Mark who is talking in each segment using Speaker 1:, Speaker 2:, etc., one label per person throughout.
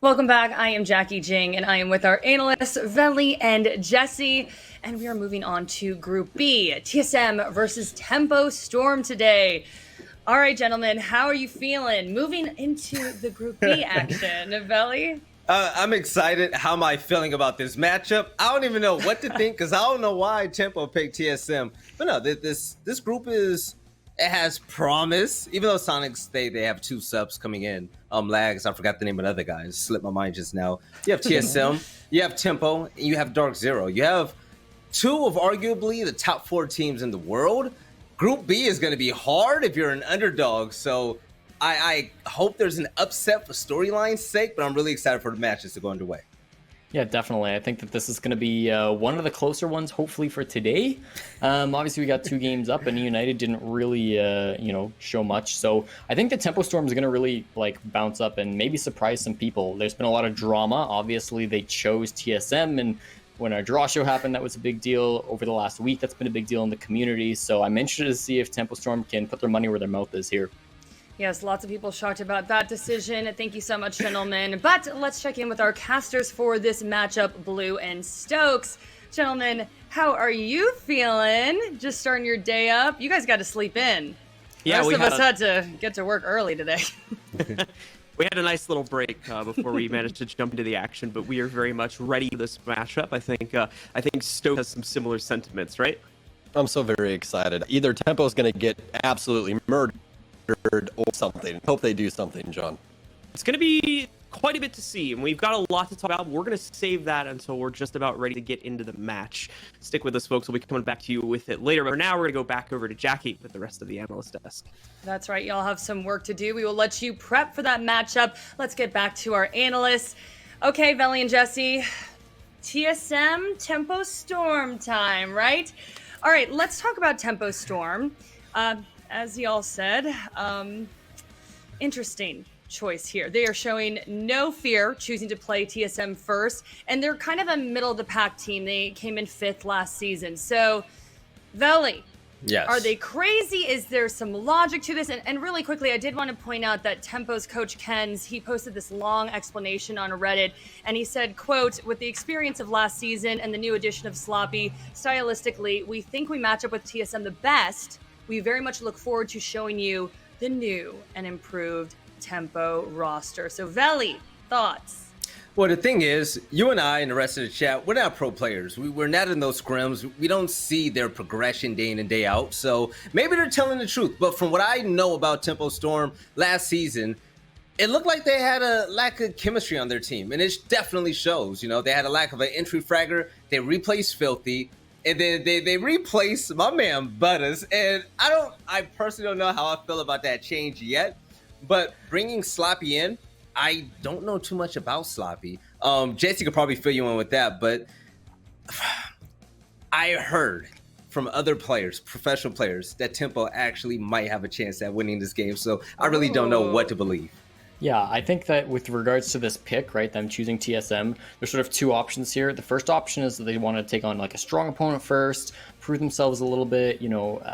Speaker 1: Welcome back. I am Jackie Jing, and I am with our analysts, Veli and Jesse. And we are moving on to Group B, TSM versus Tempo Storm today. All right, gentlemen, how are you feeling? Moving into the Group B action, Veli?
Speaker 2: I'm excited. How am I feeling about this matchup? I don't even know what to think because I don't know why Tempo picked TSM. But no, this group has promise. Even though Sonics they have two subs coming in. Lags, I forgot the name of the other guys. Slipped my mind just now. You have TSM, you have Tempo, and you have Dark Zero. You have two of arguably the top 4 teams in the world. Group B is going to be hard if you're an underdog. So I hope there's an upset for storyline's sake, but I'm really excited for the matches to go underway.
Speaker 3: Yeah, definitely. I think that this is going to be one of the closer ones, hopefully, for today. Obviously, we got 2 games up, and United didn't really, show much. So I think the Tempo Storm is going to really bounce up and maybe surprise some people. There's been a lot of drama. Obviously, they chose TSM, and when our draw show happened, that was a big deal. Over the last week, that's been a big deal in the community. So I'm interested to see if Tempo Storm can put their money where their mouth is here.
Speaker 1: Yes, lots of people shocked about that decision. Thank you so much, gentlemen. But let's check in with our casters for this matchup, Blue and Stokes. Gentlemen, how are you feeling? Just starting your day up? You guys got to sleep in. The rest of us had to get to work early today.
Speaker 4: We had a nice little break before we managed to jump into the action, but we are very much ready for this matchup. I think Stokes has some similar sentiments, right?
Speaker 5: I'm so very excited. Either Tempo's going to get absolutely murdered or something. Hope they do something, John.
Speaker 4: It's going to be quite a bit to see, and we've got a lot to talk about. We're going to save that until we're just about ready to get into the match. Stick with us, folks. We'll be coming back to you with it later. But for now, we're going to go back over to Jackie with the rest of the analyst desk.
Speaker 1: That's right. Y'all have some work to do. We will let you prep for that matchup. Let's get back to our analysts. Okay, Veli and Jesse. TSM Tempo Storm time, right? All right, let's talk about Tempo Storm. As y'all said, interesting choice here. They are showing no fear, choosing to play TSM first, and they're kind of a middle-of-the-pack team. They came in 5th last season. So, Veli,
Speaker 2: yes.
Speaker 1: Are they crazy? Is there some logic to this? And really quickly, I did want to point out that Tempo's coach, Ken's, he posted this long explanation on Reddit, and he said, quote, with the experience of last season and the new addition of Sloppy, stylistically, we think we match up with TSM the best. We very much look forward to showing you the new and improved Tempo roster. So, Veli, thoughts?
Speaker 2: Well, the thing is, you and I and the rest of the chat, we're not pro players. We're not in those scrims. We don't see their progression day in and day out. So maybe they're telling the truth. But from what I know about Tempo Storm last season, it looked like they had a lack of chemistry on their team. And it definitely shows. You know, they had a lack of an entry fragger. They replaced Filthy. And then they replaced my man Butters. And I personally don't know how I feel about that change yet. But bringing Sloppy in, I don't know too much about Sloppy. Jesse could probably fill you in with that. But I heard from other players, professional players, that Tempo actually might have a chance at winning this game. So I really don't know what to believe.
Speaker 3: Yeah, I think that with regards to this pick, right, them choosing TSM, there's sort of 2 options here. The first option is that they want to take on like a strong opponent first, prove themselves a little bit,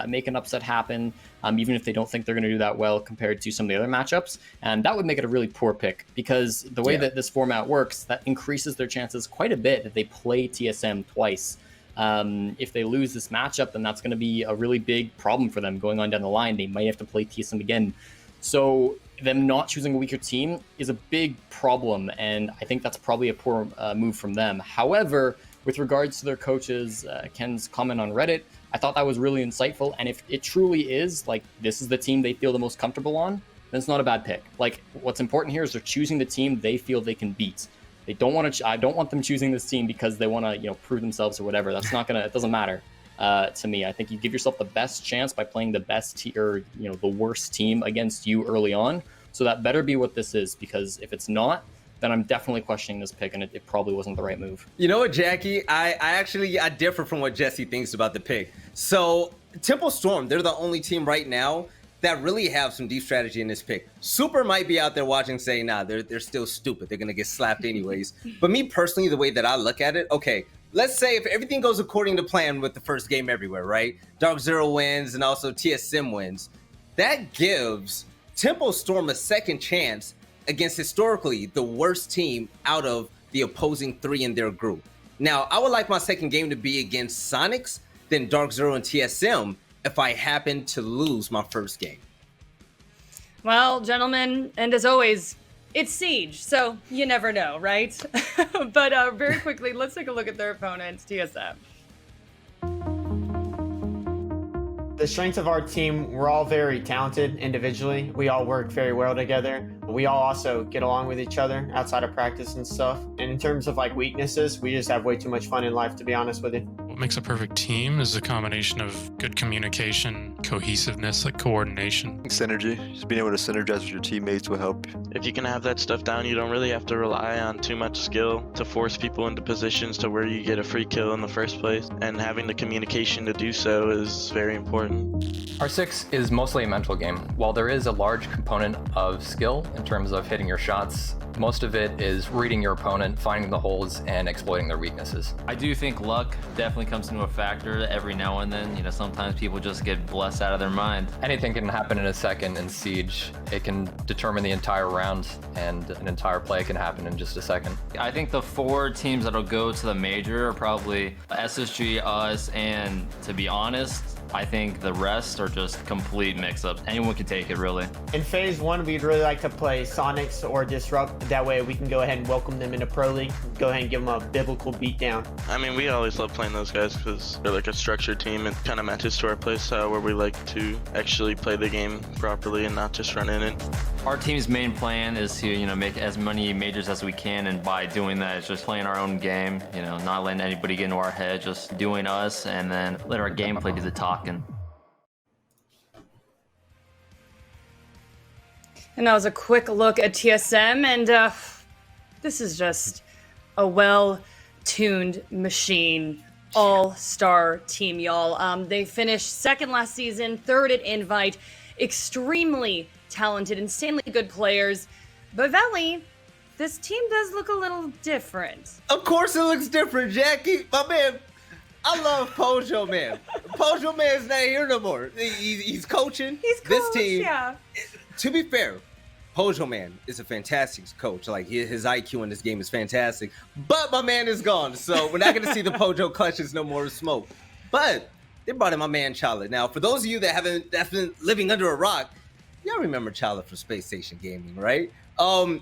Speaker 3: make an upset happen, even if they don't think they're going to do that well compared to some of the other matchups. And that would make it a really poor pick because the way that this format works, that increases their chances quite a bit that they play TSM twice. If they lose this matchup, then that's going to be a really big problem for them going on down the line. They might have to play TSM again. So them not choosing a weaker team is a big problem, and I think that's probably a poor move from them. However, with regards to their coaches, Ken's comment on Reddit, I thought that was really insightful, and if it truly is, like, this is the team they feel the most comfortable on, then it's not a bad pick. Like, what's important here is they're choosing the team they feel they can beat. They don't want to. I don't want them choosing this team because they want to, prove themselves or whatever. That's not gonna. It doesn't matter. To me, I think you give yourself the best chance by playing the best or the worst team against you early on. So that better be what this is, because if it's not, then I'm definitely questioning this pick, and it probably wasn't the right move.
Speaker 2: You know what, Jackie? I differ from what Jesse thinks about the pick. So Tempo Storm, they're the only team right now that really have some deep strategy in this pick. Super might be out there watching saying, nah, they're still stupid. They're going to get slapped anyways. But me personally, the way that I look at it, okay, let's say if everything goes according to plan with the first game everywhere, right? Dark Zero wins and also TSM wins. That gives Tempo Storm a second chance against historically the worst team out of the opposing 3 in their group. Now, I would like my second game to be against Sonics, then Dark Zero and TSM if I happen to lose my first game.
Speaker 1: Well, gentlemen, and as always, it's Siege, so you never know, right? But very quickly, let's take a look at their opponents, TSM.
Speaker 6: The strength of our team, we're all very talented individually. We all work very well together. We all also get along with each other outside of practice and stuff. And in terms of like weaknesses, we just have way too much fun in life, to be honest with you.
Speaker 7: What makes a perfect team is a combination of good communication, cohesiveness, like coordination.
Speaker 8: Synergy. Just being able to synergize with your teammates will help.
Speaker 9: If you can have that stuff down, you don't really have to rely on too much skill to force people into positions to where you get a free kill in the first place. And having the communication to do so is very important.
Speaker 10: R6 is mostly a mental game. While there is a large component of skill in terms of hitting your shots, most of it is reading your opponent, finding the holes, and exploiting their weaknesses.
Speaker 11: I do think luck definitely comes into a factor every now and then. You know, sometimes people just get blessed out of their mind.
Speaker 10: Anything can happen in a second in Siege. It can determine the entire round, and an entire play can happen in just a second.
Speaker 11: I think the 4 teams that'll go to the major are probably SSG, us, and to be honest, I think the rest are just complete mix-ups. Anyone can take it, really.
Speaker 6: In phase 1, we'd really like to play Sonics or Disrupt. That way we can go ahead and welcome them into Pro League. Go ahead and give them a biblical beatdown.
Speaker 9: I mean, we always love playing those guys because they're like a structured team and kind of matches to our play style where we like to actually play the game properly and not just run in it.
Speaker 11: Our team's main plan is to, make as many majors as we can, and by doing that, it's just playing our own game, not letting anybody get into our head, just doing us, and then let our gameplay do the talking.
Speaker 1: And that was a quick look at TSM, and this is just a well-tuned machine. All-star team, y'all. They finished second last season, third at Invite. Extremely talented, insanely good players. But Veli, this team does look a little different.
Speaker 2: Of course it looks different, Jackie. My man, I love Pojo, man. Pojo man's not here no more. He's coaching this team.
Speaker 1: Yeah.
Speaker 2: To be fair, Pojo man is a fantastic coach. Like his IQ in this game is fantastic. But my man is gone, so we're not going to see the Pojo clutches no more smoke. But they brought in my man Chala. Now, for those of you that haven't been living under a rock, y'all remember Chala from Space Station Gaming, right?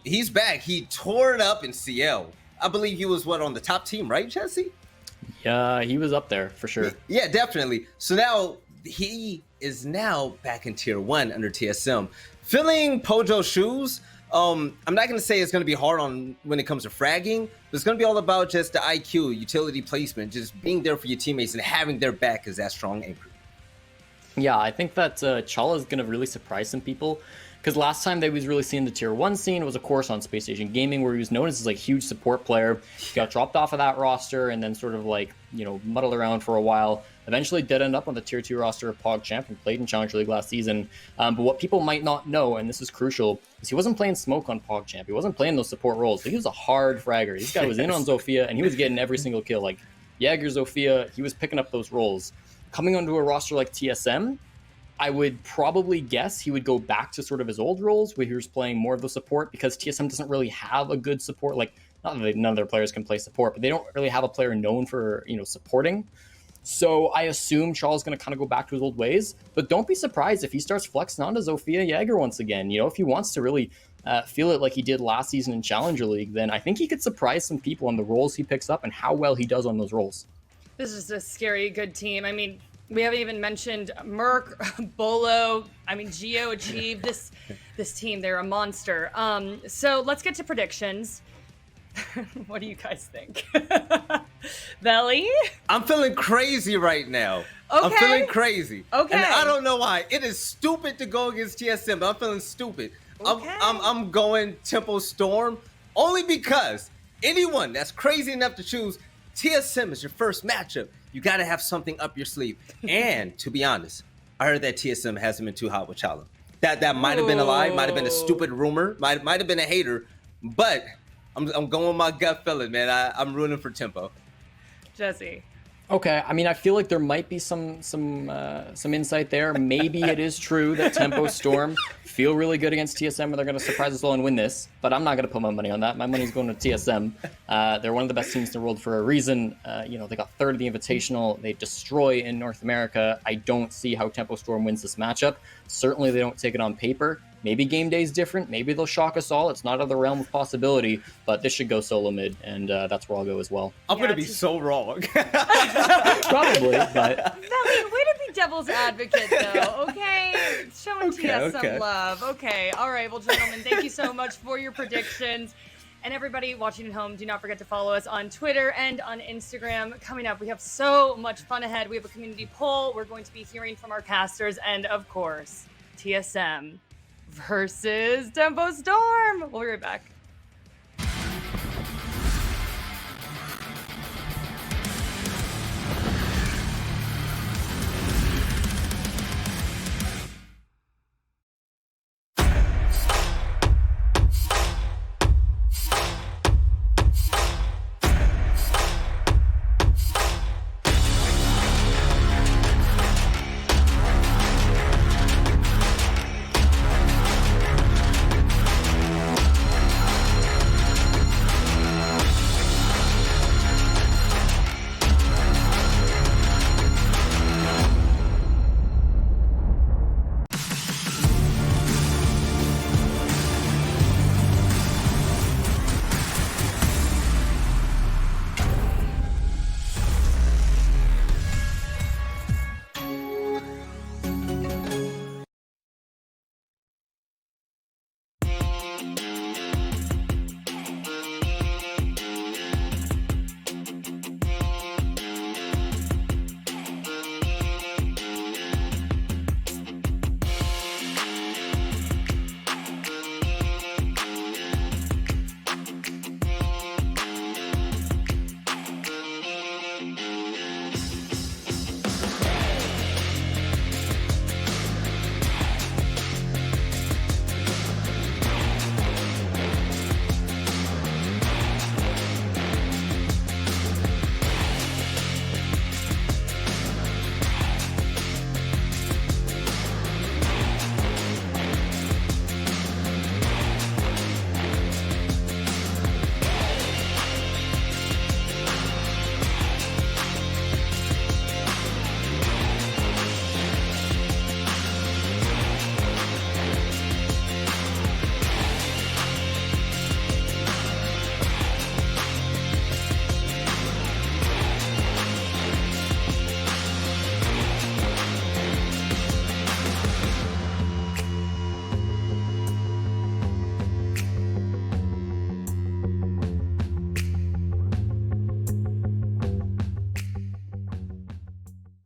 Speaker 2: He's back. He tore it up in CL. I believe he was on the top team, right, Jesse?
Speaker 3: Yeah, he was up there for sure.
Speaker 2: Yeah, definitely. So now he is back in tier 1 under TSM. Filling Pojo's shoes, I'm not going to say it's going to be hard when it comes to fragging, but it's going to be all about just the IQ, utility placement, just being there for your teammates and having their back as that strong anchor.
Speaker 3: Yeah, I think that Chala is going to really surprise some people, because last time they was really seeing the tier 1 scene was, of course, on Space Station Gaming, where he was known as this huge support player. He got dropped off of that roster and then sort of muddled around for a while. Eventually did end up on the tier 2 roster of PogChamp and played in Challenger League last season. But what people might not know, and this is crucial, is he wasn't playing smoke on PogChamp. He wasn't playing those support roles. He was a hard fragger. This guy was in on Zofia, and he was getting every single kill. Like Jaeger, Zofia, he was picking up those roles. Coming onto a roster like TSM, I would probably guess he would go back to sort of his old roles where he was playing more of the support, because TSM doesn't really have a good support. Not that none of their players can play support, but they don't really have a player known for, supporting. So I assume Charles is going to kind of go back to his old ways, but don't be surprised if he starts flexing onto Zofia Jaeger once again. If he wants to really feel it like he did last season in Challenger League, then I think he could surprise some people on the roles he picks up and how well he does on those roles.
Speaker 1: This is a scary good team. I mean, we haven't even mentioned Merc, Bolo. I mean, Geo achieved this team. They're a monster. So let's get to predictions. What do you guys think? Veli?
Speaker 2: I'm feeling crazy right now.
Speaker 1: Okay.
Speaker 2: I'm feeling crazy.
Speaker 1: Okay.
Speaker 2: And I don't know why. It is stupid to go against TSM, but I'm feeling stupid.
Speaker 1: Okay.
Speaker 2: I'm going Tempo Storm only because anyone that's crazy enough to choose TSM as your first matchup, you got to have something up your sleeve. And to be honest, I heard that TSM hasn't been too hot with Chala. That might have been a lie, might have been a stupid rumor, might have been a hater, but I'm going with my gut feeling, man. I'm rooting for Tempo.
Speaker 1: Jesse.
Speaker 3: Okay, I mean, I feel like there might be some insight there. Maybe it is true that Tempo Storm feel really good against TSM, and they're going to surprise us all and win this. But I'm not going to put my money on that. My money's going to TSM. They're one of the best teams in the world for a reason. They got third of the Invitational. They destroy in North America. I don't see how Tempo Storm wins this matchup. Certainly, they don't take it on paper. Maybe game day is different. Maybe they'll shock us all. It's not out of the realm of possibility, but this should go solo mid, and that's where I'll go as well.
Speaker 2: I'm going to be so wrong.
Speaker 3: Probably, but...
Speaker 1: Valley, way to be devil's advocate, though, okay? Showing TS some love. Okay, all right. Well, gentlemen, thank you so much for your predictions. And everybody watching at home, do not forget to follow us on Twitter and on Instagram. Coming up, we have so much fun ahead. We have a community poll. We're going to be hearing from our casters, and, of course, TSM versus Tempo Storm. We'll be right back.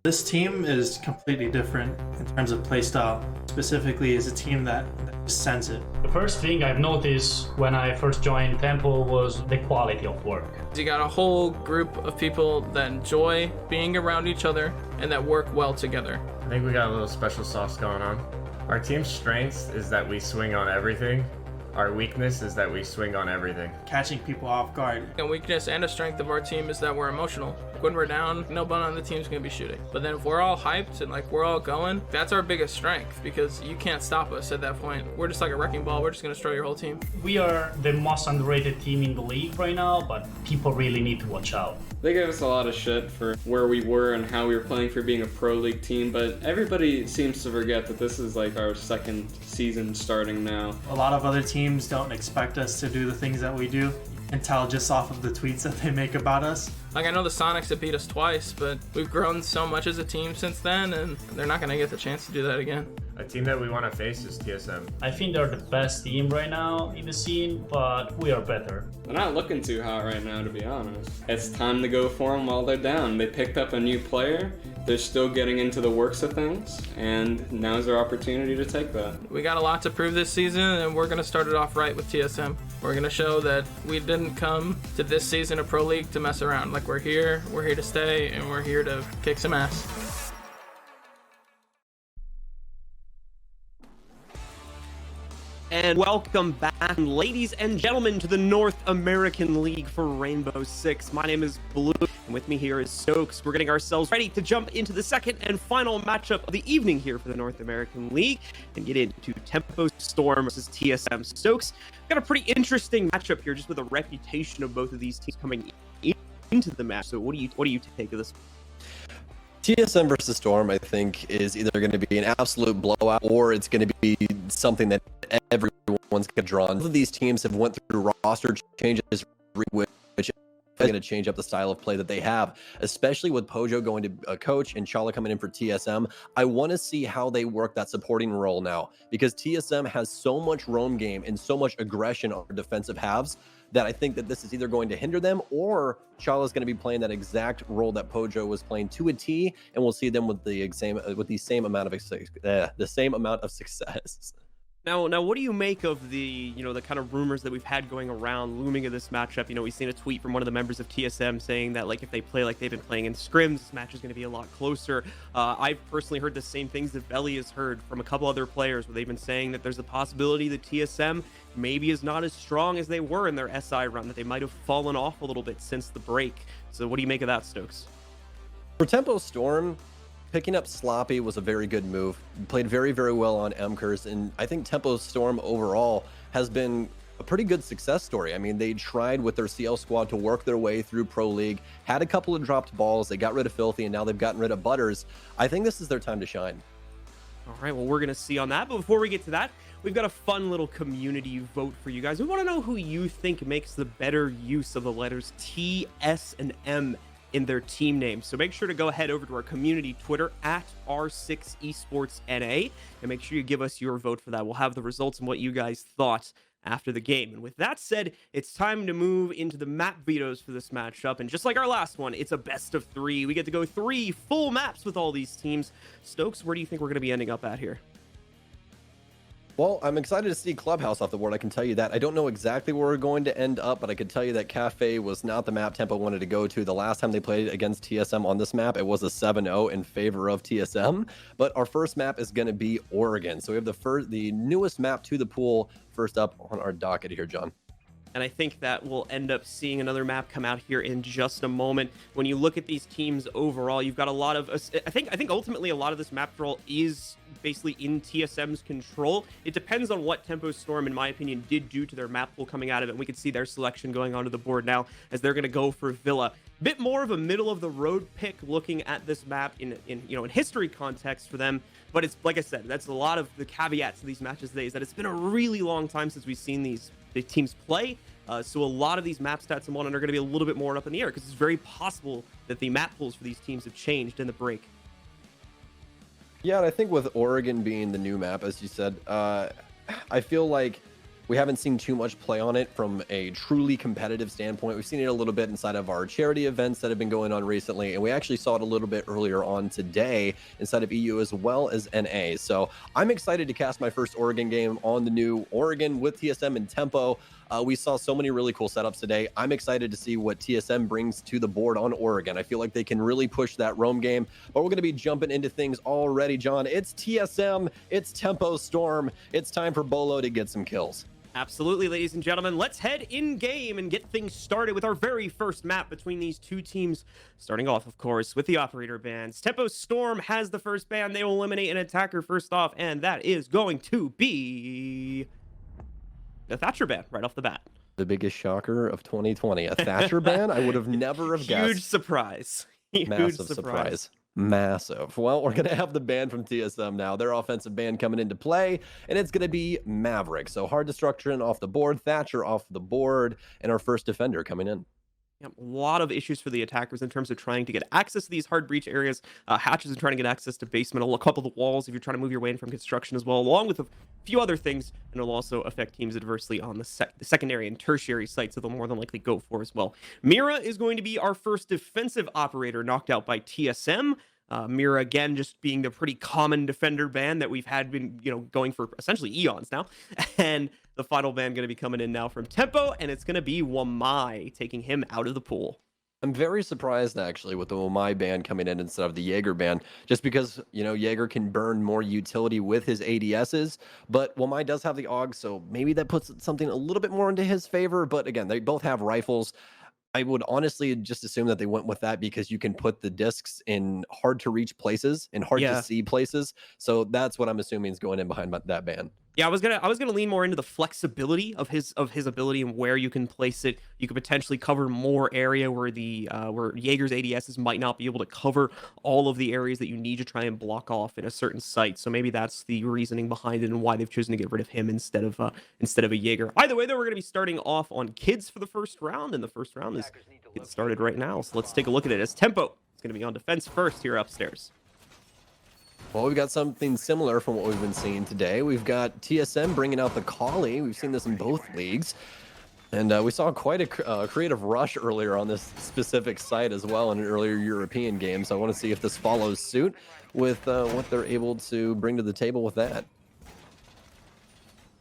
Speaker 12: This team is completely different in terms of playstyle. Specifically, is a team that just sends it.
Speaker 13: The first thing I've noticed when I first joined Tempo was the quality of work.
Speaker 14: You got a whole group of people that enjoy being around each other and that work well together.
Speaker 15: I think we got a little special sauce going on. Our team's strength is that we swing on everything. Our weakness is that we swing on everything.
Speaker 12: Catching people off guard.
Speaker 14: A weakness and a strength of our team is that we're emotional. When we're down, nobody on the team's gonna be shooting. But then if we're all hyped and we're all going, that's our biggest strength because you can't stop us at that point. We're just like a wrecking ball. We're just gonna destroy your whole team.
Speaker 13: We are the most underrated team in the league right now, but people really need to watch out.
Speaker 16: They gave us a lot of shit for where we were and how we were playing for being a pro league team, but everybody seems to forget that this is our second season starting now.
Speaker 12: A lot of other teams don't expect us to do the things that we do. You can tell just off of the tweets that they make about us.
Speaker 14: I know the Sonics have beat us twice, but we've grown so much as a team since then, and they're not going to get the chance to do that again.
Speaker 15: A team that we want to face is TSM.
Speaker 13: I think they're the best team right now in the scene, but we are better.
Speaker 16: They're not looking too hot right now, to be honest. It's time to go for them while they're down. They picked up a new player. They're still getting into the works of things, and now's their opportunity to take that.
Speaker 14: We got a lot to prove this season, and we're going to start it off right with TSM. We're going to show that we didn't come to this season of Pro League to mess around. We're here to stay, and we're here to kick some ass.
Speaker 4: And welcome back, ladies and gentlemen, to the North American League for Rainbow Six. My name is Blue, And with me here is Stokes. We're getting ourselves ready to jump into the second and final matchup of the evening here for the North American League and get into Tempo Storm versus TSM. Stokes, got a pretty interesting matchup here, just with a reputation of both of these teams coming into the match. So what do you take of this?
Speaker 5: TSM versus Storm, I think, is either going to be an absolute blowout or it's going to be something that everyone's going to draw on. Both of these teams have went through roster changes, which are going to change up the style of play that they have, especially with Pojo going to a coach and Chala coming in for TSM. I want to see how they work that supporting role now, because TSM has so much roam game and so much aggression on their defensive halves that I think that this is either going to hinder them, or Chala is going to be playing that exact role that Pojo was playing to a T, and we'll see them with the same amount of success.
Speaker 4: Now, what do you make of the kind of rumors that we've had going around looming of this matchup? We've seen a tweet from one of the members of TSM saying that, like, if they play like they've been playing in scrims, this match is going to be a lot closer. I've personally heard the same things that Belly has heard from a couple other players, where they've been saying that there's a possibility that TSM maybe is not as strong as they were in their SI run, that they might have fallen off a little bit since the break. So what do you make of that, Stokes?
Speaker 5: For Tempo Storm, picking up Sloppy was a very good move. Played very, very well on MKers, and I think Tempo Storm overall has been a pretty good success story. I mean, they tried with their CL squad to work their way through Pro League, had a couple of dropped balls, they got rid of Filthy, and now they've gotten rid of Butters. I think this is their time to shine.
Speaker 4: All right, well, we're going to see on that. But before we get to that, we've got a fun little community vote for you guys. We want to know who you think makes the better use of the letters T, S, and M in their team names. So make sure to go ahead over to our community Twitter at R6esportsNA and make sure you give us your vote for that. We'll have the results and what you guys thought after the game. And with that said, it's time to move into the map vetoes for this matchup. And just like our last one, it's a best of 3. We get to go 3 full maps with all these teams. Stokes, where do you think we're going to be ending up at here?
Speaker 5: Well, I'm excited to see Clubhouse off the board. I can tell you that. I don't know exactly where we're going to end up, but I can tell you that Cafe was not the map Tempo wanted to go to. The last time they played against TSM on this map, it was a 7-0 in favor of TSM. But our first map is going to be Oregon. So we have the newest map to the pool first up on our docket here, John.
Speaker 4: And I think that we'll end up seeing another map come out here in just a moment. When you look at these teams overall, you've got a lot of, I think ultimately a lot of this map control is basically in TSM's control. It depends on what Tempo Storm, in my opinion, did do to their map pool coming out of it. And we can see their selection going onto the board now as they're going to go for Villa. Bit more of a middle of the road pick looking at this map in history context for them. But it's, like I said, that's a lot of the caveats to these matches today, is that it's been a really long time since we've seen the teams play. So a lot of these map stats and whatnot are going to be a little bit more up in the air, because it's very possible that the map pools for these teams have changed in the break.
Speaker 5: Yeah, and I think with Oregon being the new map, as you said, I feel like we haven't seen too much play on it from a truly competitive standpoint. We've seen it a little bit inside of our charity events that have been going on recently, and we actually saw it a little bit earlier on today inside of EU as well as NA. So I'm excited to cast my first Oregon game on the new Oregon with TSM and Tempo. We saw so many really cool setups today. I'm excited to see what TSM brings to the board on Oregon. I feel like they can really push that roam game, but we're going to be jumping into things already, John. It's TSM, it's Tempo Storm. It's time for Bolo to get some kills.
Speaker 4: Absolutely, ladies and gentlemen. Let's head in game and get things started with our very first map between these two teams. Starting off, of course, with the operator bans. Tempo Storm has the first ban. They will eliminate an attacker first off, and that is going to be the Thatcher ban right off the bat.
Speaker 5: The biggest shocker of 2020. A Thatcher ban? I would have never have guessed.
Speaker 4: Huge surprise.
Speaker 5: Massive surprise. Massive. Well, we're going to have the ban from TSM now. Their offensive ban coming into play, and it's going to be Maverick. So Hard Destruction off the board, Thatcher off the board, and our first defender coming in.
Speaker 4: Yep, a lot of issues for the attackers in terms of trying to get access to these hard breach areas. Hatches and trying to get access to basement, a couple of the walls if you're trying to move your way in from construction as well, along with a few other things. And it'll also affect teams adversely on the secondary and tertiary sites that they'll more than likely go for as well. Mira is going to be our first defensive operator knocked out by TSM. Mira, again, just being the pretty common defender ban that we've been going for essentially eons now. And the final ban going to be coming in now from Tempo, and it's going to be Wamai, taking him out of the pool.
Speaker 5: I'm very surprised, actually, with the Wamai ban coming in instead of the Jaeger ban, just because, Jaeger can burn more utility with his ADSs, but Wamai does have the AUG, so maybe that puts something a little bit more into his favor. But again, they both have rifles. I would honestly just assume that they went with that because you can put the discs in hard to reach places and hard to see places. So that's what I'm assuming is going in behind that ban.
Speaker 4: Yeah, I was gonna lean more into the flexibility of his ability and where you can place it. You could potentially cover more area where where Jaeger's ADSs might not be able to cover all of the areas that you need to try and block off in a certain site. So maybe that's the reasoning behind it and why they've chosen to get rid of him instead of a Jaeger. Either way, though, we're gonna be starting off on kids for the first round, and the first round is getting started right now. So let's take a look at it. As Tempo is gonna be on defense first here upstairs.
Speaker 5: Well, we've got something similar from what we've been seeing today. We've got TSM bringing out the Collie. We've seen this in both leagues. And we saw quite a creative rush earlier on this specific site as well in an earlier European game. So I want to see if this follows suit with what they're able to bring to the table with that.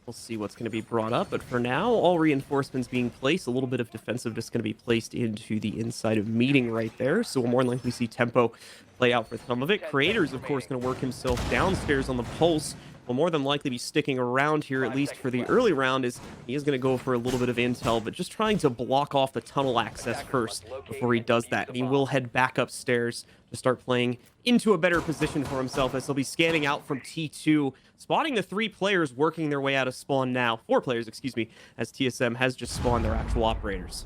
Speaker 4: We'll see what's going to be brought up, but for now, all reinforcements being placed. A little bit of defensiveness going to be placed into the inside of meeting right there, so we'll more than likely see Tempo play out for some of it. Creator's, of course, going to work himself downstairs on the pulse. Will more than likely be sticking around here, at least for the early round, as he is going to go for a little bit of intel, but just trying to block off the tunnel access first before he does that. And he will head back upstairs to start playing into a better position for himself, as he'll be scanning out from T2, spotting the 3 players working their way out of spawn now. 4 players, excuse me, as TSM has just spawned their actual operators.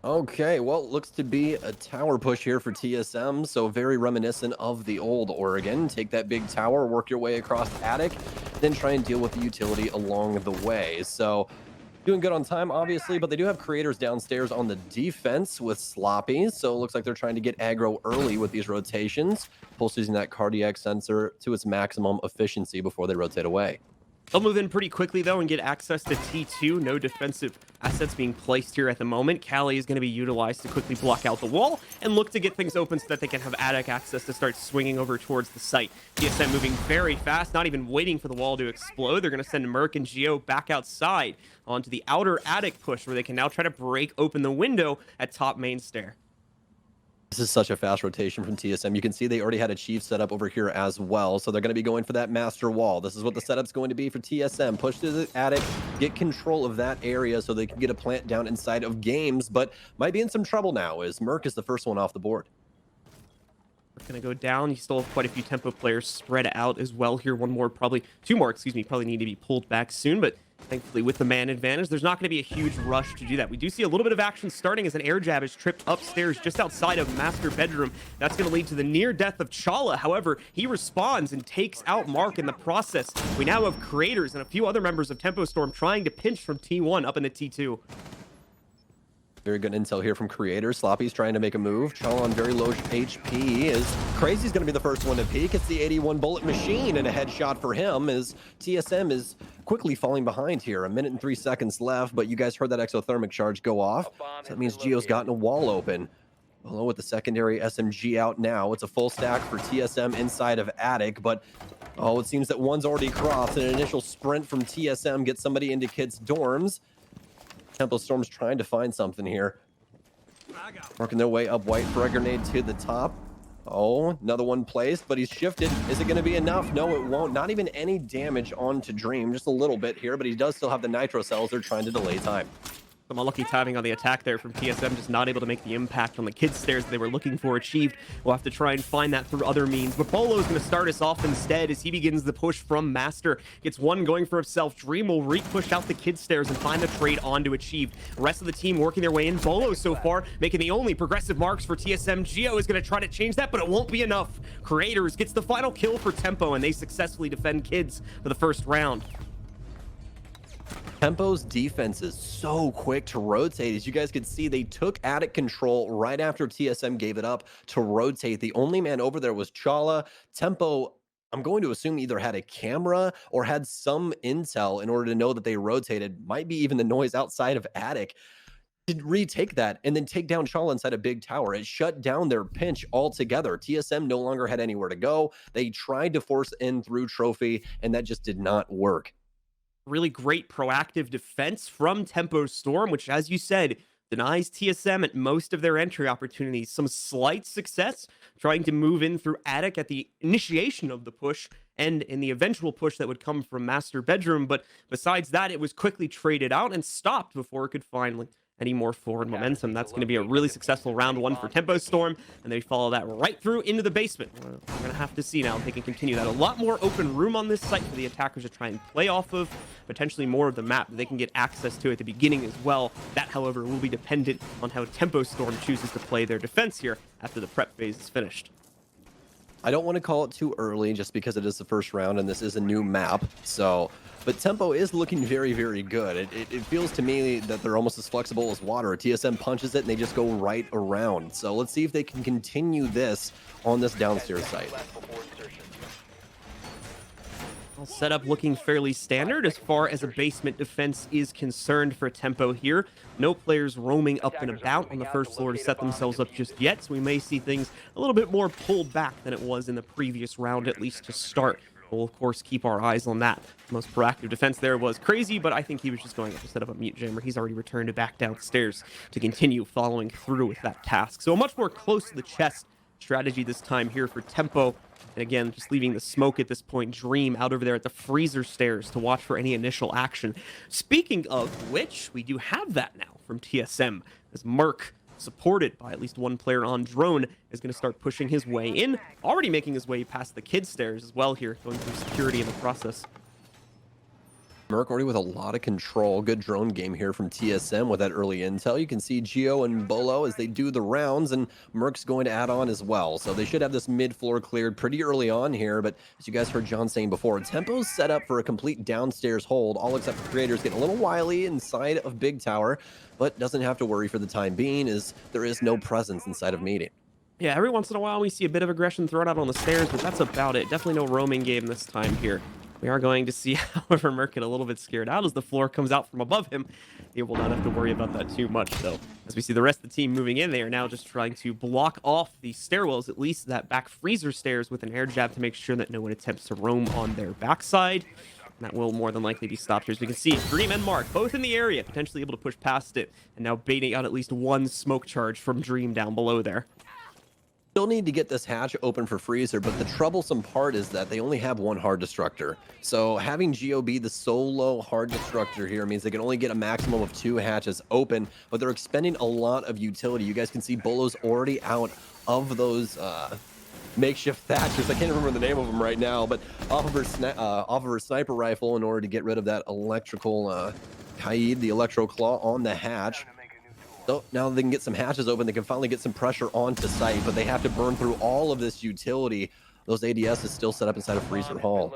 Speaker 5: Okay, well, it looks to be a tower push here for TSM, so very reminiscent of the old Oregon. Take that big tower, work your way across attic, then try and deal with the utility along the way. So doing good on time, obviously, but they do have creators downstairs on the defense with Sloppy, so it looks like they're trying to get aggro early with these rotations. Pulse using that cardiac sensor to its maximum efficiency before they rotate away.
Speaker 4: They'll move in pretty quickly, though, and get access to T2. No defensive assets being placed here at the moment. Callie is going to be utilized to quickly block out the wall and look to get things open so that they can have attic access to start swinging over towards the site. TSM moving very fast, not even waiting for the wall to explode. They're going to send Merc and Geo back outside onto the outer attic push, where they can now try to break open the window at top main stair.
Speaker 5: This is such a fast rotation from TSM. You can see they already had a chief set up over here as well, so they're going to be going for that master wall. This is what the setup's going to be for TSM. Push to the attic, get control of that area so they can get a plant down inside of games, but might be in some trouble now as Merc is the first one off the board.
Speaker 4: We're going to go down. You still have quite a few Tempo players spread out as well here. Two more, excuse me, probably need to be pulled back soon, but thankfully, with the man advantage, there's not going to be a huge rush to do that. We do see a little bit of action starting as an air jab is tripped upstairs just outside of master bedroom. That's going to lead to the near death of Chala. However, he responds and takes out Mark in the process. We now have creators and a few other members of Tempo Storm trying to pinch from T1 up into T2.
Speaker 5: Very good intel here from creators. Sloppy's trying to make a move. Chala on very low HP is Crazy's going to be the first one to peek. It's the 81 bullet machine and a headshot for him as TSM is quickly falling behind here. 1 minute and 3 seconds left, but you guys heard that exothermic charge go off. So that means Geo's gotten a wall open. Below with the secondary SMG out now. It's a full stack for TSM inside of attic, but oh, it seems that one's already crossed. An initial sprint from TSM gets somebody into kids' dorms. Tempo Storm's trying to find something here. Working their way up white for a grenade to the top. Oh, another one placed, but he's shifted. Is it going to be enough? No, it won't. Not even any damage onto Dream. Just a little bit here, but he does still have the nitro cells. They're trying to delay time.
Speaker 4: Some unlucky timing on the attack there from TSM, just not able to make the impact on the kids' stairs they were looking for achieved. We'll have to try and find that through other means. But Bolo is going to start us off instead as he begins the push from Master. Gets one going for himself. Dream will re-push out the kids' stairs and find the trade on to achieve. The rest of the team working their way in. Bolo so far making the only progressive marks for TSM. Geo is going to try to change that, but it won't be enough. Creators gets the final kill for Tempo, and they successfully defend kids for the first round.
Speaker 5: Tempo's defense is so quick to rotate. As you guys can see, they took attic control right after TSM gave it up to rotate. The only man over there was Chala. Tempo, I'm going to assume, either had a camera or had some intel in order to know that they rotated. Might be even the noise outside of attic. To retake that and then take down Chala inside a big tower. It shut down their pinch altogether. TSM no longer had anywhere to go. They tried to force in through Trophy, and that just did not work.
Speaker 4: Really great proactive defense from Tempo Storm, which, as you said, denies TSM at most of their entry opportunities. Some slight success trying to move in through attic at the initiation of the push and in the eventual push that would come from master bedroom. But besides that, it was quickly traded out and stopped before it could finally any more forward momentum. That's going to be a really successful round 1 for Tempo Storm, and they follow that right through into the basement. We're going to have to see now if they can continue that. A lot more open room on this site for the attackers to try and play off of, potentially more of the map that they can get access to at the beginning as well. That, however, will be dependent on how Tempo Storm chooses to play their defense here after the prep phase is finished.
Speaker 5: I don't want to call it too early just because it is the first round and this is a new map. But Tempo is looking very, very good. It feels to me that they're almost as flexible as water. TSM punches it and they just go right around. So let's see if they can continue this on this downstairs site.
Speaker 4: Setup looking fairly standard as far as a basement defense is concerned for Tempo here. No players roaming up and about on the first floor to set themselves up just yet, so we may see things a little bit more pulled back than it was in the previous round, at least to start. We'll, of course, keep our eyes on that. The most proactive defense there was Crazy, but I think he was just going up to set up a mute jammer. He's already returned back downstairs to continue following through with that task. So a much more close to the chest strategy this time here for Tempo. And again, just leaving the smoke at this point. Dream out over there at the freezer stairs to watch for any initial action. Speaking of which, we do have that now from TSM, as Merc, supported by at least one player on drone, is going to start pushing his way in, already making his way past the kid stairs as well here, going through security in the process.
Speaker 5: Merc already with a lot of control. Good drone game here from TSM with that early intel. You can see Gio and Bolo as they do the rounds, and Merc's going to add on as well. So they should have this mid-floor cleared pretty early on here, but as you guys heard John saying before, Tempo's set up for a complete downstairs hold, all except for Creators getting a little wily inside of Big Tower, but doesn't have to worry for the time being, as there is no presence inside of Meeting.
Speaker 4: Yeah, every once in a while we see a bit of aggression thrown out on the stairs, but that's about it. Definitely no roaming game this time here. We are going to see, however, Merc get a little bit scared out as the floor comes out from above him. He will not have to worry about that too much, though. As we see the rest of the team moving in, they are now just trying to block off the stairwells, at least that back freezer stairs, with an air jab to make sure that no one attempts to roam on their backside. And that will more than likely be stopped here. As we can see, Dream and Mark both in the area, potentially able to push past it, and now baiting out at least one smoke charge from Dream down below there.
Speaker 5: Still need to get this hatch open for Freezer, but the troublesome part is that they only have one hard destructor. So having Gio be the solo hard destructor here means they can only get a maximum of 2 hatches open, but they're expending a lot of utility. You guys can see Bolo's already out of those makeshift thatchers. I can't remember the name of them right now, but off of her sniper rifle in order to get rid of that electrical Kaid, the electro claw on the hatch. So now they can get some hatches open, they can finally get some pressure onto site, but they have to burn through all of this utility. Those ADS is still set up inside of Freezer Hall.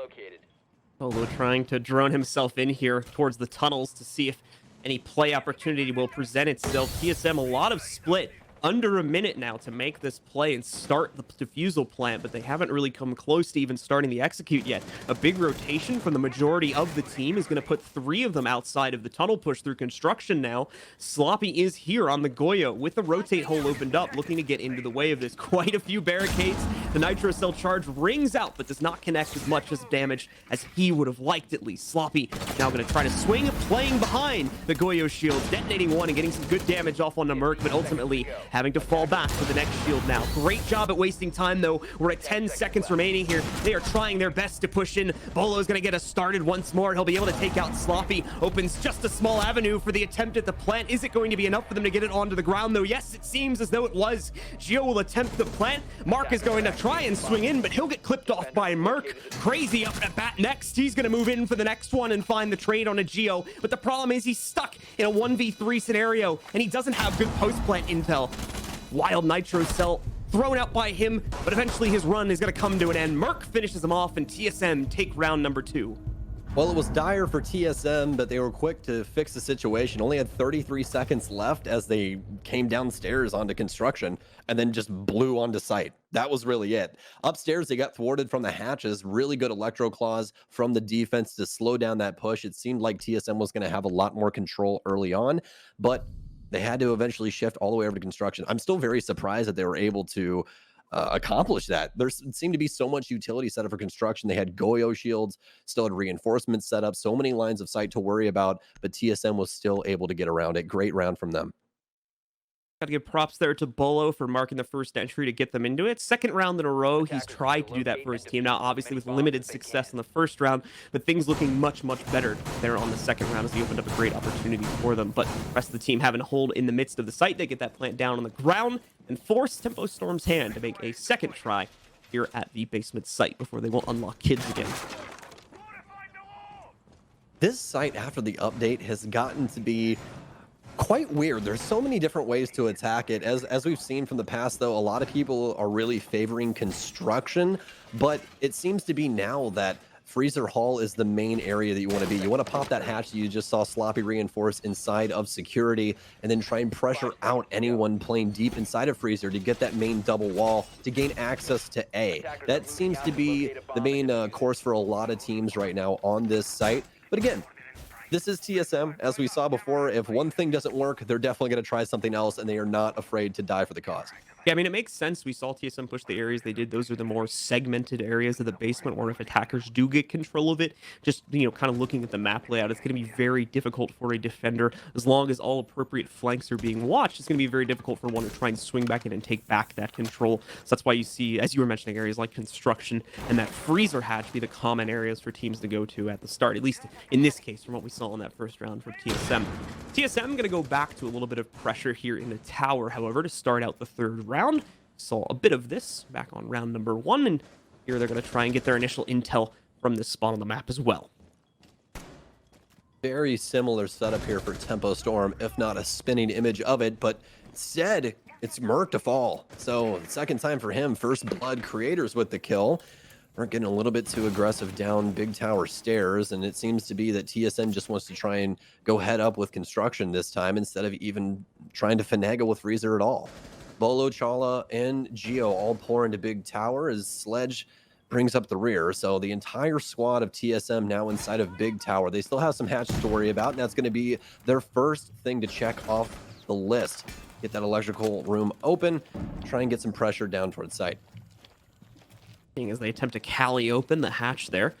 Speaker 4: Bolo trying to drone himself in here towards the tunnels to see if any play opportunity will present itself. TSM, a lot of split. Under a minute now to make this play and start the defusal plant, but they haven't really come close to even starting the execute yet. A big rotation from the majority of the team is going to put 3 of them outside of the tunnel push through construction now. Sloppy is here on the Goyo with the rotate hole opened up, looking to get into the way of this. Quite a few barricades. The Nitro Cell charge rings out, but does not connect as much as damage as he would have liked, at least. Sloppy now going to try to swing, playing behind the Goyo shield, detonating one and getting some good damage off on the Merc, but ultimately having to fall back for the next shield now. Great job at wasting time, though. We're at 10 seconds remaining here. They are trying their best to push in. Bolo is going to get us started once more. He'll be able to take out Sloppy. Opens just a small avenue for the attempt at the plant. Is it going to be enough for them to get it onto the ground, though? Yes, it seems as though it was. Gio will attempt the plant. Mark is going to try and swing in, but he'll get clipped off by Merc. Crazy up at bat next. He's going to move in for the next one and find the trade on a Gio. But the problem is he's stuck in a 1v3 scenario, and he doesn't have good post-plant intel. Wild Nitro Cell thrown out by him, but eventually his run is going to come to an end. Merc finishes him off, and TSM take round number 2.
Speaker 5: Well, it was dire for TSM, but they were quick to fix the situation. Only had 33 seconds left as they came downstairs onto construction and then just blew onto site. That was really it. Upstairs, they got thwarted from the hatches. Really good electro claws from the defense to slow down that push. It seemed like TSM was going to have a lot more control early on, but they had to eventually shift all the way over to construction. I'm still very surprised that they were able to accomplish that. There seemed to be so much utility set up for construction. They had Goyo shields, still had reinforcements set up, so many lines of sight to worry about, but TSM was still able to get around it. Great round from them.
Speaker 4: Got to give props there to Bolo for marking the first entry to get them into it. Second round in a row, he's tried to do that for his team. Now, obviously, with limited success in the first round, but things looking much, much better there on the second round as he opened up a great opportunity for them. But the rest of the team having a hold in the midst of the site. They get that plant down on the ground and force Tempo Storm's hand to make a second try here at the basement site before they will unlock kids again.
Speaker 5: This site, after the update, has gotten to be quite weird. There's so many different ways to attack it. As we've seen from the past, though, a lot of people are really favoring construction, but it seems to be now that Freezer Hall is the main area that you want to be. You want to pop that hatch that you just saw Sloppy reinforce inside of security, and then try and pressure out anyone playing deep inside of Freezer to get that main double wall to gain access to A. That seems to be the main course for a lot of teams right now on this site. But again, this is TSM. As we saw before, if one thing doesn't work, they're definitely going to try something else, and they are not afraid to die for the cause.
Speaker 4: Yeah, I mean, it makes sense. We saw TSM push the areas they did. Those are the more segmented areas of the basement, where if attackers do get control of it, just, kind of looking at the map layout, it's going to be very difficult for a defender. As long as all appropriate flanks are being watched, it's going to be very difficult for one to try and swing back in and take back that control. So that's why you see, as you were mentioning, areas like construction and that freezer hatch be the common areas for teams to go to at the start, at least in this case, from what we saw in that first round from TSM. TSM going to go back to a little bit of pressure here in the tower, however, to start out the third round. Saw a bit of this back on round number 1, and here they're going to try and get their initial intel from this spot on the map as well.
Speaker 5: Very similar setup here for Tempo Storm, if not a spinning image of it, but instead it's Merc to fall. So second time for him, first blood. Creators with the kill. Merc getting a little bit too aggressive down big tower stairs, and it seems to be that TSM just wants to try and go head up with construction this time instead of even trying to finagle with Freezer at all. Bolo, Chala, and Geo all pour into big tower as Sledge brings up the rear. So the entire squad of TSM now inside of big tower. They still have some hatches to worry about, and that's going to be their first thing to check off the list. Get that electrical room open, try and get some pressure down towards site.
Speaker 4: As they attempt to Cali open the hatch there.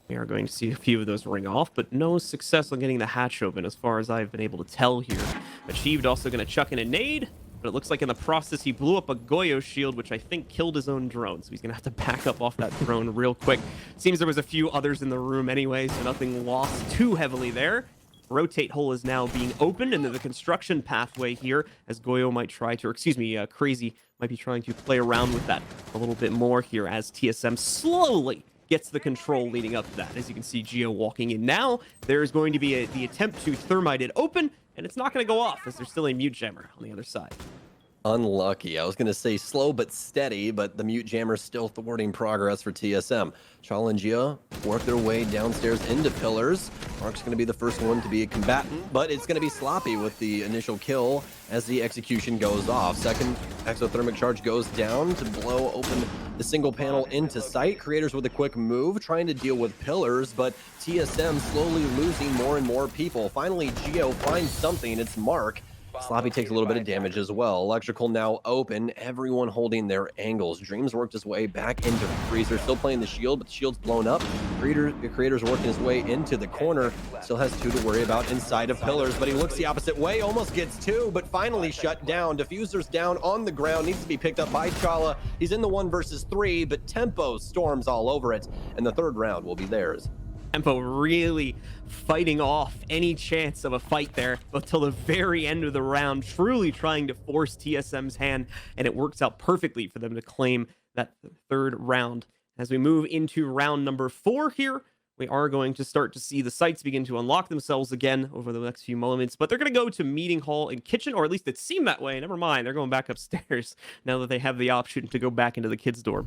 Speaker 4: We are going to see a few of those ring off, but no success on getting the hatch open as far as I've been able to tell here. Achieved also going to chuck in a nade, but it looks like in the process he blew up a Goyo shield, which I think killed his own drone, so he's going to have to back up off that drone real quick. Seems there was a few others in the room anyway, so nothing lost too heavily there. Rotate hole is now being opened into the construction pathway here, as Goyo might try to, or excuse me, Crazy might be trying to play around with that a little bit more here as TSM slowly gets the control leading up to that. As you can see, Geo walking in now. There's going to be the attempt to thermite it open, and it's not going to go off as there's still a mute jammer on the other side.
Speaker 5: Unlucky. I was going to say slow but steady, but the mute jammer's still thwarting progress for TSM. Chala and Gia work their way downstairs into pillars. Mark's going to be the first one to be a combatant, but it's going to be Sloppy with the initial kill as the execution goes off. Second exothermic charge goes down to blow open the single panel into sight. Creators with a quick move, trying to deal with pillars, but TSM slowly losing more and more people. Finally, Geo finds something. It's Mark. Sloppy takes a little bit of damage as well. Electrical now open, everyone holding their angles. Dreams worked his way back into Freezer, still playing the shield, but the shield's blown up. The Creator's working his way into the corner, still has 2 to worry about inside of pillars, but he looks the opposite way, almost gets 2, but finally shut down. Diffuser's down on the ground, needs to be picked up by Chala. He's in the 1 versus 3, but Tempo storms all over it, and the third round will be theirs.
Speaker 4: Tempo really fighting off any chance of a fight there until the very end of the round, truly trying to force TSM's hand, and it works out perfectly for them to claim that third round. As we move into round number 4 here, we are going to start to see the sites begin to unlock themselves again over the next few moments, but they're going to go to meeting hall and kitchen, or at least it seemed that way. Never mind, they're going back upstairs now that they have the option to go back into the kids' dorm.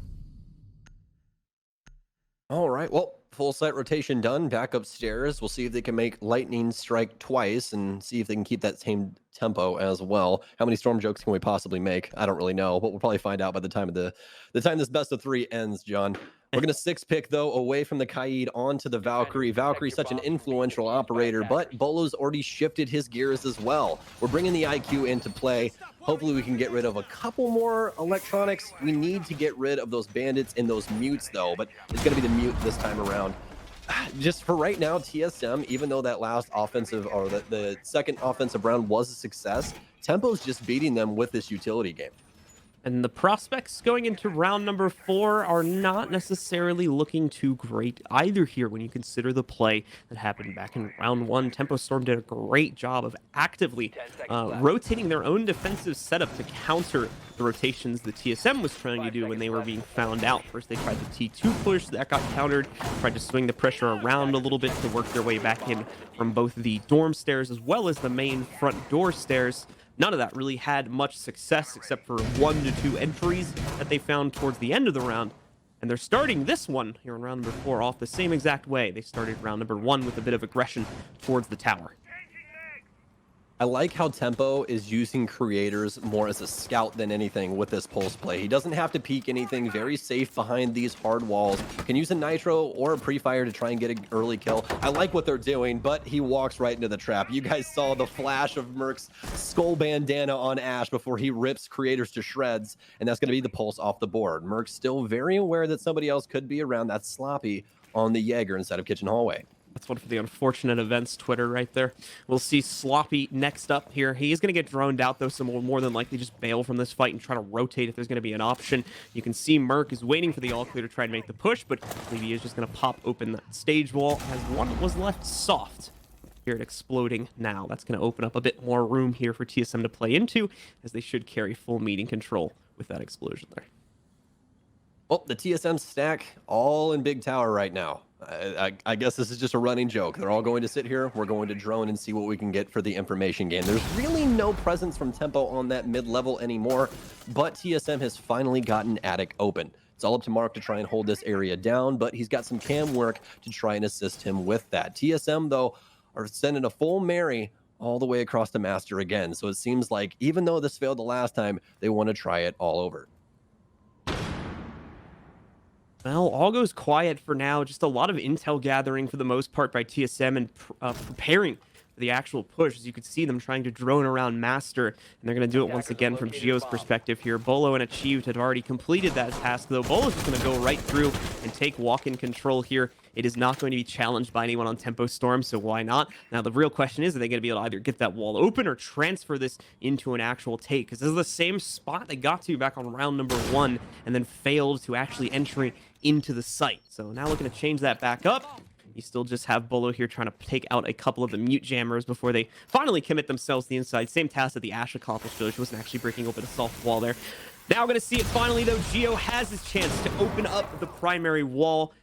Speaker 5: All right, well, full site rotation done. Back upstairs. We'll see if they can make lightning strike twice and see if they can keep that same tempo as well. How many storm jokes can we possibly make? I don't really know, but we'll probably find out by the time this best of 3 ends, John. We're going to 6-pick, though, away from the Kaid onto the Valkyrie. Valkyrie's such an influential operator, but Bolo's already shifted his gears as well. We're bringing the IQ into play. Hopefully we can get rid of a couple more electronics. We need to get rid of those bandits and those mutes, though, but it's going to be the mute this time around. Just for right now, TSM, even though that last offensive, or the second offensive round was a success, Tempo's just beating them with this utility game.
Speaker 4: And the prospects going into round number 4 are not necessarily looking too great either here when you consider the play that happened back in round 1. Tempo Storm did a great job of actively rotating their own defensive setup to counter the rotations the TSM was trying to do when they were being found out. First, they tried the T2 push, that got countered, tried to swing the pressure around a little bit to work their way back in from both the dorm stairs as well as the main front door stairs. None of that really had much success except for 1 to 2 entries that they found towards the end of the round. And they're starting this one here in round number 4 off the same exact way. They started round number 1 with a bit of aggression towards the tower.
Speaker 5: I like how Tempo is using creators more as a scout than anything with this pulse play. He doesn't have to peek anything, very safe behind these hard walls. Can use a nitro or a pre-fire to try and get an early kill. I like what they're doing, but he walks right into the trap. You guys saw the flash of Merc's skull bandana on Ash before he rips creators to shreds, and that's going to be the pulse off the board. Merc's still very aware that somebody else could be around. That's Sloppy on the Jaeger instead of Kitchen Hallway.
Speaker 4: That's one for the unfortunate events Twitter right there. We'll see Sloppy next up here. He is going to get droned out, though, so more than likely just bail from this fight and try to rotate if there's going to be an option. You can see Merc is waiting for the all clear to try and make the push, but maybe he is just going to pop open that stage wall as one was left soft. Here it exploding now. That's going to open up a bit more room here for TSM to play into, as they should carry full meeting control with that explosion there.
Speaker 5: Well, the TSM stack all in Big Tower right now. I guess this is just a running joke. They're all going to sit here. We're going to drone and see what we can get for the information game. There's really no presence from Tempo on that mid-level anymore, but TSM has finally gotten Attic open. It's all up to Mark to try and hold this area down, but he's got some cam work to try and assist him with that. TSM, though, are sending a full Mary all the way across the Master again. So it seems like even though this failed the last time, they want to try it all over.
Speaker 4: Well, all goes quiet for now. Just a lot of intel gathering for the most part by TSM and preparing for the actual push. As you can see them trying to drone around Master, and they're going to do it once again from Gio's perspective here. Bolo and Achieved had already completed that task, though. Bolo's just going to go right through and take walk-in control here. It is not going to be challenged by anyone on Tempo Storm, so why not? Now, the real question is, are they going to be able to either get that wall open or transfer this into an actual take? Because this is the same spot they got to back on round number 1 and then failed to actually enter into the site. So now looking to change that back up. You still just have Bolo here trying to take out a couple of the mute jammers before they finally commit themselves to the inside. Same task that the Ash accomplished, though. She wasn't actually breaking open a soft wall there. Now we're going to see it finally, though. Gio has his chance to open up the primary wall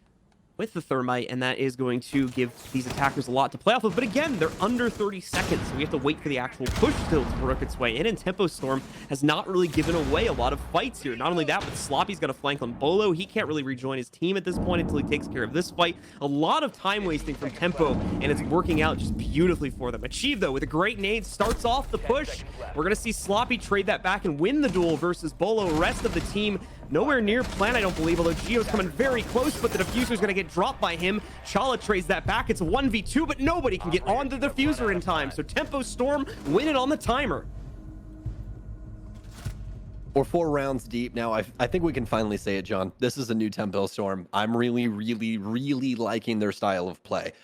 Speaker 4: with the thermite, and that is going to give these attackers a lot to play off of. But again, they're under 30 seconds, so we have to wait for the actual push still to work its way in, and Tempo Storm has not really given away a lot of fights here. Not only that, but Sloppy's got a flank on Bolo. He can't really rejoin his team at this point until he takes care of this fight. A lot of time wasting from Tempo, and it's working out just beautifully for them. Achieve, though, with a great nade, starts off the push. We're going to see Sloppy trade that back and win the duel versus Bolo. Rest of the team nowhere near plan, I don't believe, although Gio's coming very close, but the diffuser's going to get dropped by him. Chala trades that back. It's a 1v2, but nobody can get on the diffuser in time, so Tempo Storm win it on the timer.
Speaker 5: We're 4 rounds deep now. I think we can finally say it, John. This is a new Tempo Storm. I'm really liking their style of play.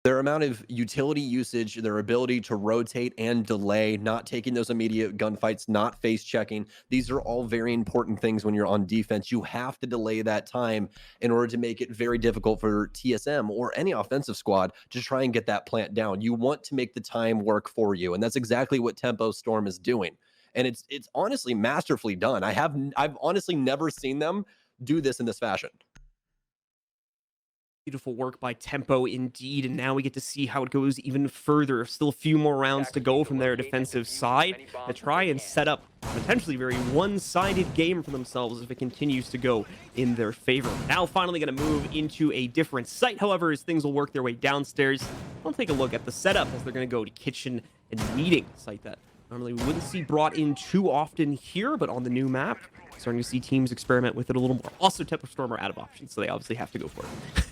Speaker 5: Their amount of utility usage, their ability to rotate and delay, not taking those immediate gunfights, not face checking. These are all very important things when you're on defense. You have to delay that time in order to make it very difficult for TSM or any offensive squad to try and get that plant down. You want to make the time work for you, and that's exactly what Tempo Storm is doing. And it's honestly masterfully done. I've honestly never seen them do this in this fashion.
Speaker 4: Beautiful work by Tempo indeed, and now we get to see how it goes even further. Still a few more rounds to go from their defensive side to try and set up a potentially very one-sided game for themselves if it continues to go in their favor. Now finally going to move into a different site, however, as things will work their way downstairs. We'll take a look at the setup as they're going to go to kitchen and meeting, a site that normally we wouldn't see brought in too often here, but on the new map, starting to see teams experiment with it a little more. Also, Tempo Storm are out of options, so they obviously have to go for it.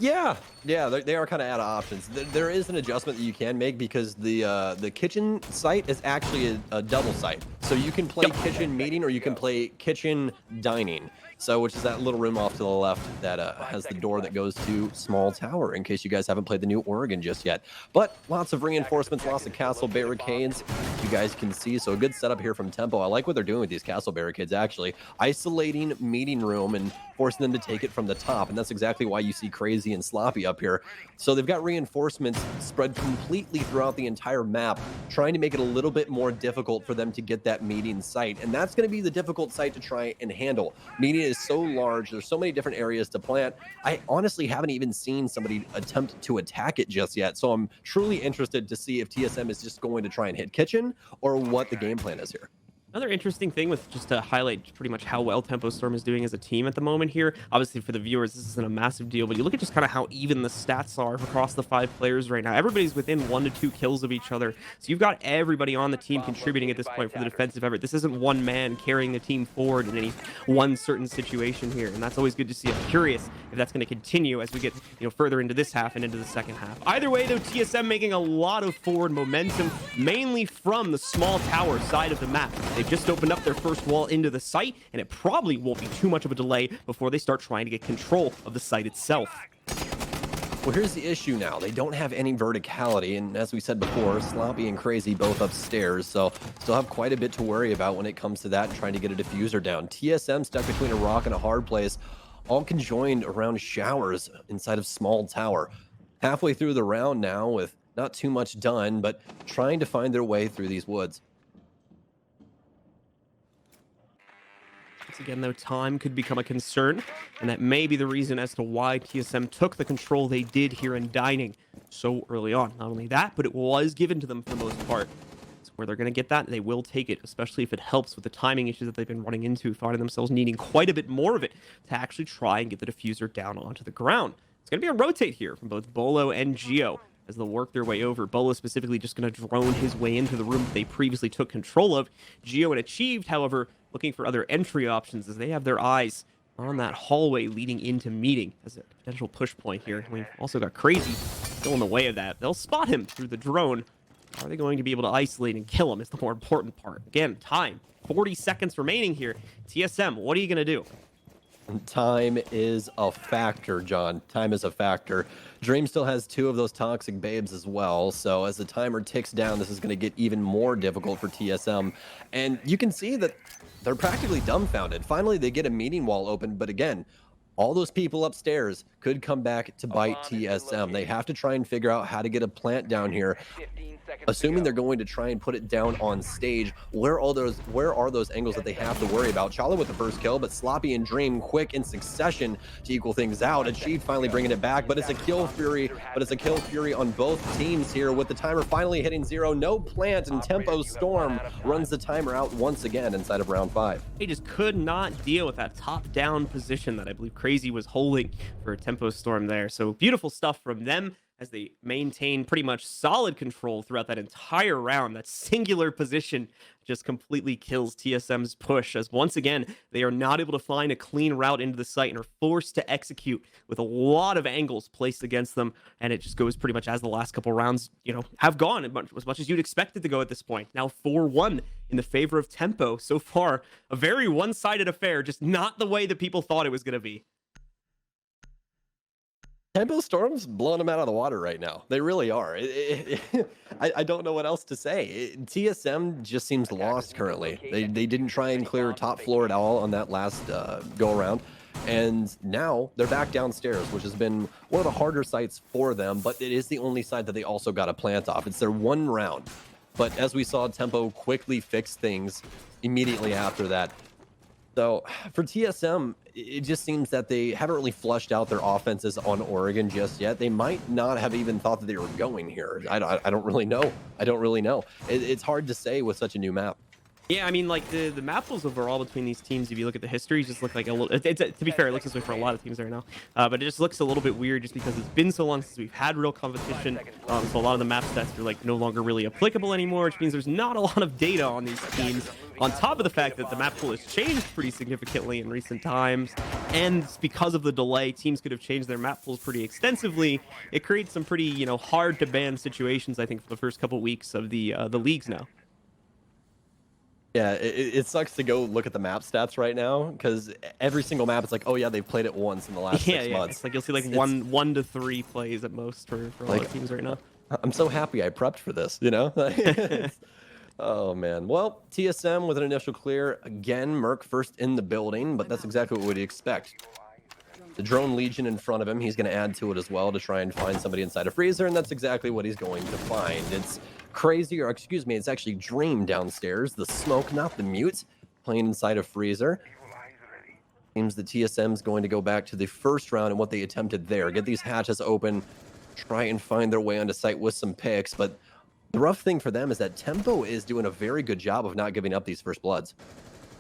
Speaker 5: Yeah, they are kind of out of options. There is an adjustment that you can make because the kitchen site is actually a double site. So you can play kitchen meeting or you can play kitchen dining. So, which is that little room off to the left that has the door that goes to Small Tower, in case you guys haven't played the new Oregon just yet. But lots of reinforcements, lots of castle barricades, you guys can see. So a good setup here from Tempo. I like what they're doing with these castle barricades, actually. Isolating meeting room and forcing them to take it from the top. And that's exactly why you see Crazy and Sloppy up here. So they've got reinforcements spread completely throughout the entire map, trying to make it a little bit more difficult for them to get that meeting site. And that's going to be the difficult site to try and handle. Meeting is so large. There's so many different areas to plant. I honestly haven't even seen somebody attempt to attack it just yet. So I'm truly interested to see if TSM is just going to try and hit Kitchen or what the game plan is here.
Speaker 4: Another interesting thing with just to highlight pretty much how well Tempo Storm is doing as a team at the moment here. Obviously for the viewers, this isn't a massive deal, but you look at just kind of how even the stats are across the 5 players right now. Everybody's within 1 to 2 kills of each other. So you've got everybody on the team contributing at this point for the defensive effort. This isn't one man carrying the team forward in any one certain situation here. And that's always good to see. I'm curious if that's going to continue as we get further into this half and into the second half. Either way, though, TSM making a lot of forward momentum, mainly from the Small Tower side of the map. They've just opened up their first wall into the site, and it probably won't be too much of a delay before they start trying to get control of the site itself.
Speaker 5: Well, here's the issue now. They don't have any verticality, and as we said before, Sloppy and Crazy both upstairs, so still have quite a bit to worry about when it comes to that and trying to get a diffuser down. TSM stuck between a rock and a hard place, all conjoined around showers inside of Small Tower. Halfway through the round now with not too much done, but trying to find their way through these woods.
Speaker 4: Once again, though, time could become a concern, and that may be the reason as to why TSM took the control they did here in Dining so early on. Not only that, but it was given to them for the most part. So where they're going to get that, they will take it, especially if it helps with the timing issues that they've been running into, finding themselves needing quite a bit more of it to actually try and get the diffuser down onto the ground. It's going to be a rotate here from both Bolo and Geo as they'll work their way over. Bolo specifically just going to drone his way into the room that they previously took control of. Geo and Achieved, however, looking for other entry options as they have their eyes on that hallway leading into meeting as a potential push point here. We've also got Crazy still in the way of that. They'll spot him through the drone. Are they going to be able to isolate and kill him is the more important part. Again, time. 40 seconds remaining here. TSM, what are you going to do?
Speaker 5: Time is a factor, John. Time is a factor. Dream still has 2 of those toxic babes as well, so as the timer ticks down, this is going to get even more difficult for TSM. And you can see that they're practically dumbfounded. Finally, they get a meeting wall open, but again, all those people upstairs could come back to bite TSM. They have to try and figure out how to get a plant down here. Assuming they're going to try and put it down on stage, where are those angles that they have to worry about? Chala with the first kill, but Sloppy and Dream quick in succession to equal things out. Achieved finally bringing it back, but it's a kill fury. On both teams here with the timer finally hitting 0. No plant, and Tempo Storm runs the timer out once again inside of round 5.
Speaker 4: They just could not deal with that top-down position that I believe Crazy was holding for Tempo Storm there. So beautiful stuff from them as they maintain pretty much solid control throughout that entire round. That singular position just completely kills TSM's push, as once again, they are not able to find a clean route into the site and are forced to execute with a lot of angles placed against them. And it just goes pretty much as the last couple rounds, have gone as much as you'd expect it to go at this point. Now 4-1 in the favor of Tempo. So far, a very one-sided affair, just not the way that people thought it was going to be.
Speaker 5: Tempo Storm's blowing them out of the water right now. They really are. I don't know what else to say. TSM just seems lost currently. They didn't try and clear top floor at all on that last go around. And now they're back downstairs, which has been one of the harder sites for them, but it is the only side that they also got a plant off. It's their one round. But as we saw, Tempo quickly fix things immediately after that. So for TSM, it just seems that they haven't really flushed out their offenses on Oregon just yet. They might not have even thought that they were going here. I don't really know. It's hard to say with such a new map.
Speaker 4: Yeah, I mean, like, the map pools overall between these teams, if you look at the history, just look like a little... to be fair, it looks this way for a lot of teams right now. But it just looks a little bit weird just because it's been so long since we've had real competition. So a lot of the map stats are, like, no longer really applicable anymore, which means there's not a lot of data on these teams. On top of the fact that the map pool has changed pretty significantly in recent times, and because of the delay, teams could have changed their map pools pretty extensively. It creates some pretty, hard-to-ban situations, I think, for the first couple weeks of the leagues now.
Speaker 5: Yeah, it sucks to go look at the map stats right now because every single map, it's like, oh yeah, they've played it once in the last 6 months.
Speaker 4: It's like you'll see like one to three plays at most for a lot of teams right now.
Speaker 5: I'm so happy I prepped for this, you know? Oh man. Well, TSM with an initial clear. Again, Merc first in the building, but that's exactly what we'd expect. The drone legion in front of him, he's going to add to it as well to try and find somebody inside a freezer, and that's exactly what he's going to find. It's crazy, or excuse me, it's actually Dream downstairs. The smoke, not the mute, playing inside a freezer. Seems the TSM's going to go back to the first round and what they attempted there. Get these hatches open, try and find their way onto site with some picks, but the rough thing for them is that Tempo is doing a very good job of not giving up these first bloods.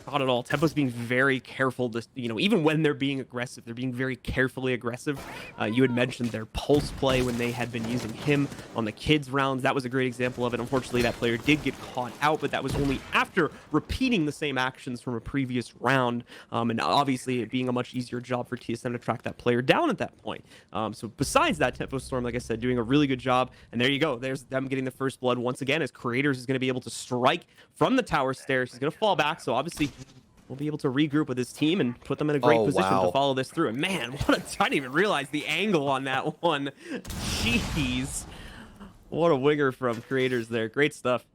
Speaker 4: Not at all. Tempo's being very careful to, even when they're being aggressive, they're being very carefully aggressive. You had mentioned their pulse play when they had been using him on the kids rounds. That was a great example of it. Unfortunately, that player did get caught out, but that was only after repeating the same actions from a previous round. And obviously it being a much easier job for TSM to track that player down at that point. So besides that, Tempo Storm, like I said, doing a really good job. And there you go. There's them getting the first blood once again, as Creators is going to be able to strike from the tower stairs. He's going to fall back. So obviously we'll be able to regroup with his team and put them in a great position to follow this through. And man, I didn't even realize the angle on that one. Jeez. What a winger from Creators there. Great stuff.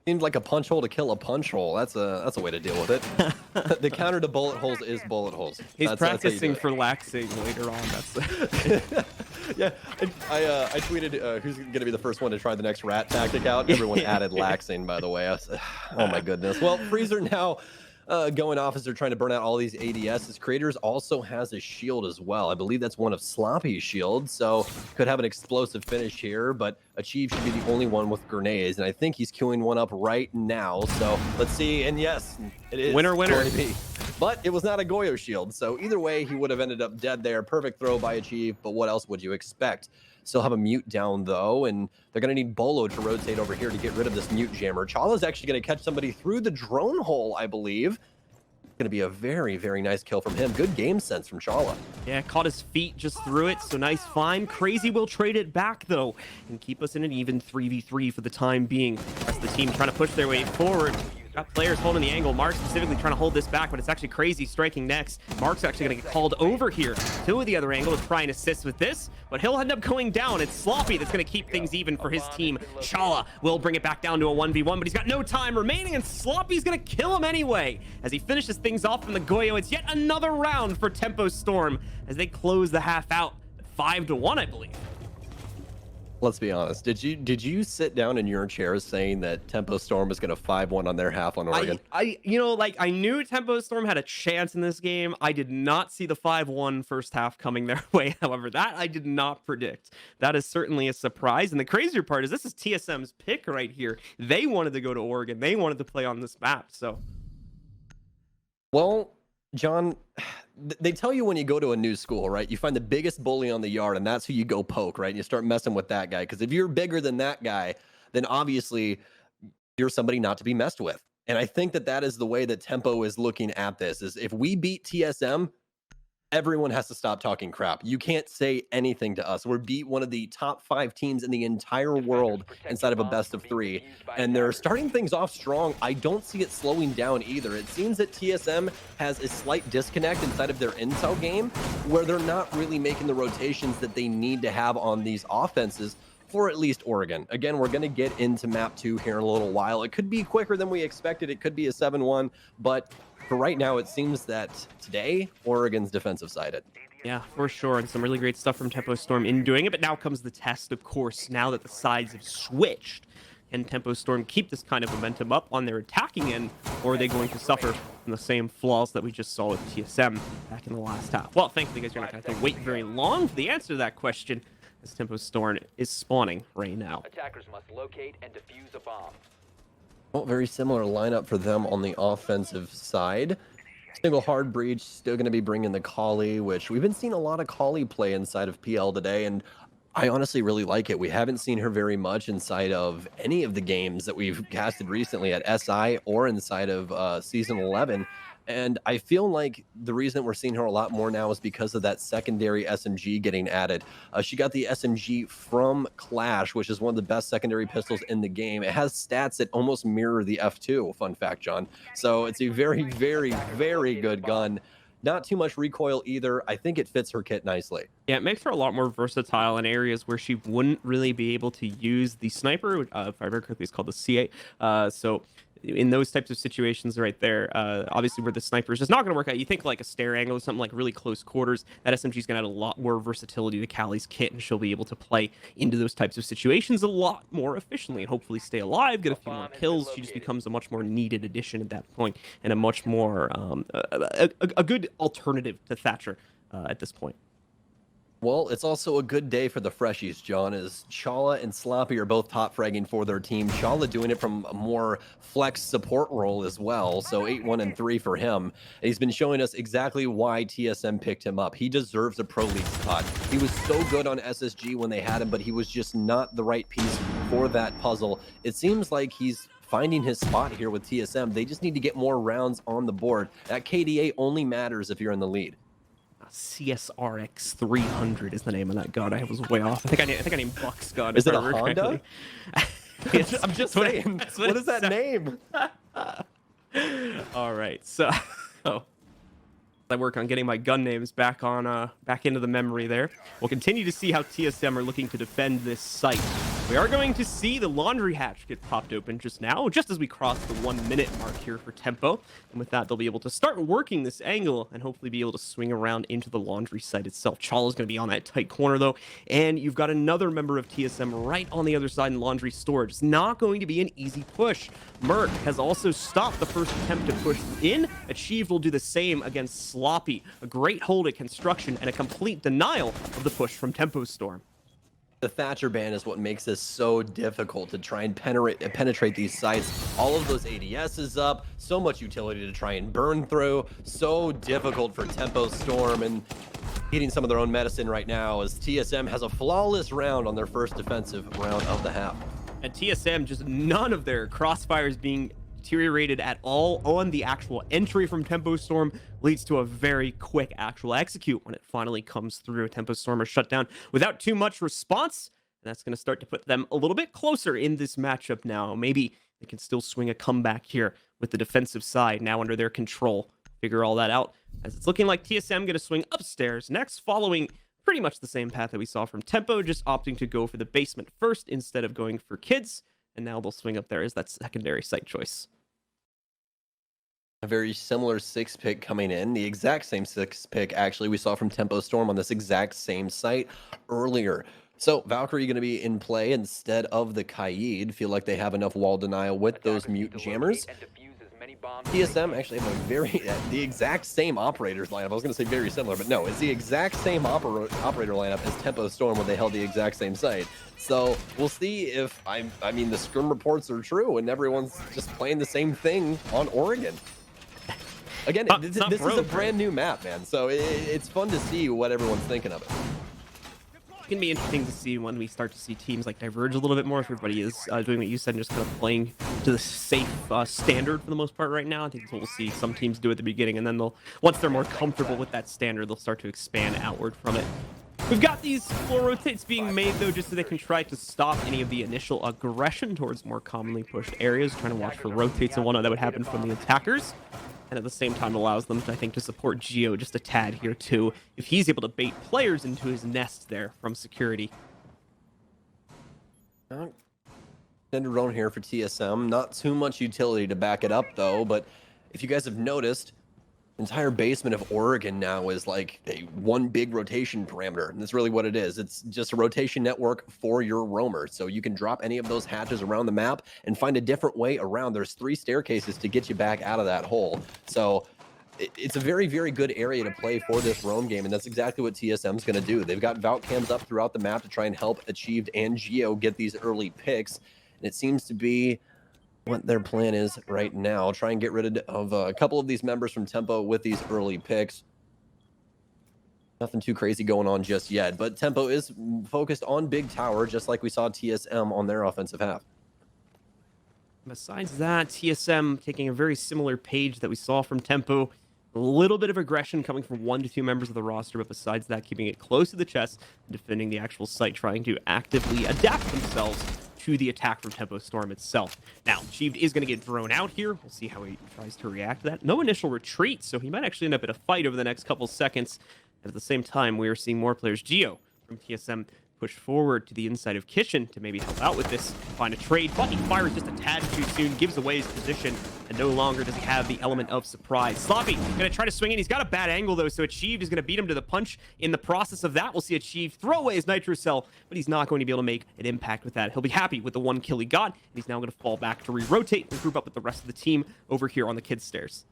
Speaker 5: Seems like a punch hole to kill a punch hole. That's a way to deal with it. The counter to bullet holes is bullet holes.
Speaker 4: He's practicing for laxing later on.
Speaker 5: Yeah, I tweeted who's going to be the first one to try the next rat tactic out. Everyone added laxing, by the way. Oh my goodness. Well, Freezer now going off as they're trying to burn out all these ADS. His Creators also has a shield as well. I believe that's one of Sloppy's shields, so could have an explosive finish here, but Achieve should be the only one with grenades, and I think he's queuing one up right now, so let's see. And yes, it is
Speaker 4: winner.
Speaker 5: Going to be. But it was not a Goyo shield, so either way, he would have ended up dead there. Perfect throw by Achieve, but what else would you expect? Still have a mute down, though, and they're going to need Bolo to rotate over here to get rid of this mute jammer. Chala's actually going to catch somebody through the drone hole, I believe. Going to be a very, very nice kill from him. Good game sense from Chala.
Speaker 4: Yeah, caught his feet just through it, so nice find. Crazy will trade it back, though, and keep us in an even 3v3 for the time being. That's the team trying to push their way forward. Got players holding the angle. Mark specifically trying to hold this back, but it's actually Crazy striking next. Mark's actually going to get called over here to the other angle to try and assist with this, but he'll end up going down. It's Sloppy that's going to keep things even for his team. Chala will bring it back down to a 1v1, but he's got no time remaining, and Sloppy's going to kill him anyway. As he finishes things off from the Goyo, it's yet another round for Tempo Storm as they close the half out 5-1, I believe.
Speaker 5: Let's be honest. Did you sit down in your chair saying that Tempo Storm was going to 5-1 on their half on Oregon?
Speaker 4: I knew Tempo Storm had a chance in this game. I did not see the 5-1 first half coming their way. However, that I did not predict. That is certainly a surprise. And the crazier part is this is TSM's pick right here. They wanted to go to Oregon. They wanted to play on this map. So,
Speaker 5: well, John, they tell you when you go to a new school, right? You find the biggest bully on the yard, and that's who you go poke, right? And you start messing with that guy. Because if you're bigger than that guy, then obviously you're somebody not to be messed with. And I think that is the way that Tempo is looking at this, is if we beat TSM, everyone has to stop talking crap. You can't say anything to us. We're beat one of the top 5 teams in the entire world inside of a best of 3. And they're starting things off strong. I don't see it slowing down either. It seems that TSM has a slight disconnect inside of their intel game where they're not really making the rotations that they need to have on these offenses for at least Oregon. Again, we're going to get into map 2 here in a little while. It could be quicker than we expected. It could be a 7-1, but for right now, it seems that today, Oregon's defensive sided.
Speaker 4: Yeah, for sure. And some really great stuff from Tempo Storm in doing it. But now comes the test, of course, now that the sides have switched. Can Tempo Storm keep this kind of momentum up on their attacking end, or are they going to suffer from the same flaws that we just saw with TSM back in the last half? Well, thankfully, you guys are not going to have to wait very long for the answer to that question, as Tempo Storm is spawning right now.
Speaker 17: Attackers must locate and defuse a bomb.
Speaker 5: Well, very similar lineup for them on the offensive side. Single hard breach, still going to be bringing the Collie, which we've been seeing a lot of Collie play inside of PL today, and I honestly really like it. We haven't seen her very much inside of any of the games that we've casted recently at SI or inside of Season 11. And I feel like the reason we're seeing her a lot more now is because of that secondary SMG getting added. She got the SMG from Clash, which is one of the best secondary pistols in the game. It has stats that almost mirror the F2, fun fact, John. So it's a very, very, very good gun. Not too much recoil either. I think it fits her kit nicely.
Speaker 4: Yeah, it makes her a lot more versatile in areas where she wouldn't really be able to use the sniper, if I remember correctly, it's called the C8. So in those types of situations right there, obviously where the sniper is just not going to work out, you think like a stare angle or something like really close quarters, that SMG is going to add a lot more versatility to Callie's kit, and she'll be able to play into those types of situations a lot more efficiently and hopefully stay alive, get a few more kills. She just becomes a much more needed addition at that point, and a much more a good alternative to Thatcher at this point.
Speaker 5: Well, it's also a good day for the freshies, John, as Chala and Sloppy are both top fragging for their team. Chala doing it from a more flex support role as well, so 8-1 and 3 for him. And he's been showing us exactly why TSM picked him up. He deserves a pro league spot. He was so good on SSG when they had him, but he was just not the right piece for that puzzle. It seems like he's finding his spot here with TSM. They just need to get more rounds on the board. That KDA only matters if you're in the lead.
Speaker 4: CSRX 300 is the name of that gun. I was way off. I think I named Buck's gun.
Speaker 5: Is it a Honda? I'm just saying. What is that
Speaker 4: said.
Speaker 5: name?
Speaker 4: All right, so I work on getting my gun names back into the memory there. We'll continue to see how TSM are looking to defend this site. We are going to see the laundry hatch get popped open just now, just as we cross the 1 minute mark here for Tempo. And with that, they'll be able to start working this angle and hopefully be able to swing around into the laundry site itself. Chala's going to be on that tight corner, though. And you've got another member of TSM right on the other side in laundry storage. It's not going to be an easy push. Merc has also stopped the first attempt to push in. Achieved will do the same against Sloppy. A great hold at construction and a complete denial of the push from Tempo Storm.
Speaker 5: The Thatcher ban is what makes this so difficult to try and penetrate these sites. All of those ADS is up, so much utility to try and burn through, so difficult for Tempo Storm, and eating some of their own medicine right now as TSM has a flawless round on their first defensive round of the half.
Speaker 4: And TSM, just none of their crossfires being deteriorated at all on the actual entry from Tempo Storm leads to a very quick actual execute when it finally comes through. Tempo Storm are shut down without too much response, and that's going to start to put them a little bit closer in this matchup now. Maybe they can still swing a comeback here with the defensive side now under their control. Figure all that out, as it's looking like TSM going to swing upstairs next, following pretty much the same path that we saw from Tempo, just opting to go for the basement first instead of going for kids, and now they'll swing up there as that secondary site choice.
Speaker 5: A very similar 6 pick coming in, the exact same 6 pick actually we saw from Tempo Storm on this exact same site earlier. So Valkyrie going to be in play instead of the Kaid. Feel like they have enough wall denial with those mute jammers. TSM actually have the exact same operators lineup. I was going to say very similar, but no, it's the exact same operator lineup as Tempo Storm when they held the exact same site. So we'll see if, I mean, the scrim reports are true and everyone's just playing the same thing on Oregon. Again, this is a brand new map, man. So it's fun to see what everyone's thinking of it.
Speaker 4: It's going to be interesting to see when we start to see teams like diverge a little bit more. If everybody is doing what you said and just kind of playing to the safe standard for the most part right now. I think we'll see some teams do at the beginning, and then once they're more comfortable with that standard, they'll start to expand outward from it. We've got these floor rotates being made, though, just so they can try to stop any of the initial aggression towards more commonly pushed areas, trying to watch for rotates and whatnot that would happen from the attackers. And at the same time allows them, I think, to support Geo just a tad here, too, if he's able to bait players into his nest there from security.
Speaker 5: Extended run here for TSM. Not too much utility to back it up, though, but if you guys have noticed, the entire basement of Oregon now is like one big rotation parameter, and that's really what it is. It's just a rotation network for your roamer, so you can drop any of those hatches around the map and find a different way around. There's 3 staircases to get you back out of that hole, so it's a very, very good area to play for this roam game, and that's exactly what TSM's going to do. They've got Valk cams up throughout the map to try and help Achieved and Geo get these early picks, and it seems to be what their plan is right now. Try and get rid of a couple of these members from Tempo with these early picks. Nothing too crazy going on just yet, but Tempo is focused on Big Tower, just like we saw TSM on their offensive half.
Speaker 4: Besides that, TSM taking a very similar page that we saw from Tempo. A little bit of aggression coming from 1 to 2 members of the roster, but besides that, keeping it close to the chest, defending the actual site, trying to actively adapt themselves to the attack from Tempo Storm itself. Now, Achieved is going to get thrown out here. We'll see how he tries to react to that. No initial retreat, so he might actually end up in a fight over the next couple seconds. And at the same time, we are seeing more players. Geo from TSM push forward to the inside of Kitchen to maybe help out with this, find a trade, but he fires just a tad too soon, gives away his position, and no longer does he have the element of surprise. Sloppy gonna try to swing in. He's got a bad angle though, so Achieved is gonna beat him to the punch. In the process of that, we'll see Achieved throw away his Nitro Cell, but he's not going to be able to make an impact with that. He'll be happy with the 1 kill he got, and he's now gonna fall back to re-rotate and group up with the rest of the team over here on the kids' stairs.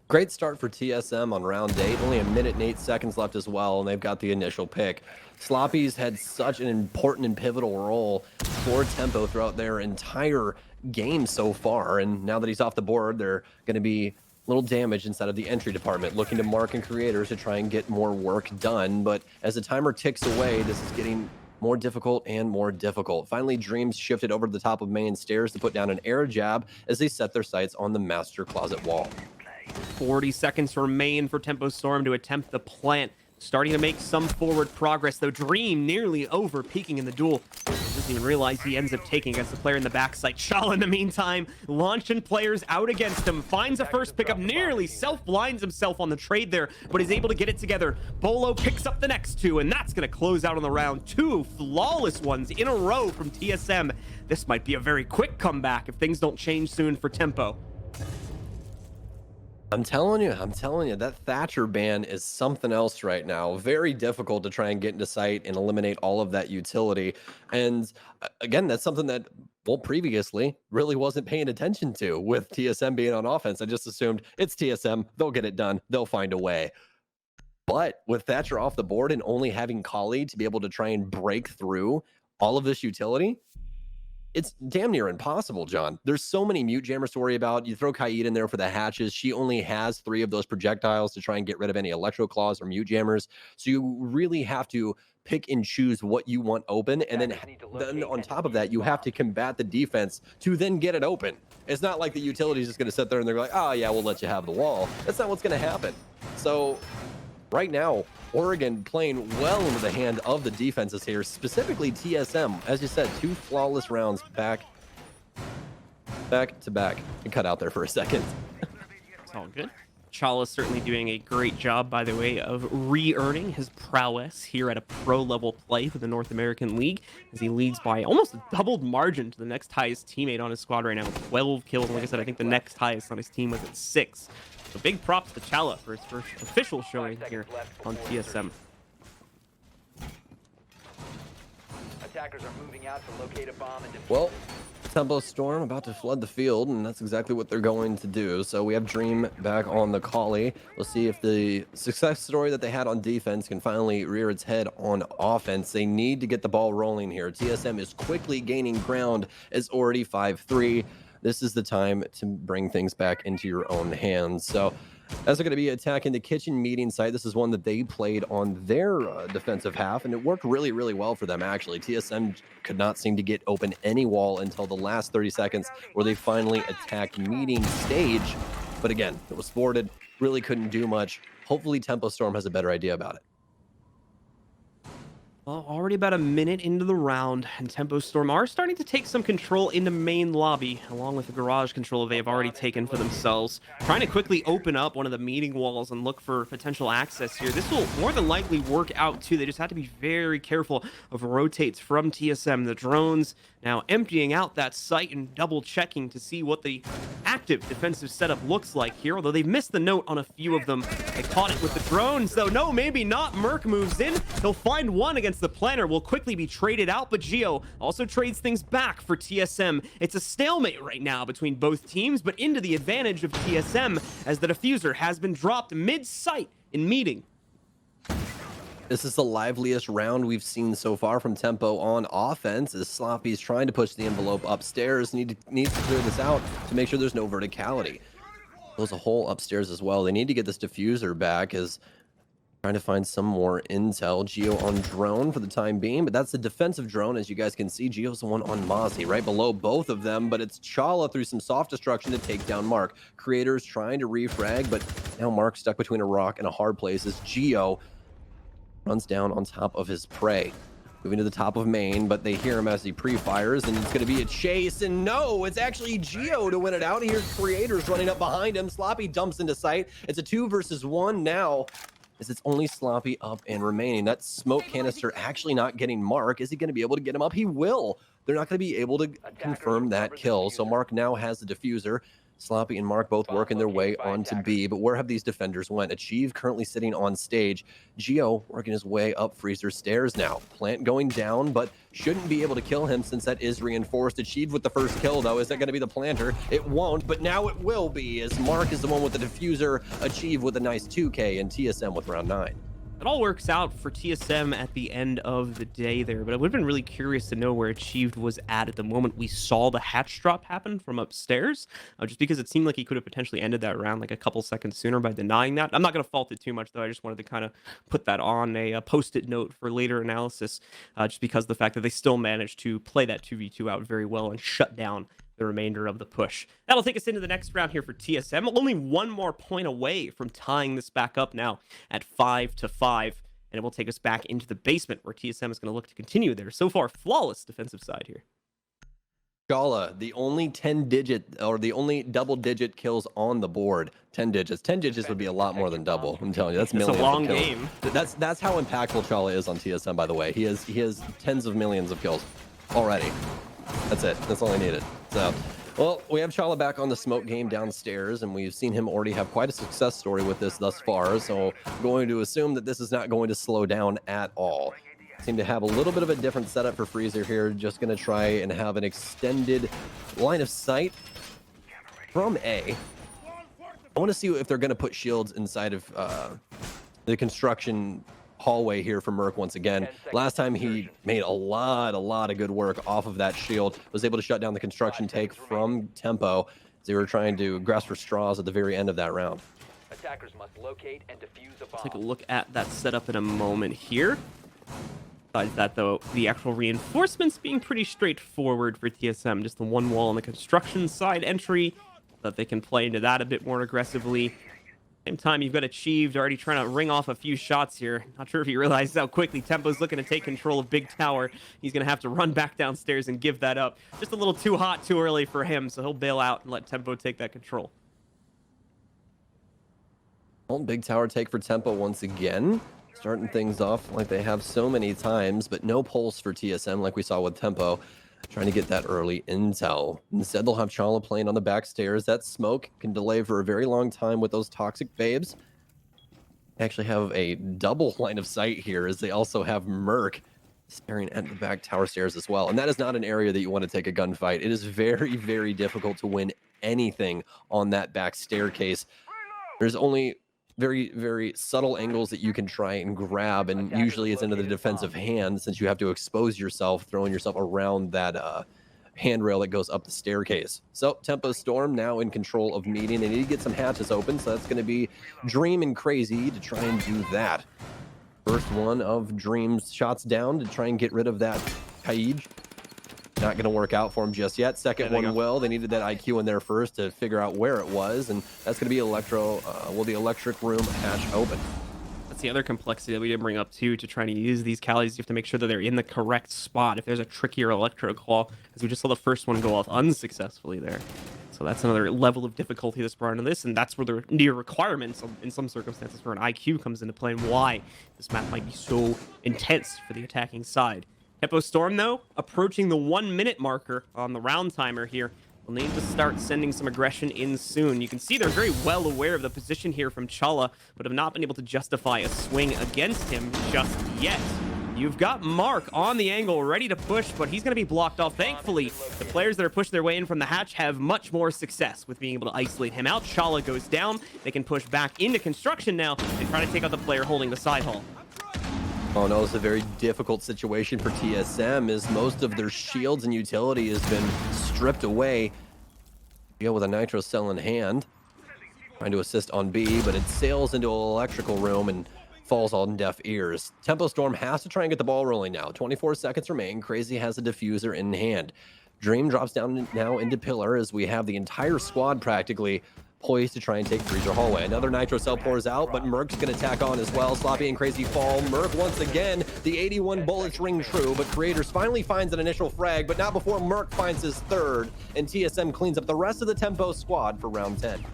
Speaker 5: Great start for TSM on round 8. Only a minute and 8 seconds left as well, and they've got the initial pick. Sloppy's had such an important and pivotal role for Tempo throughout their entire game so far, and now that he's off the board, they're going to be a little damaged inside of the entry department, looking to Mark and creators to try and get more work done. But as the timer ticks away, this is getting more difficult and more difficult. Finally, Dreams shifted over to the top of main stairs to put down an air jab as they set their sights on the master closet wall.
Speaker 4: 40 seconds remain for Tempo Storm to attempt the plant. Starting to make some forward progress, though. Dream nearly over, peaking in the duel. Doesn't even realize he ends up taking against the player in the backside. Shala, in the meantime, launching players out against him. Finds a first pickup, nearly self-blinds himself on the trade there, but is able to get it together. Bolo picks up the next 2, and that's going to close out on the round. 2 flawless ones in a row from TSM. This might be a very quick comeback if things don't change soon for Tempo.
Speaker 5: I'm telling you, that Thatcher ban is something else right now. Very difficult to try and get into sight and eliminate all of that utility. And again, that's something that, well, previously really wasn't paying attention to with TSM being on offense. I just assumed it's TSM, they'll get it done, they'll find a way. But with Thatcher off the board and only having Kali to be able to try and break through all of this utility, it's damn near impossible, John. There's so many mute jammers to worry about. You throw Kaid in there for the hatches. She only has 3 of those projectiles to try and get rid of any electro claws or mute jammers. So you really have to pick and choose what you want open. And then on top of that, you have to combat the defense to then get it open. It's not like the utility is just going to sit there and they're like, oh, yeah, we'll let you have the wall. That's not what's going to happen. So right now, Oregon playing well into the hand of the defenses here, specifically TSM. As you said, 2 flawless rounds back to back. And cut out there for a second.
Speaker 4: It's all good. Chala's certainly doing a great job, by the way, of re-earning his prowess here at a pro-level play for the North American League, as he leads by almost a doubled margin to the next highest teammate on his squad right now with 12 kills. And like I said, I think the next highest on his team was at 6. So big props to Chala for his first official showing here on TSM.
Speaker 17: Attackers are moving out to locate a bomb and defuse.
Speaker 5: Well, Tempo Storm about to flood the field, and that's exactly what they're going to do. So we have Dream back on the Kali. We'll see if the success story that they had on defense can finally rear its head on offense. They need to get the ball rolling here. TSM is quickly gaining ground as already 5-3. This is the time to bring things back into your own hands. So as they're going to be attacking the kitchen meeting site, this is one that they played on their defensive half, and it worked really, really well for them, actually. TSM could not seem to get open any wall until the last 30 seconds where they finally attacked meeting stage. But again, it was thwarted, really couldn't do much. Hopefully Tempo Storm has a better idea about it.
Speaker 4: Well, already about a minute into the round, and Tempo Storm are starting to take some control in the main lobby, along with the garage control they have already taken for themselves. Trying to quickly open up one of the meeting walls and look for potential access here. This will more than likely work out too. They just have to be very careful of rotates from TSM. The drones now emptying out that site and double checking to see what the active defensive setup looks like here, although they've missed the note on a few of them. They caught it with the drones, though. No, maybe not. Merc moves in. He'll find one against the planner. Will quickly be traded out, but Geo also trades things back for TSM. It's a stalemate right now between both teams, but into the advantage of TSM as the diffuser has been dropped mid-sight in meeting.
Speaker 5: This is the liveliest round we've seen so far from Tempo on offense, as Sloppy's trying to push the envelope upstairs. Needs to clear this out to make sure there's no verticality. There's a hole upstairs as well. They need to get this diffuser back, as Trying to find some more intel. Geo on drone for the time being, but that's the defensive drone. As you guys can see, Geo's the one on Mozzie, right below both of them, but it's Chala through some soft destruction to take down Mark. Creators trying to refrag, but now Mark stuck between a rock and a hard place as Geo runs down on top of his prey. Moving to the top of main, but they hear him as he pre-fires, and it's going to be a chase, and no, it's actually Geo to win it out. Here's Creators running up behind him. Sloppy dumps into sight. It's a 2 versus 1 now, as it's only Sloppy up and remaining. That smoke canister actually not getting Mark. Is he going to be able to get him up? He will. They're not going to be able to confirm that kill, so Mark now has the diffuser. Sloppy and Mark both working their way onto B, but where have these defenders went? Achieve currently sitting on stage. Geo working his way up Freezer stairs now. Plant going down, but shouldn't be able to kill him since that is reinforced. Achieve with the first kill, though. Is that going to be the planter? It won't, but now it will be, as Mark is the one with the diffuser. Achieve with a nice 2K, and TSM with round 9.
Speaker 4: It all works out for TSM at the end of the day there, but I would have been really curious to know where Achieved was at the moment we saw the hatch drop happen from upstairs, just because it seemed like he could have potentially ended that round like a couple seconds sooner by denying that. I'm not going to fault it too much, though. I just wanted to kind of put that on a post-it note for later analysis, just because of the fact that they still managed to play that 2v2 out very well and shut down the remainder of the push. That'll take us into the next round here for TSM. Only one more point away from tying this back up now at 5-5, and it will take us back into the basement where TSM is going to look to continue their so far flawless defensive side here.
Speaker 5: Chala, the only 10-digit or the only double-digit kills on the board. 10 digits. 10 digits would be a lot more than double. I'm telling you, that's millions.
Speaker 4: It's a long
Speaker 5: of kills.
Speaker 4: game.
Speaker 5: That's how impactful Chala is on TSM. By the way, he has tens of millions of kills already. That's it. That's all I needed. So, well, we have Chala back on the smoke game downstairs, and we've seen him already have quite a success story with this thus far. So, I'm going to assume that this is not going to slow down at all. Seem to have a little bit of a different setup for Freezer here. Just going to try and have an extended line of sight from A. I want to see if they're going to put shields inside of the construction hallway here for Merc once again. Last time he made a lot of good work off of that shield. Was able to shut down the construction take from Tempo as they were trying to grasp for straws at the very end of that round.
Speaker 17: Attackers must locate and defuse a bomb.
Speaker 4: Take a look at that setup in a moment here. Besides that, though, the actual reinforcements being pretty straightforward for TSM. Just the one wall on the construction side entry, that they can play into that a bit more aggressively. Same time, you've got Achieved already trying to ring off a few shots here. Not sure if he realizes how quickly Tempo's looking to take control of Big Tower. He's going to have to run back downstairs and give that up. Just a little too hot too early for him, so he'll bail out and let Tempo take that control.
Speaker 5: Well, Big Tower take for Tempo once again. Starting things off like they have so many times, but no pulse for TSM like we saw with Tempo. Trying to get that early intel. Instead, they'll have Chala playing on the back stairs. That smoke can delay for a very long time with those toxic babes. They actually have a double line of sight here as they also have Merc staring at the back tower stairs as well. And that is not an area that you want to take a gunfight. It is very, very difficult to win anything on that back staircase. There's only very, very subtle angles that you can try and grab, and usually it's into the defensive hand since you have to expose yourself, throwing yourself around that handrail that goes up the staircase. So Tempo Storm now in control of meeting. They need to get some hatches open, so that's going to be Dream and Crazy to try and do that. First one of Dream's shots down to try and get rid of that Kaij. Not going to work out for him just yet. Second one will. They needed that IQ in there first to figure out where it was, and that's going to be the electric room hatch open.
Speaker 4: That's the other complexity that we didn't bring up too. To try to use these Callies, you have to make sure that they're in the correct spot. If there's a trickier electro claw, as we just saw the first one go off unsuccessfully there. So that's another level of difficulty that's brought into this, and that's where the near requirements in some circumstances where an IQ comes into play, and why this map might be so intense for the attacking side. Tempo Storm, though, approaching the 1-minute marker on the round timer here. We'll need to start sending some aggression in soon. You can see they're very well aware of the position here from Chala, but have not been able to justify a swing against him just yet. You've got Mark on the angle, ready to push, but he's going to be blocked off. Thankfully, the players that are pushing their way in from the hatch have much more success with being able to isolate him out. Chala goes down. They can push back into construction now and try to take out the player holding the side hall.
Speaker 5: Oh no, it's a very difficult situation for TSM as most of their shields and utility has been stripped away. With a nitro cell in hand, trying to assist on B, but it sails into an electrical room, and falls on deaf ears. Tempo Storm has to try and get the ball rolling now. 24 seconds remain. Crazy has a diffuser in hand. Dream drops down now into pillar as we have the entire squad practically poised to try and take freezer hallway. Another nitro cell pours out, but Merc's gonna tack on as well. Sloppy and Crazy fall. Merc once again, the 81 bullets ring true, but Creators finally finds an initial frag, but not before Merc finds his third, and TSM cleans up the rest of the Tempo squad for round 10.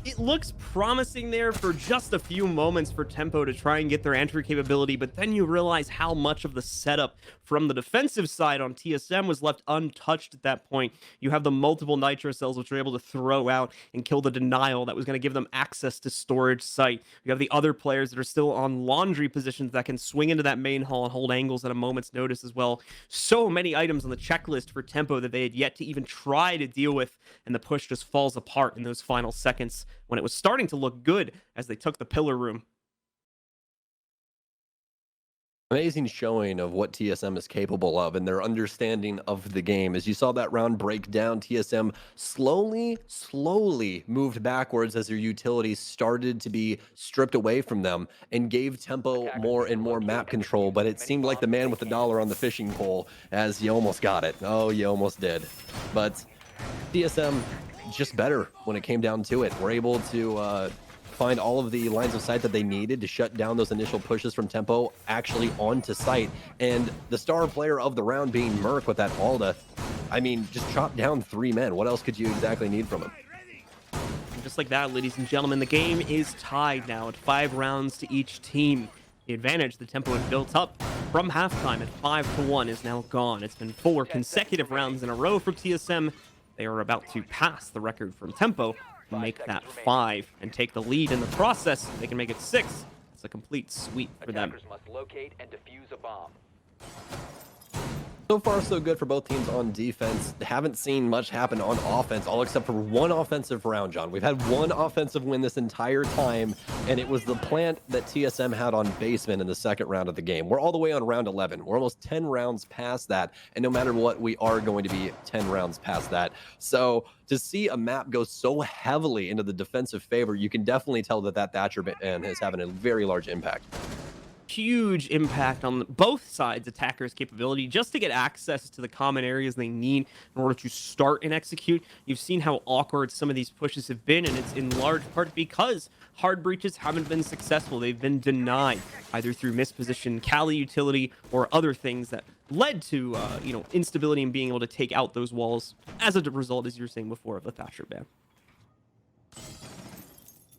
Speaker 4: It looks promising there for just a few moments for Tempo to try and get their entry capability, but then you realize how much of the setup from the defensive side on TSM was left untouched at that point. You have the multiple nitro cells which are able to throw out and kill the denial that was going to give them access to storage site. You have the other players that are still on laundry positions that can swing into that main hall and hold angles at a moment's notice as well. So many items on the checklist for Tempo that they had yet to even try to deal with, and the push just falls apart in those final seconds when it was starting to look good as they took the pillar room.
Speaker 5: Amazing showing of what TSM is capable of and their understanding of the game. As you saw that round break down, TSM slowly moved backwards as their utilities started to be stripped away from them and gave Tempo more and more map control, but it seemed like the man with the dollar on the fishing pole as you almost got it. Oh, you almost did. But TSM just better when it came down to it. We're able to find all of the lines of sight that they needed to shut down those initial pushes from Tempo actually onto site. And the star player of the round being Merc with that Alda, I mean, just chopped down 3 men. What else could you exactly need from him?
Speaker 4: And just like that, ladies and gentlemen, the game is tied now at 5 rounds to each team. The advantage the Tempo had built up from halftime at 5-1 is now gone. It's been 4 consecutive rounds in a row for TSM. They are about to pass the record from Tempo to make that 5 and take the lead in the process. They can make it 6. It's a complete sweep for them.
Speaker 17: Attackers must locate and defuse a bomb.
Speaker 5: So far, so good for both teams on defense. Haven't seen much happen on offense, all except for one offensive round, John. We've had one offensive win this entire time, and it was the plant that TSM had on Basement in the second round of the game. We're all the way on round 11. We're almost 10 rounds past that, and no matter what, we are going to be 10 rounds past that. So to see a map go so heavily into the defensive favor, you can definitely tell that that Thatcher ban is having a very large impact.
Speaker 4: Huge impact on both sides' attackers' capability just to get access to the common areas they need in order to start and execute. You've seen how awkward some of these pushes have been, and it's in large part because hard breaches haven't been successful. They've been denied either through misposition, Cali utility, or other things that led to instability and being able to take out those walls as a result, as you were saying before, of the Thatcher ban.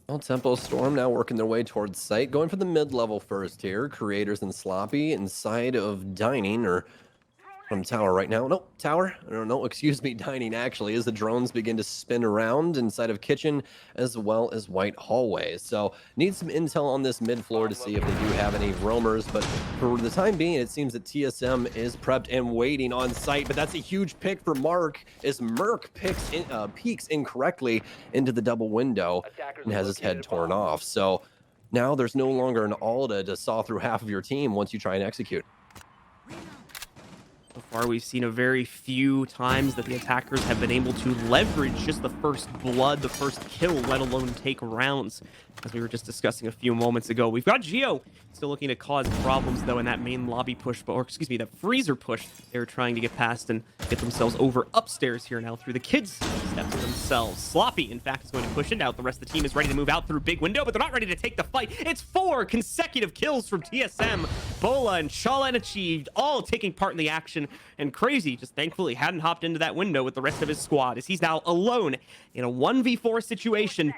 Speaker 5: Well, Tempo Storm now working their way towards site. Going for the mid-level first here. Creators and Sloppy inside of Dining, or from Tower right now. Nope, Tower. I don't know, excuse me, Dining actually, as the drones begin to spin around inside of Kitchen as well as White Hallway. So need some intel on this mid-floor to see if they do have any roamers, but for the time being, it seems that TSM is prepped and waiting on site, but that's a huge pick for Mark as Merc peeks incorrectly into the double window and has his head torn off. So now there's no longer an Alda to saw through half of your team once you try and execute.
Speaker 4: So far, we've seen a very few times that the attackers have been able to leverage just the first blood, the first kill, let alone take rounds, as we were just discussing a few moments ago. We've got Geo still looking to cause problems, though, in that main lobby push, or excuse me, that freezer push they were trying to get past and get themselves over upstairs here now through the kids' steps themselves. Sloppy, in fact, is going to push it out. The rest of the team is ready to move out through big window, but they're not ready to take the fight. It's 4 consecutive kills from TSM. Bola and Shalan achieved, all taking part in the action. And Crazy just thankfully hadn't hopped into that window with the rest of his squad, as he's now alone in a 1v4 situation.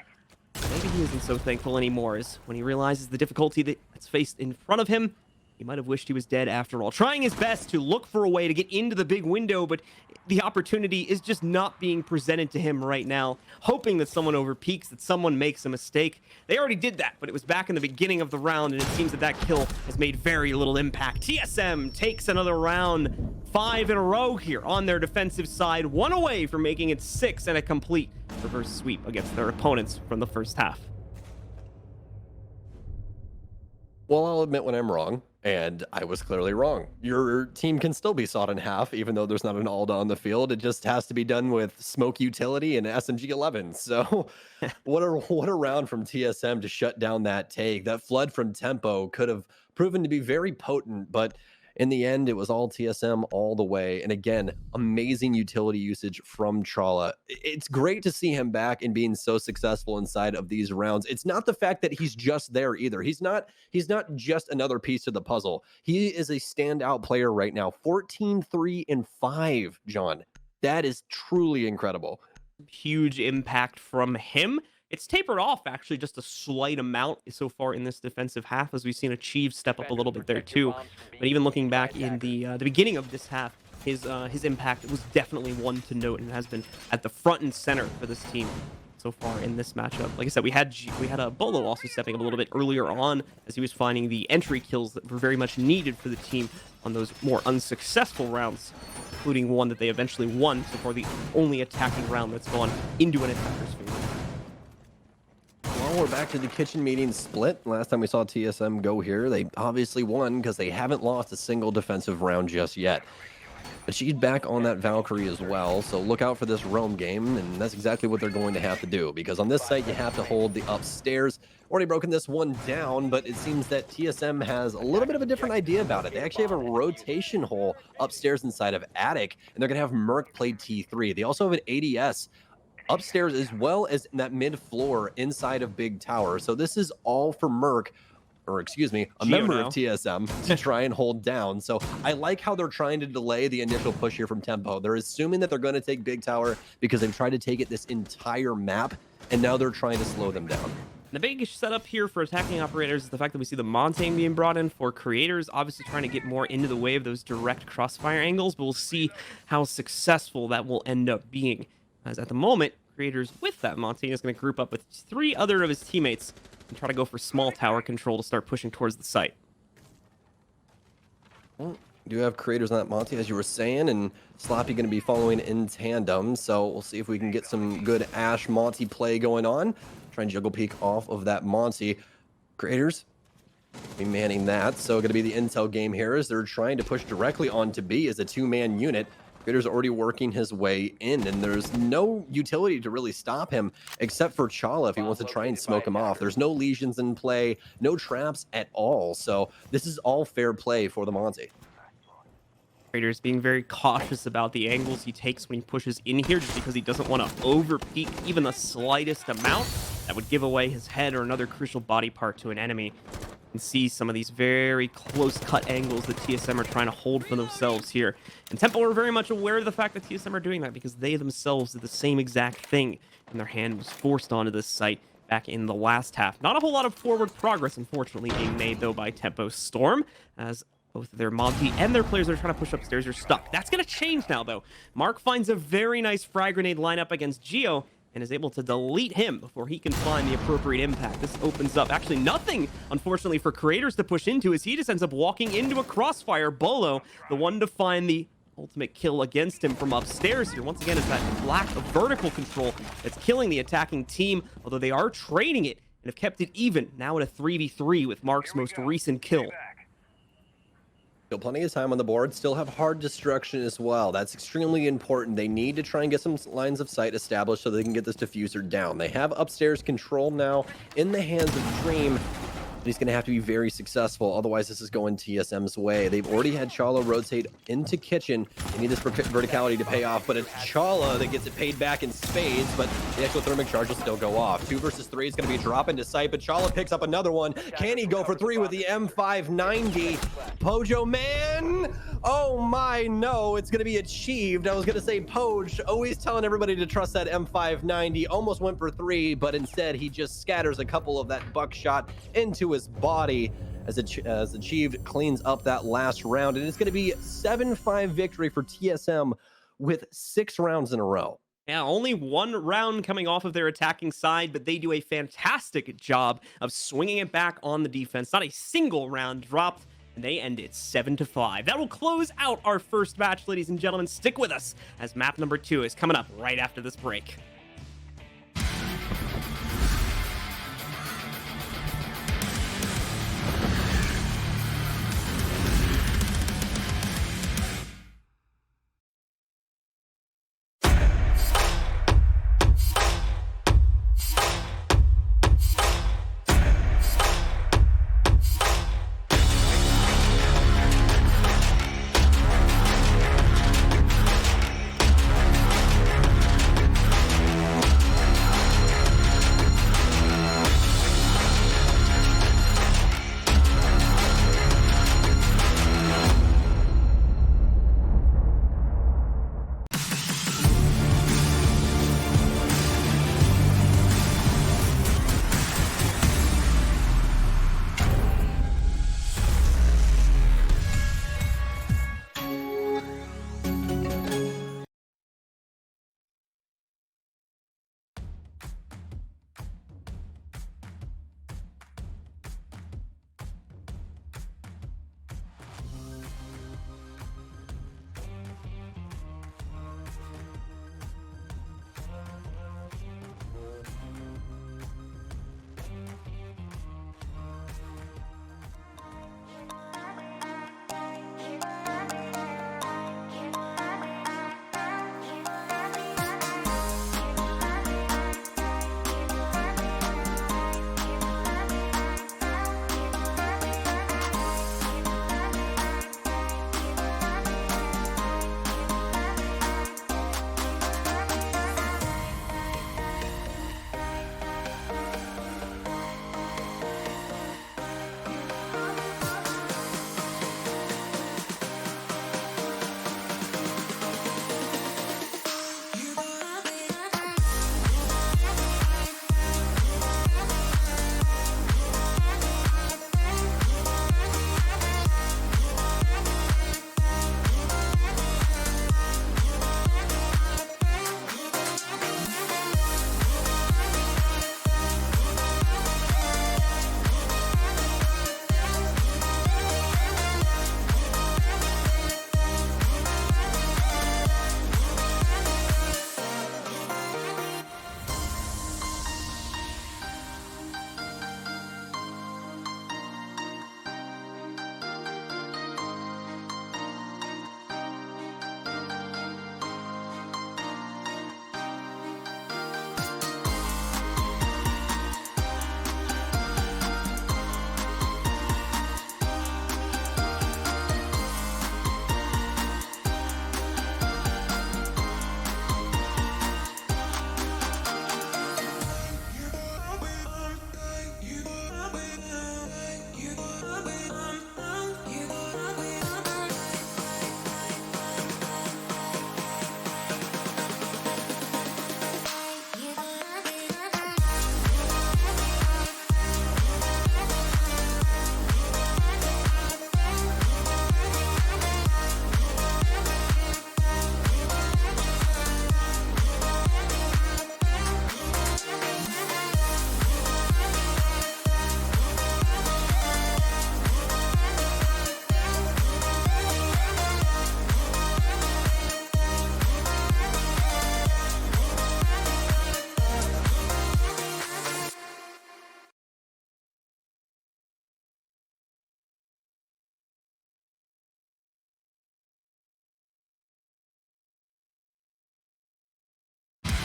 Speaker 4: Maybe he isn't so thankful anymore, as when he realizes the difficulty that's faced in front of him, he might have wished he was dead after all. Trying his best to look for a way to get into the big window, but the opportunity is just not being presented to him right now. Hoping that someone overpeaks, that someone makes a mistake. They already did that, but it was back in the beginning of the round, and it seems that that kill has made very little impact. TSM takes another round, 5 in a row here on their defensive side, 1 away from making it 6 and a complete reverse sweep against their opponents from the first half.
Speaker 5: Well, I'll admit when I'm wrong. And I was clearly wrong. Your team can still be sawed in half, even though there's not an ALDA on the field. It just has to be done with smoke utility and SMG-11. So what a round from TSM to shut down that take. That flood from Tempo could have proven to be very potent, but in the end, it was all TSM all the way. And again, amazing utility usage from Chala. It's great to see him back and being so successful inside of these rounds. It's not the fact that he's just there either. He's not just another piece of the puzzle. He is a standout player right now. 14, 3, and 5, John. That is truly incredible.
Speaker 4: Huge impact from him. It's tapered off actually just a slight amount so far in this defensive half, as we've seen Achieve step up a little bit there too. But even looking back in the beginning of this half, his impact was definitely one to note and has been at the front and center for this team so far in this matchup. Like I said, we had a Bolo also stepping up a little bit earlier on as he was finding the entry kills that were very much needed for the team on those more unsuccessful rounds, including one that they eventually won, so far the only attacking round that's gone into an attacker's favor.
Speaker 5: Well, we're back to the kitchen meeting split. Last time we saw TSM go here, they obviously won because they haven't lost a single defensive round just yet. But she's back on that Valkyrie as well, so look out for this roam game, and that's exactly what they're going to have to do, because on this site you have to hold the upstairs. Already broken this one down, but it seems that TSM has a little bit of a different idea about it. They actually have a rotation hole upstairs inside of Attic, and they're going to have Merc play T3. They also have an ADS upstairs as well as in that mid floor inside of Big Tower. So this is all for Merc, or excuse me, a member of TSM to try and hold down. So I like how they're trying to delay the initial push here from Tempo. They're assuming that they're going to take Big Tower because they've tried to take it this entire map, and now they're trying to slow them down.
Speaker 4: The big setup here for attacking operators is the fact that we see the Montaigne being brought in for creators, obviously trying to get more into the way of those direct crossfire angles, but we'll see how successful that will end up being. As at the moment, creators with that Montaigne is going to group up with 3 other of his teammates and try to go for small tower control to start pushing towards the site.
Speaker 5: Well, you do have creators on that Monty, as you were saying, and Sloppy going to be following in tandem, so we'll see if we can get some good Ash Monty play going on. Try and juggle peek off of that Monty. Creators be manning that, so going to be the intel game here as they're trying to push directly onto B as a 2-man unit. Creator's already working his way in, and there's no utility to really stop him except for Chala if he wants to try and smoke him off. There's no lesions in play, no traps at all, so this is all fair play for the Monty.
Speaker 4: Creator's being very cautious about the angles he takes when he pushes in here, just because he doesn't want to over peek even the slightest amount that would give away his head or another crucial body part to an enemy. And see some of these very close cut angles that TSM are trying to hold for themselves here. And Tempo are very much aware of the fact that TSM are doing that because they themselves did the same exact thing and their hand was forced onto this site back in the last half. Not a whole lot of forward progress, unfortunately, being made though by Tempo Storm, as both their Monty and their players that are trying to push upstairs are stuck. That's going to change now though. Mark finds a very nice frag grenade lineup against Geo and is able to delete him before he can find the appropriate impact. This opens up actually nothing, unfortunately, for creators to push into, as he just ends up walking into a crossfire. Bolo, the one to find the ultimate kill against him from upstairs here. Once again, it's that lack of vertical control that's killing the attacking team, although they are trading it and have kept it even, now at a 3v3 with Mark's most recent kill.
Speaker 5: Still plenty of time on the board, still have hard destruction as well. That's extremely important. They need to try and get some lines of sight established so they can get this diffuser down. They have upstairs control now in the hands of Dream. He's going to have to be very successful, otherwise this is going TSM's way. They've already had Chala rotate into kitchen. They need this verticality to pay off, but it's Chala that gets it paid back in spades, but the exothermic charge will still go off. 2 versus 3 is going to be dropping to sight, but Chala picks up another one. Can he go for 3 with the M590? Pojo, man! Oh my, no, it's going to be achieved. I was going to say Poj, always telling everybody to trust that M590. Almost went for 3, but instead he just scatters a couple of that buckshot into his body as Achieved cleans up that last round, and it's going to be 7-5 victory for TSM with 6 rounds in a row.
Speaker 4: Yeah, only 1 round coming off of their attacking side, but they do a fantastic job of swinging it back on the defense. Not a single round dropped, and they end it 7-5. That will close out our first match, ladies and gentlemen. Stick with us as map number 2 is coming up right after this break.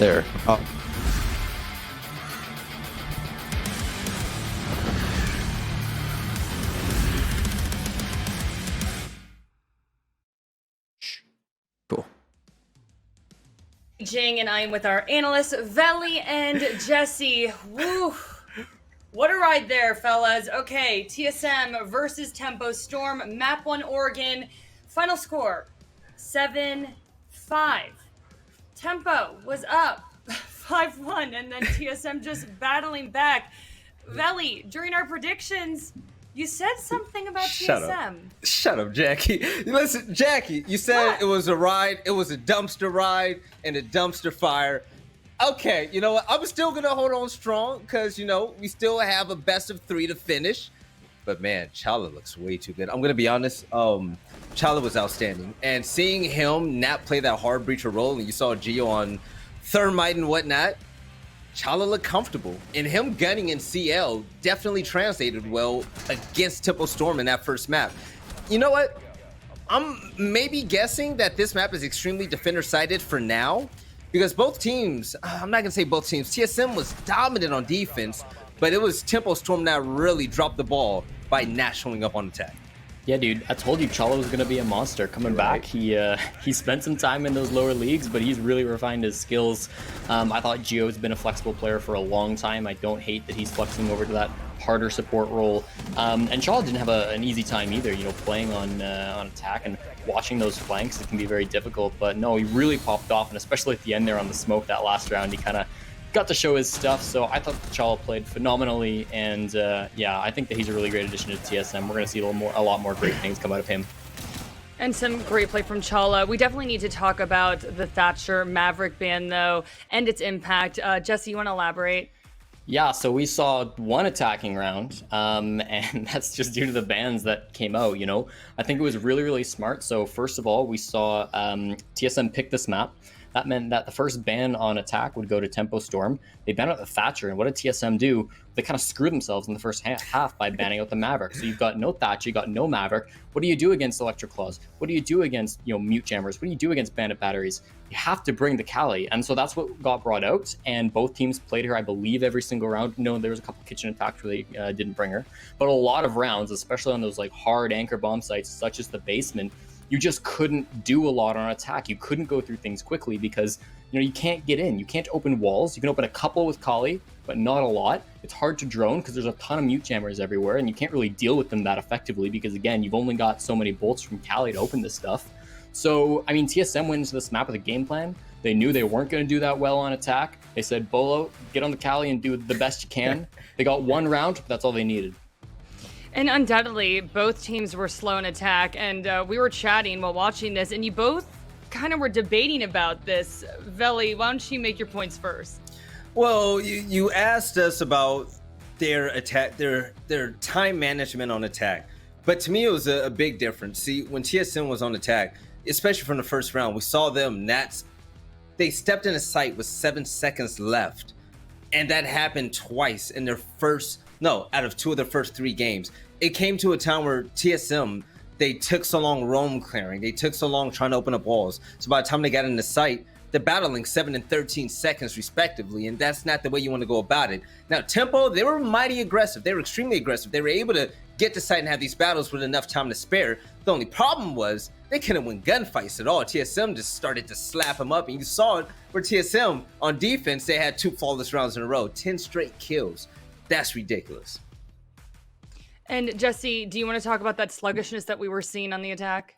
Speaker 5: There. Oh. Cool.
Speaker 1: Jing, and I'm with our analysts, Veli and Jesse. Woo! What a ride there, fellas. Okay, TSM versus Tempo Storm, Map 1 Oregon. Final score, 7-5. Tempo was up 5-1, and then TSM just battling back. Veli, during our predictions, you said something about TSM.
Speaker 2: Shut up, Jackie. Listen, Jackie, you said it was a ride. It was a dumpster ride and a dumpster fire. Okay, you know what? I'm still going to hold on strong because, you know, we still have a best of 3 to finish. But, man, Chala looks way too good. I'm going to be honest. Chala was outstanding. And seeing him not play that hard breacher role, and you saw Gio on Thermite and whatnot, Chala looked comfortable. And him gunning in CL definitely translated well against Tempo Storm in that first map. You know what? I'm maybe guessing that this map is extremely defender-sided for now. Because both teams, I'm not going to say both teams, TSM was dominant on defense, but it was Tempo Storm that really dropped the ball by not showing up on attack.
Speaker 3: Yeah, dude, I told you Chala was going to be a monster coming back. He spent some time in those lower leagues, but he's really refined his skills. I thought Gio's been a flexible player for a long time. I don't hate that he's flexing over to that harder support role. And Chala didn't have an easy time either, you know, playing on attack and watching those flanks. It can be very difficult, but no, he really popped off, and especially at the end there on the smoke that last round, he kind of got to show his stuff. So I thought Chala played phenomenally, and yeah, I think that he's a really great addition to TSM. We're going to see a lot more great things come out of him.
Speaker 1: And some great play from Chala. We definitely need to talk about the Thatcher Maverick ban, though, and its impact. Jesse, you want to elaborate?
Speaker 3: Yeah, so we saw one attacking round, and that's just due to the bans that came out, you know. I think it was really, really smart. So first of all, we saw TSM pick this map. That meant that the first ban on attack would go to Tempo Storm. They banned out the Thatcher, and what did TSM do? They kind of screwed themselves in the first half by banning out the Maverick. So you've got no Thatcher, you got no Maverick. What do you do against Electric Claws? What do you do against, you know, Mute Jammers? What do you do against Bandit Batteries? You have to bring the Kali, and so that's what got brought out. And both teams played her, I believe, every single round. No, there was a couple kitchen attacks where they didn't bring her, but a lot of rounds, especially on those like hard anchor bomb sites such as the basement, you just couldn't do a lot on attack. You couldn't go through things quickly because, you know, you can't get in. You can't open walls. You can open a couple with Kali, but not a lot. It's hard to drone because there's a ton of mute jammers everywhere, and you can't really deal with them that effectively because, again, you've only got so many bolts from Kali to open this stuff. So, I mean, TSM went into this map with a game plan. They knew they weren't going to do that well on attack. They said, Bolo, get on the Kali and do the best you can. They got one round, but that's all they needed.
Speaker 1: And undoubtedly, both teams were slow in attack, and we were chatting while watching this, and you both kind of were debating about this. Veli, why don't you make your points first?
Speaker 2: Well, you asked us about their attack, their time management on attack, but to me it was a big difference. See, when TSM was on attack, especially from the first round, we saw them they stepped in a site with 7 seconds left, and that happened twice in their out of 2 of their first 3 games. It came to a time where TSM, they took so long roam clearing. They took so long trying to open up walls. So by the time they got in the site, they're battling 7 and 13 seconds respectively, and that's not the way you want to go about it. Now, Tempo, they were mighty aggressive. They were extremely aggressive. They were able to get to site and have these battles with enough time to spare. The only problem was they couldn't win gunfights at all. TSM just started to slap them up, and you saw it where TSM on defense, they had 2 flawless rounds in a row, 10 straight kills. That's ridiculous.
Speaker 1: And Jesse, do you want to talk about that sluggishness that we were seeing on the attack?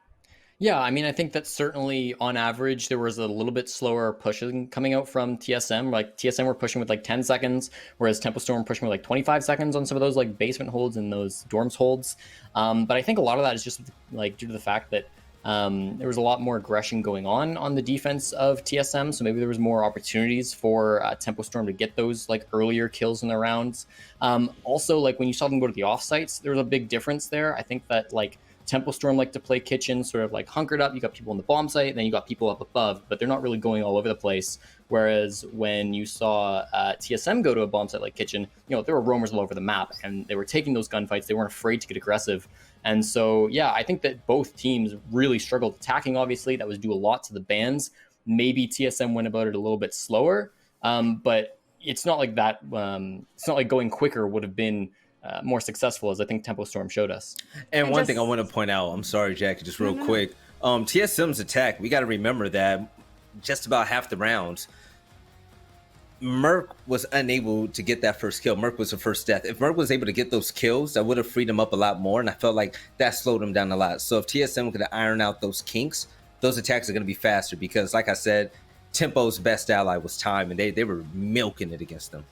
Speaker 3: Yeah, I mean, I think that certainly on average, there was a little bit slower pushing coming out from TSM. Like TSM were pushing with like 10 seconds, whereas Tempo Storm were pushing with like 25 seconds on some of those like basement holds and those dorms holds. But I think a lot of that is just like due to the fact that there was a lot more aggression going on the defense of TSM. So maybe there was more opportunities for Tempo Storm to get those like earlier kills in the rounds. Also, like when you saw them go to the offsites, there was a big difference there. I think that like Tempo Storm like to play kitchen, sort of like hunkered up. You got people on the bomb site, and then you got people up above, but they're not really going all over the place. Whereas when you saw TSM go to a bomb site like kitchen, you know, there were roamers all over the map, and they were taking those gunfights. They weren't afraid to get aggressive. And so, yeah, I think that both teams really struggled attacking, obviously. That was due a lot to the bans. maybe TSM went about it a little bit slower, but it's not like that. It's not like going quicker would have been more successful, as I think Tempo Storm showed us.
Speaker 2: And one thing I want to point out, I'm sorry, Jackie, just real quick. TSM's attack, we got to remember that just about half the rounds, Merc was unable to get that first kill. Merc was the first death. If Merc was able to get those kills, that would have freed him up a lot more, and I felt like that slowed him down a lot. So if TSM could iron out those kinks, those attacks are going to be faster because, like I said, Tempo's best ally was time, and they were milking it against them.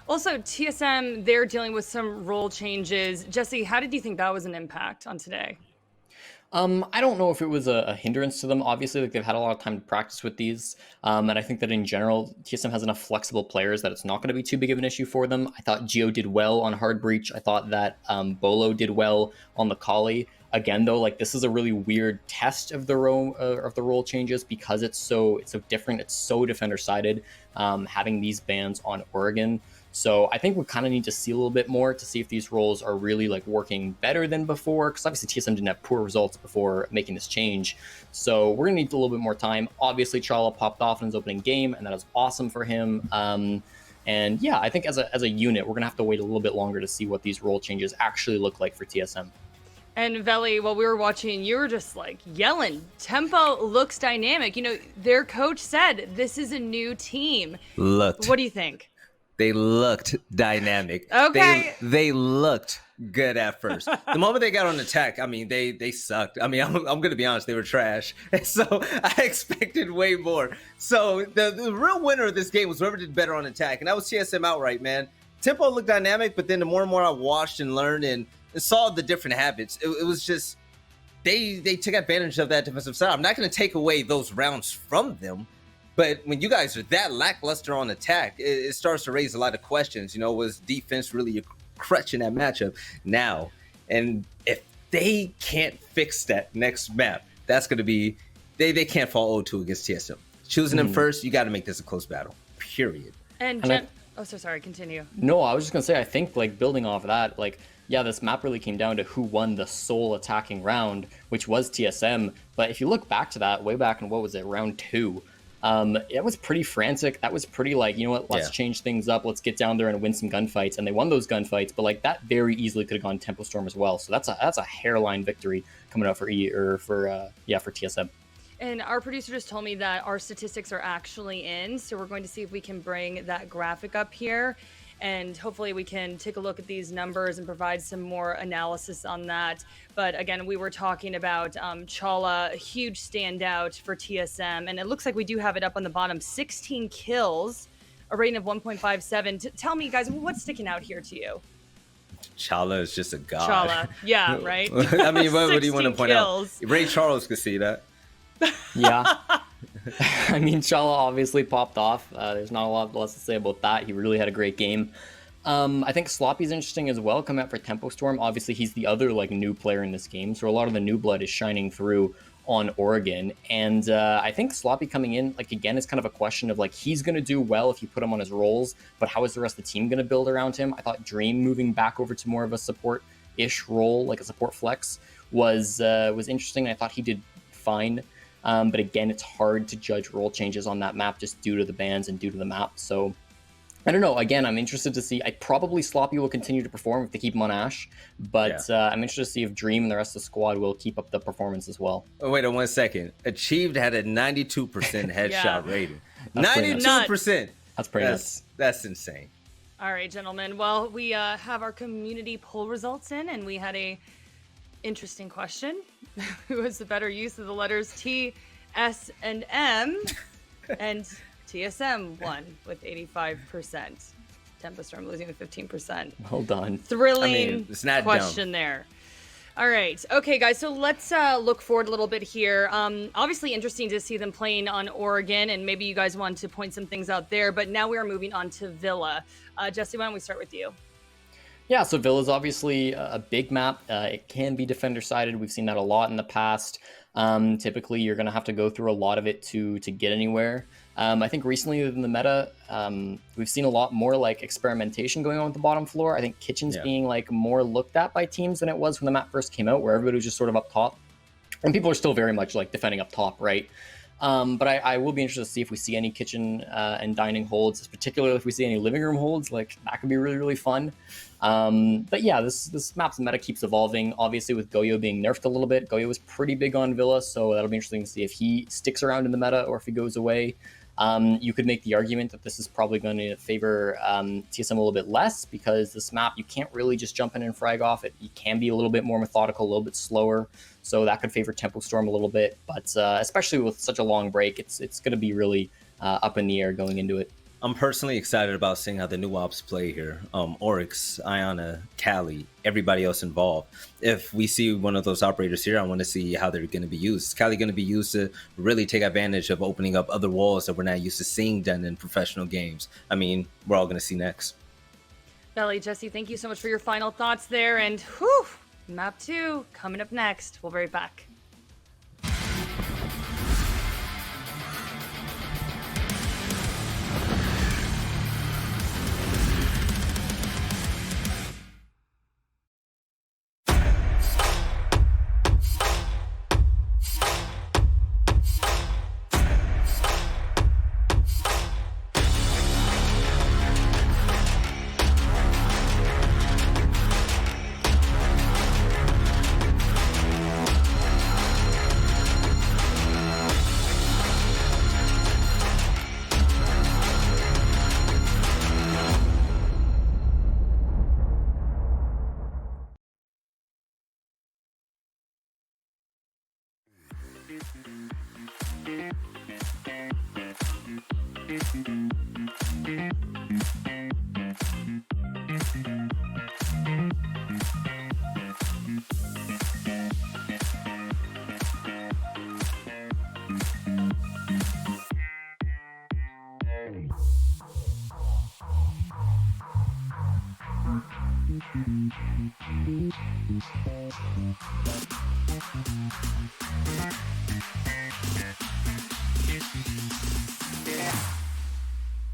Speaker 1: Also, TSM, they're dealing with some role changes. Jesse, how did you think that was an impact on today?
Speaker 3: I don't know if it was a hindrance to them. Obviously, like they've had a lot of time to practice with these. And I think that in general, TSM has enough flexible players that it's not going to be too big of an issue for them. I thought Gio did well on Hard Breach. I thought that Bolo did well on the Kali. Again, though, like this is a really weird test of the role changes because it's so different. It's so defender sided, having these bans on Oregon. So I think we kind of need to see a little bit more to see if these roles are really like working better than before, because obviously TSM didn't have poor results before making this change. So we're gonna need a little bit more time. Obviously Chala popped off in his opening game, and that is awesome for him. And yeah, I think as a unit, we're gonna have to wait a little bit longer to see what these role changes actually look like for TSM.
Speaker 1: And Veli, while we were watching, you were just like yelling, Tempo looks dynamic. You know, their coach said this is a new team.
Speaker 2: Looked.
Speaker 1: What do you think?
Speaker 2: They looked dynamic.
Speaker 1: Okay.
Speaker 2: They looked good at first. The moment they got on attack, I mean, they sucked. I mean, I'm going to be honest, they were trash. And so I expected way more. So the real winner of this game was whoever did better on attack. And that was TSM outright, man. Tempo looked dynamic, but then the more and more I watched and learned and saw the different habits, it was just, they took advantage of that defensive side. I'm not going to take away those rounds from them. But when you guys are that lackluster on attack, it starts to raise a lot of questions. You know, was defense really a crutch in that matchup? Now, and if they can't fix that next map, that's going to be, they can't fall 0-2 against TSM. Choosing them first, you got to make this a close battle, period.
Speaker 1: So sorry, continue.
Speaker 3: No, I was just going to say, I think like building off of that, like, yeah, this map really came down to who won the sole attacking round, which was TSM. But if you look back to that, way back in, what was it, round 2, it was pretty frantic. That was pretty like, you know what, let's change things up. Let's get down there and win some gunfights. And they won those gunfights, but like that very easily could have gone Tempo Storm as well. So that's a hairline victory coming out for TSM.
Speaker 1: And our producer just told me that our statistics are actually in. So we're going to see if we can bring that graphic up here. And hopefully we can take a look at these numbers and provide some more analysis on that. But again, we were talking about Chala, a huge standout for TSM. And it looks like we do have it up on the bottom. 16 kills, a rating of 1.57. Tell me, guys, what's sticking out here to you?
Speaker 2: Chala is just a god.
Speaker 1: Chala, yeah, right?
Speaker 2: I mean, what do you want to point
Speaker 1: kills.
Speaker 2: out? Ray Charles could see that.
Speaker 3: Yeah. I mean, Chala obviously popped off. There's not a lot less to say about that. He really had a great game. I think Sloppy's interesting as well, coming out for Tempo Storm. Obviously, he's the other like new player in this game, so a lot of the new blood is shining through on Oregon. And I think Sloppy coming in, like, again, is kind of a question of like, he's going to do well if you put him on his roles, but how is the rest of the team going to build around him? I thought Dream moving back over to more of a support-ish role, like a support flex, was interesting. I thought he did fine. But again, it's hard to judge role changes on that map just due to the bans and due to the map. So I don't know. Again, I'm interested to see. Probably Sloppy will continue to perform if they keep him on Ash. But I'm interested to see if Dream and the rest of the squad will keep up the performance as well.
Speaker 2: Oh, wait 1 second. Achieved had a 92% headshot rating. 92%.
Speaker 3: That's pretty nuts.
Speaker 2: That's insane.
Speaker 1: All right, gentlemen. Well, we have our community poll results in, and we had a interesting question. Who has the better use of the letters T, S, and M? And TSM won with 85%. Tempo Storm losing with 15%.
Speaker 3: Well done.
Speaker 1: Thrilling
Speaker 2: it's not
Speaker 1: question
Speaker 2: dumb.
Speaker 1: There. All right. Okay, guys. So let's look forward a little bit here. Obviously interesting to see them playing on Oregon, and maybe you guys want to point some things out there. But now we are moving on to Villa. Jesse, why don't we start with you?
Speaker 3: Yeah, so Villa's obviously a big map. It can be defender-sided. We've seen that a lot in the past. Typically, you're going to have to go through a lot of it to get anywhere. I think recently in the meta, we've seen a lot more like experimentation going on with the bottom floor. I think Kitchen's being like more looked at by teams than it was when the map first came out, where everybody was just sort of up top. And people are still very much like defending up top, right? But I will be interested to see if we see any kitchen and dining holds, particularly if we see any living room holds. Like, that could be really, really fun. But yeah, this map's meta keeps evolving. Obviously, with Goyo being nerfed a little bit, Goyo was pretty big on Villa, so that'll be interesting to see if he sticks around in the meta or if he goes away. You could make the argument that this is probably going to favor TSM a little bit less, because this map, you can't really just jump in and frag off it. You can be a little bit more methodical, a little bit slower, so that could favor Tempo Storm a little bit. But especially with such a long break, it's going to be really up in the air going into it.
Speaker 2: I'm personally excited about seeing how the new ops play here. Oryx, Iona, Cali, everybody else involved. If we see one of those operators here, I want to see how they're going to be used. Is Cali going to be used to really take advantage of opening up other walls that we're not used to seeing done in professional games? I mean, we're all going to see next.
Speaker 1: Belly, Jesse, thank you so much for your final thoughts there. And whew, map 2 coming up next. We'll be right back.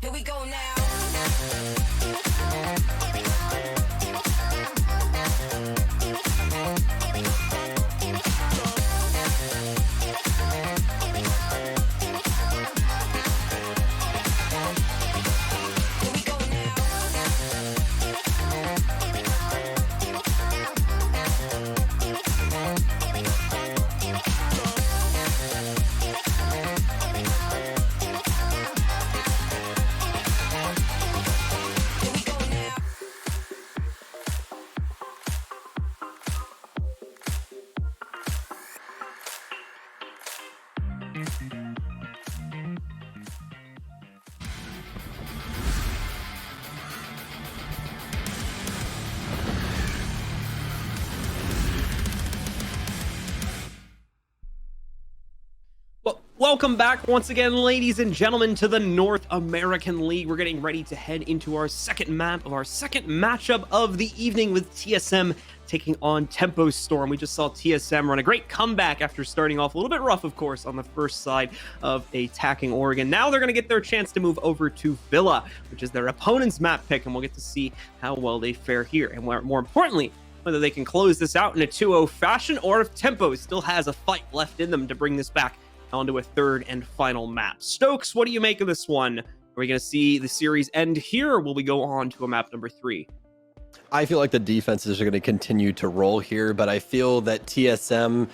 Speaker 18: Here we go now.
Speaker 4: Welcome back once again, ladies and gentlemen, to the North American League. We're getting ready to head into our second map of our second matchup of the evening, with TSM taking on Tempo Storm. We just saw TSM run a great comeback after starting off a little bit rough, of course, on the first side of attacking Oregon. Now they're going to get their chance to move over to Villa, which is their opponent's map pick, and we'll get to see how well they fare here. And more importantly, whether they can close this out in a 2-0 fashion, or if Tempo still has a fight left in them to bring this back onto a third and final map. Stokes, what do you make of this one? Are we going to see the series end here, or will we go on to a map number 3?
Speaker 5: I feel like the defenses are going to continue to roll here, but I feel that TSM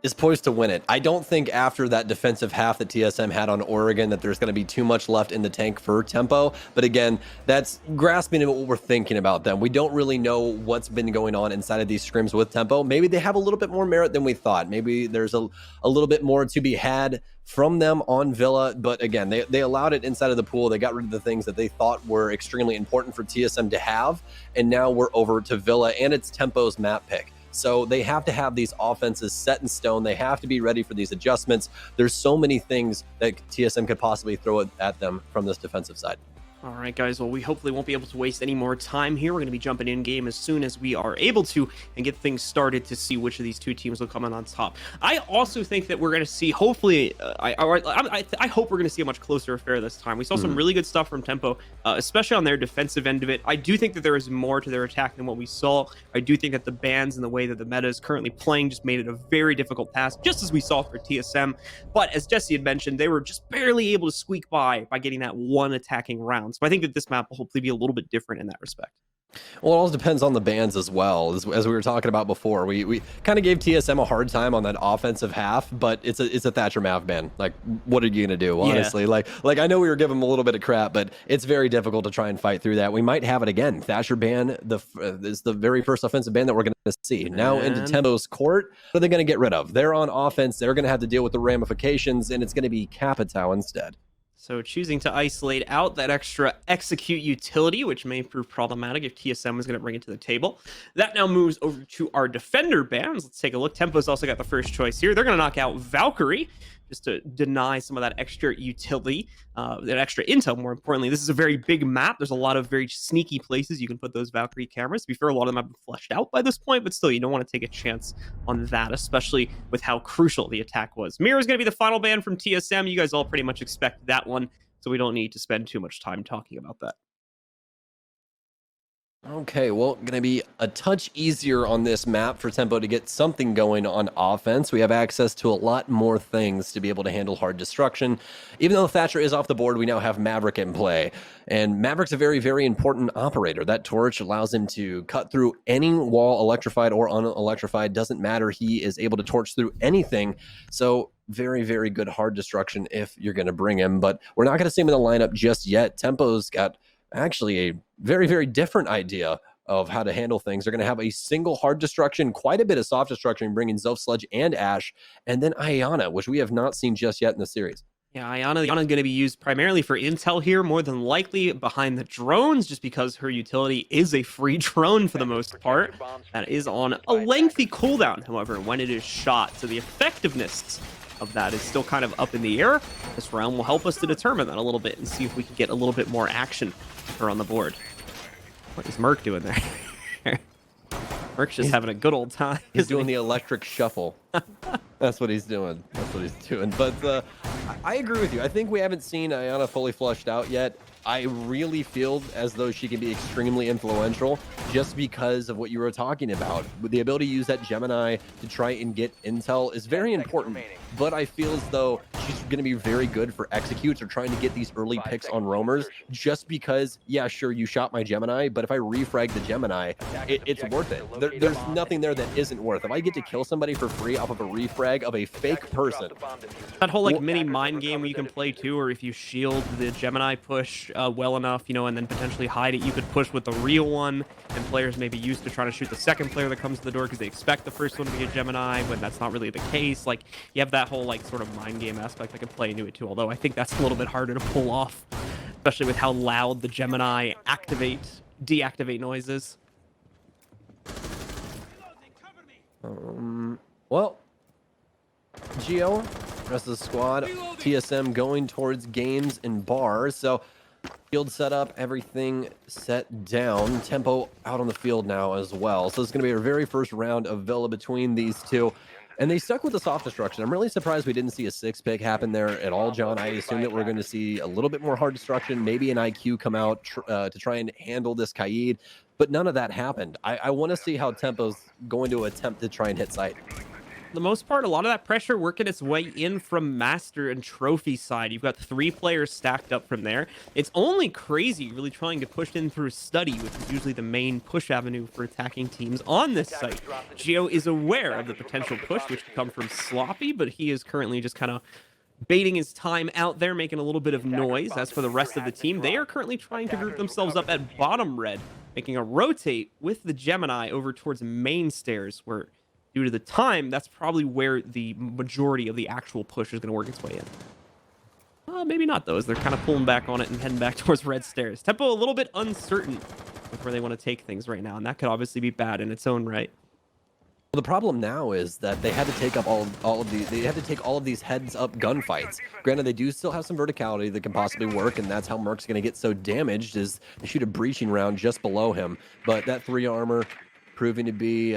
Speaker 5: is poised to win it. I don't think after that defensive half that TSM had on Oregon that there's going to be too much left in the tank for Tempo. But again, that's grasping at what we're thinking about them. We don't really know what's been going on inside of these scrims with Tempo. Maybe they have a little bit more merit than we thought. Maybe there's a little bit more to be had from them on Villa. But again, they allowed it inside of the pool. They got rid of the things that they thought were extremely important for TSM to have. And now we're over to Villa, and it's Tempo's map pick. So they have to have these offenses set in stone. They have to be ready for these adjustments. There's so many things that TSM could possibly throw at them from this defensive side.
Speaker 4: All right, guys. Well, we hopefully won't be able to waste any more time here. We're going to be jumping in game as soon as we are able to and get things started to see which of these two teams will come in on top. I also think that we're going to see, hopefully, I hope we're going to see a much closer affair this time. We saw some really good stuff from Tempo, especially on their defensive end of it. I do think that there is more to their attack than what we saw. I do think that the bans and the way that the meta is currently playing just made it a very difficult task, just as we saw for TSM. But as Jesse had mentioned, they were just barely able to squeak by getting that one attacking round. So I think that this map will hopefully be a little bit different in that respect.
Speaker 5: Well, it all depends on the bans as well. As we were talking about before, we kind of gave TSM a hard time on that offensive half, but it's a Thatcher Mav ban. Like, what are you gonna do? Honestly,
Speaker 4: Yeah.
Speaker 5: like I know we were giving them a little bit of crap, but it's very difficult to try and fight through that. We might have it again. Thatcher ban is the very first offensive ban that we're gonna see. Now into Tempo's court, what are they gonna get rid of? They're on offense. They're gonna have to deal with the ramifications, and it's gonna be Capitao instead.
Speaker 4: So choosing to isolate out that extra execute utility, which may prove problematic if TSM is going to bring it to the table. That now moves over to our defender bans. Let's take a look. Tempo's also got the first choice here. They're going to knock out Valkyrie just to deny some of that extra utility, that extra intel, more importantly. This is a very big map. There's a lot of very sneaky places you can put those Valkyrie cameras. To be fair, a lot of them have been fleshed out by this point, but still, you don't want to take a chance on that, especially with how crucial the attack was. Mirror is going to be the final ban from TSM. You guys all pretty much expect that one, so we don't need to spend too much time talking about that.
Speaker 5: Okay, well, going to be a touch easier on this map for Tempo to get something going on offense. We have access to a lot more things to be able to handle hard destruction. Even though Thatcher is off the board, we now have Maverick in play. And Maverick's a very, very important operator. That torch allows him to cut through any wall, electrified or unelectrified. Doesn't matter. He is able to torch through anything. So very, very good hard destruction if you're going to bring him. But we're not going to see him in the lineup just yet. Tempo's got actually a very, very different idea of how to handle things. They're going to have a single hard destruction, quite a bit of soft destruction, bringing Zelf Sludge and Ash, and then Ayana, which we have not seen just yet in the series.
Speaker 4: Yeah, Ayana going to be used primarily for intel here, more than likely behind the drones, just because her utility is a free drone for the most part. That is on a lengthy cooldown, however, when it is shot. So the effectiveness of that is still kind of up in the air. This round will help us to determine that a little bit and see if we can get a little bit more action her on the board. What is Merc doing there? Merc's just having a good old time.
Speaker 5: He's doing the electric shuffle. That's what he's doing. That's what he's doing. But I agree with you. I think we haven't seen Ayana fully flushed out yet. I really feel as though she can be extremely influential just because of what you were talking about. The ability to use that Gemini to try and get intel is very important, but I feel as though she's going to be very good for executes or trying to get these early picks on roamers just because, yeah, sure, you shot my Gemini, but if I refrag the Gemini, it's worth it. There's nothing there that isn't worth. If I get to kill somebody for free off of a refrag of a fake person.
Speaker 4: That whole like mini mind game where you can play too, or if you shield the Gemini push well enough, you know, and then potentially hide it, you could push with the real one, and players may be used to trying to shoot the second player that comes to the door because they expect the first one to be a Gemini, when that's not really the case. Like, you have that whole like sort of mind game aspect that can play into it too, although I think that's a little bit harder to pull off, especially with how loud the Gemini deactivate noises.
Speaker 5: Well, Geo, rest of the squad, TSM going towards games and bars. So field setup, everything set down. Tempo out on the field now as well. So it's going to be our very first round of Villa between these two. And they stuck with the soft destruction. I'm really surprised we didn't see a 6-pick happen there at all, John. I assume that we're going to see a little bit more hard destruction, maybe an IQ come out to try and handle this Kaid, but none of that happened. I want to see how Tempo's going to attempt to try and hit site.
Speaker 4: For the most part, a lot of that pressure working its way in from Master and Trophy side. You've got 3 players stacked up from there. It's only Crazy really trying to push in through Study, which is usually the main push avenue for attacking teams on this site. Geo is aware of the potential push, which could come from Sloppy, but he is currently just kind of baiting his time out there, making a little bit of noise. As for the rest of the team, they are currently trying to group themselves up at bottom red, making a rotate with the Gemini over towards main stairs, where due to the time, that's probably where the majority of the actual push is going to work its way in. Maybe not, though, as they're kind of pulling back on it and heading back towards red stairs. Tempo a little bit uncertain with where they want to take things right now, and that could obviously be bad in its own right.
Speaker 5: Well, the problem now is that they had to take up all of these. They had to take all of these heads-up gunfights. Granted, they do still have some verticality that can possibly work, and that's how Merc's going to get so damaged is they shoot a breaching round just below him. But that 3 armor proving to be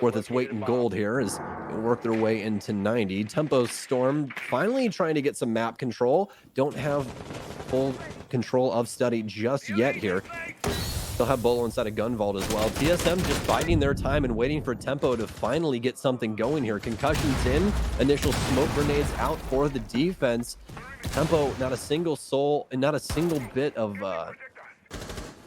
Speaker 5: worth its weight in gold here as they work their way into 90. Tempo Storm finally trying to get some map control. Don't have full control of Study just yet here. They'll have Bolo inside a gun vault as well. TSM just biding their time and waiting for Tempo to finally get something going here. Concussions in, initial smoke grenades out for the defense. Tempo, not a single soul and not a single bit of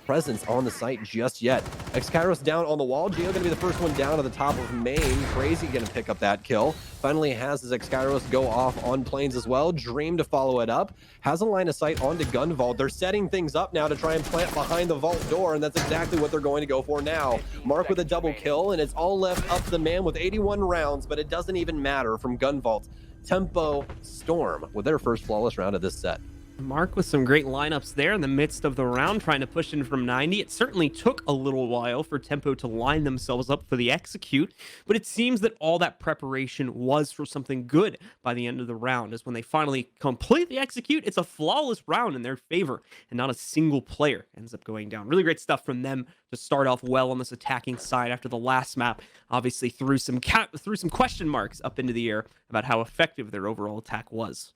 Speaker 5: presence on the site just yet. X-Kairos down on the wall. Geo going to be the first one down to the top of main. Crazy going to pick up that kill. Finally has his X-Kairos go off on planes as well. Dream to follow it up. Has a line of sight onto gun vault. They're setting things up now to try and plant behind the vault door, and that's exactly what they're going to go for now. Mark with a double kill, and it's all left up to the man with 81 rounds, but it doesn't even matter from gun vault. Tempo Storm with their first flawless round of this set.
Speaker 4: Mark with some great lineups there in the midst of the round, trying to push in from 90. It certainly took a little while for Tempo to line themselves up for the execute, but it seems that all that preparation was for something good by the end of the round, as when they finally complete the execute, it's a flawless round in their favor, and not a single player ends up going down. Really great stuff from them to start off well on this attacking side after the last map. Obviously threw some question marks up into the air about how effective their overall attack was.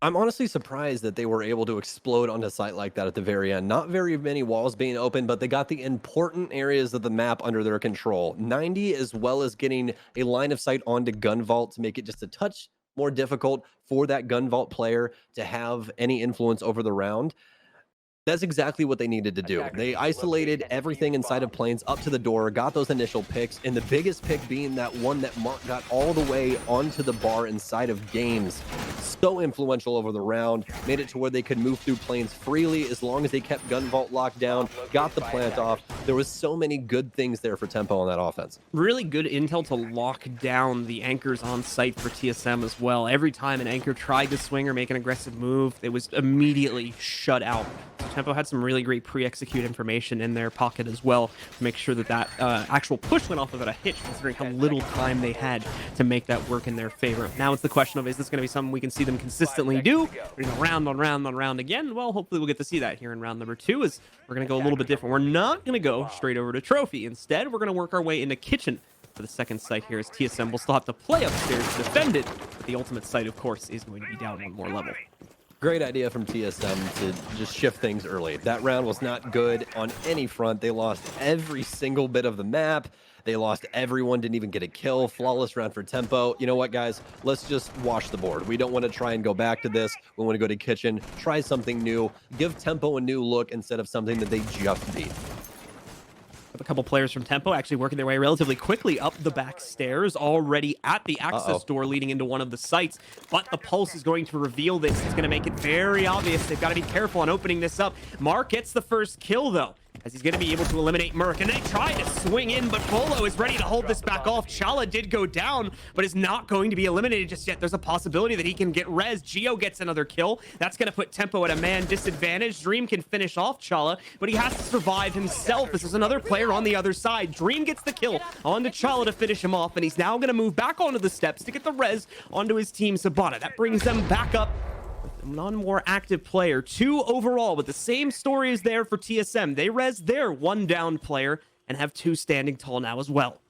Speaker 5: I'm honestly surprised that they were able to explode onto a site like that at the very end. Not very many walls being open, but they got the important areas of the map under their control. 90, as well as getting a line of sight onto gun vault to make it just a touch more difficult for that gun vault player to have any influence over the round. That's exactly what they needed to do. They isolated everything inside of planes up to the door, got those initial picks, and the biggest pick being that one that Mark got all the way onto the bar inside of games. So influential over the round, made it to where they could move through planes freely as long as they kept gun vault locked down, got the plant off. There was so many good things there for Tempo on that offense.
Speaker 4: Really good intel to lock down the anchors on site for TSM as well. Every time an anchor tried to swing or make an aggressive move, it was immediately shut out. So Tempo had some really great pre-execute information in their pocket as well to make sure that that actual push went off without a hitch, considering how little time they had to make that work in their favor. Now it's the question of, is this going to be something we can see them consistently do? Round on round on round again? Well, hopefully we'll get to see that here in round number 2, as we're going to go a little bit different. We're not going to go straight over to Trophy. Instead, we're going to work our way into Kitchen for the second site here, as TSM will still have to play upstairs to defend it, but the ultimate site, of course, is going to be down one more level.
Speaker 5: Great idea from TSM to just shift things early. That round was not good on any front. They lost every single bit of the map. They lost everyone, didn't even get a kill. Flawless round for Tempo. You know what, guys? Let's just wash the board. We don't want to try and go back to this. We want to go to Kitchen, try something new, give Tempo a new look instead of something that they just beat.
Speaker 4: A couple players from Tempo actually working their way relatively quickly up the back stairs, already at the access door leading into one of the sites. But the Pulse is going to reveal this. It's going to make it very obvious. They've got to be careful on opening this up. Mark gets the first kill, though, as he's going to be able to eliminate Merc. And they try to swing in, but Bolo is ready to hold this back off. Chala did go down, but is not going to be eliminated just yet. There's a possibility that he can get res. Geo gets another kill. That's going to put Tempo at a man disadvantage. Dream can finish off Chala, but he has to survive himself. This is another player on the other side. Dream gets the kill onto Chala to finish him off, and he's now going to move back onto the steps to get the res onto his team, Sabana. That brings them back up. None more active player. 2 overall, but the same story is there for TSM. They res their 1 down player and have 2 standing tall now as well.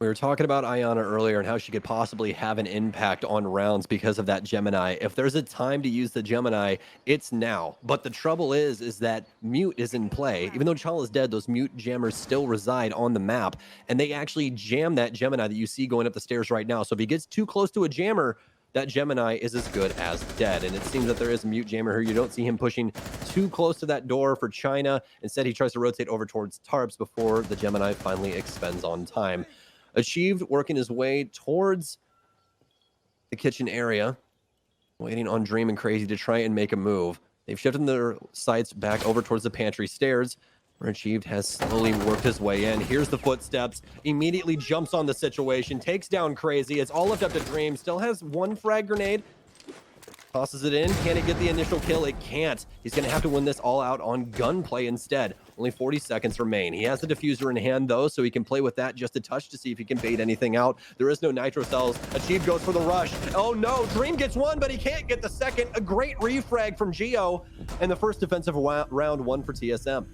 Speaker 5: We were talking about Ayana earlier and how she could possibly have an impact on rounds because of that Gemini. If there's a time to use the Gemini, it's now. But the trouble is that Mute is in play. Even though Chala is dead, those Mute jammers still reside on the map, and they actually jam that Gemini that you see going up the stairs right now. So if he gets too close to a jammer, that Gemini is as good as dead. And it seems that there is a Mute jammer here. You don't see him pushing too close to that door for China. Instead, he tries to rotate over towards Tarps before the Gemini finally expends on time. Achieved, working his way towards the kitchen area, waiting on Dream and Crazy to try and make a move. They've shifted their sights back over towards the pantry stairs, where Achieved has slowly worked his way in. Here's the footsteps, immediately jumps on the situation, takes down Crazy. It's all left up to Dream, still has 1 frag grenade. Tosses it in. Can it get the initial kill? It can't. He's going to have to win this all out on gunplay instead. Only 40 seconds remain. He has the diffuser in hand, though, so he can play with that just a touch to see if he can bait anything out. There is no nitro cells. Achieve goes for the rush. Oh, no. Dream gets one, but he can't get the second. A great refrag from Geo. And the first defensive round won for TSM.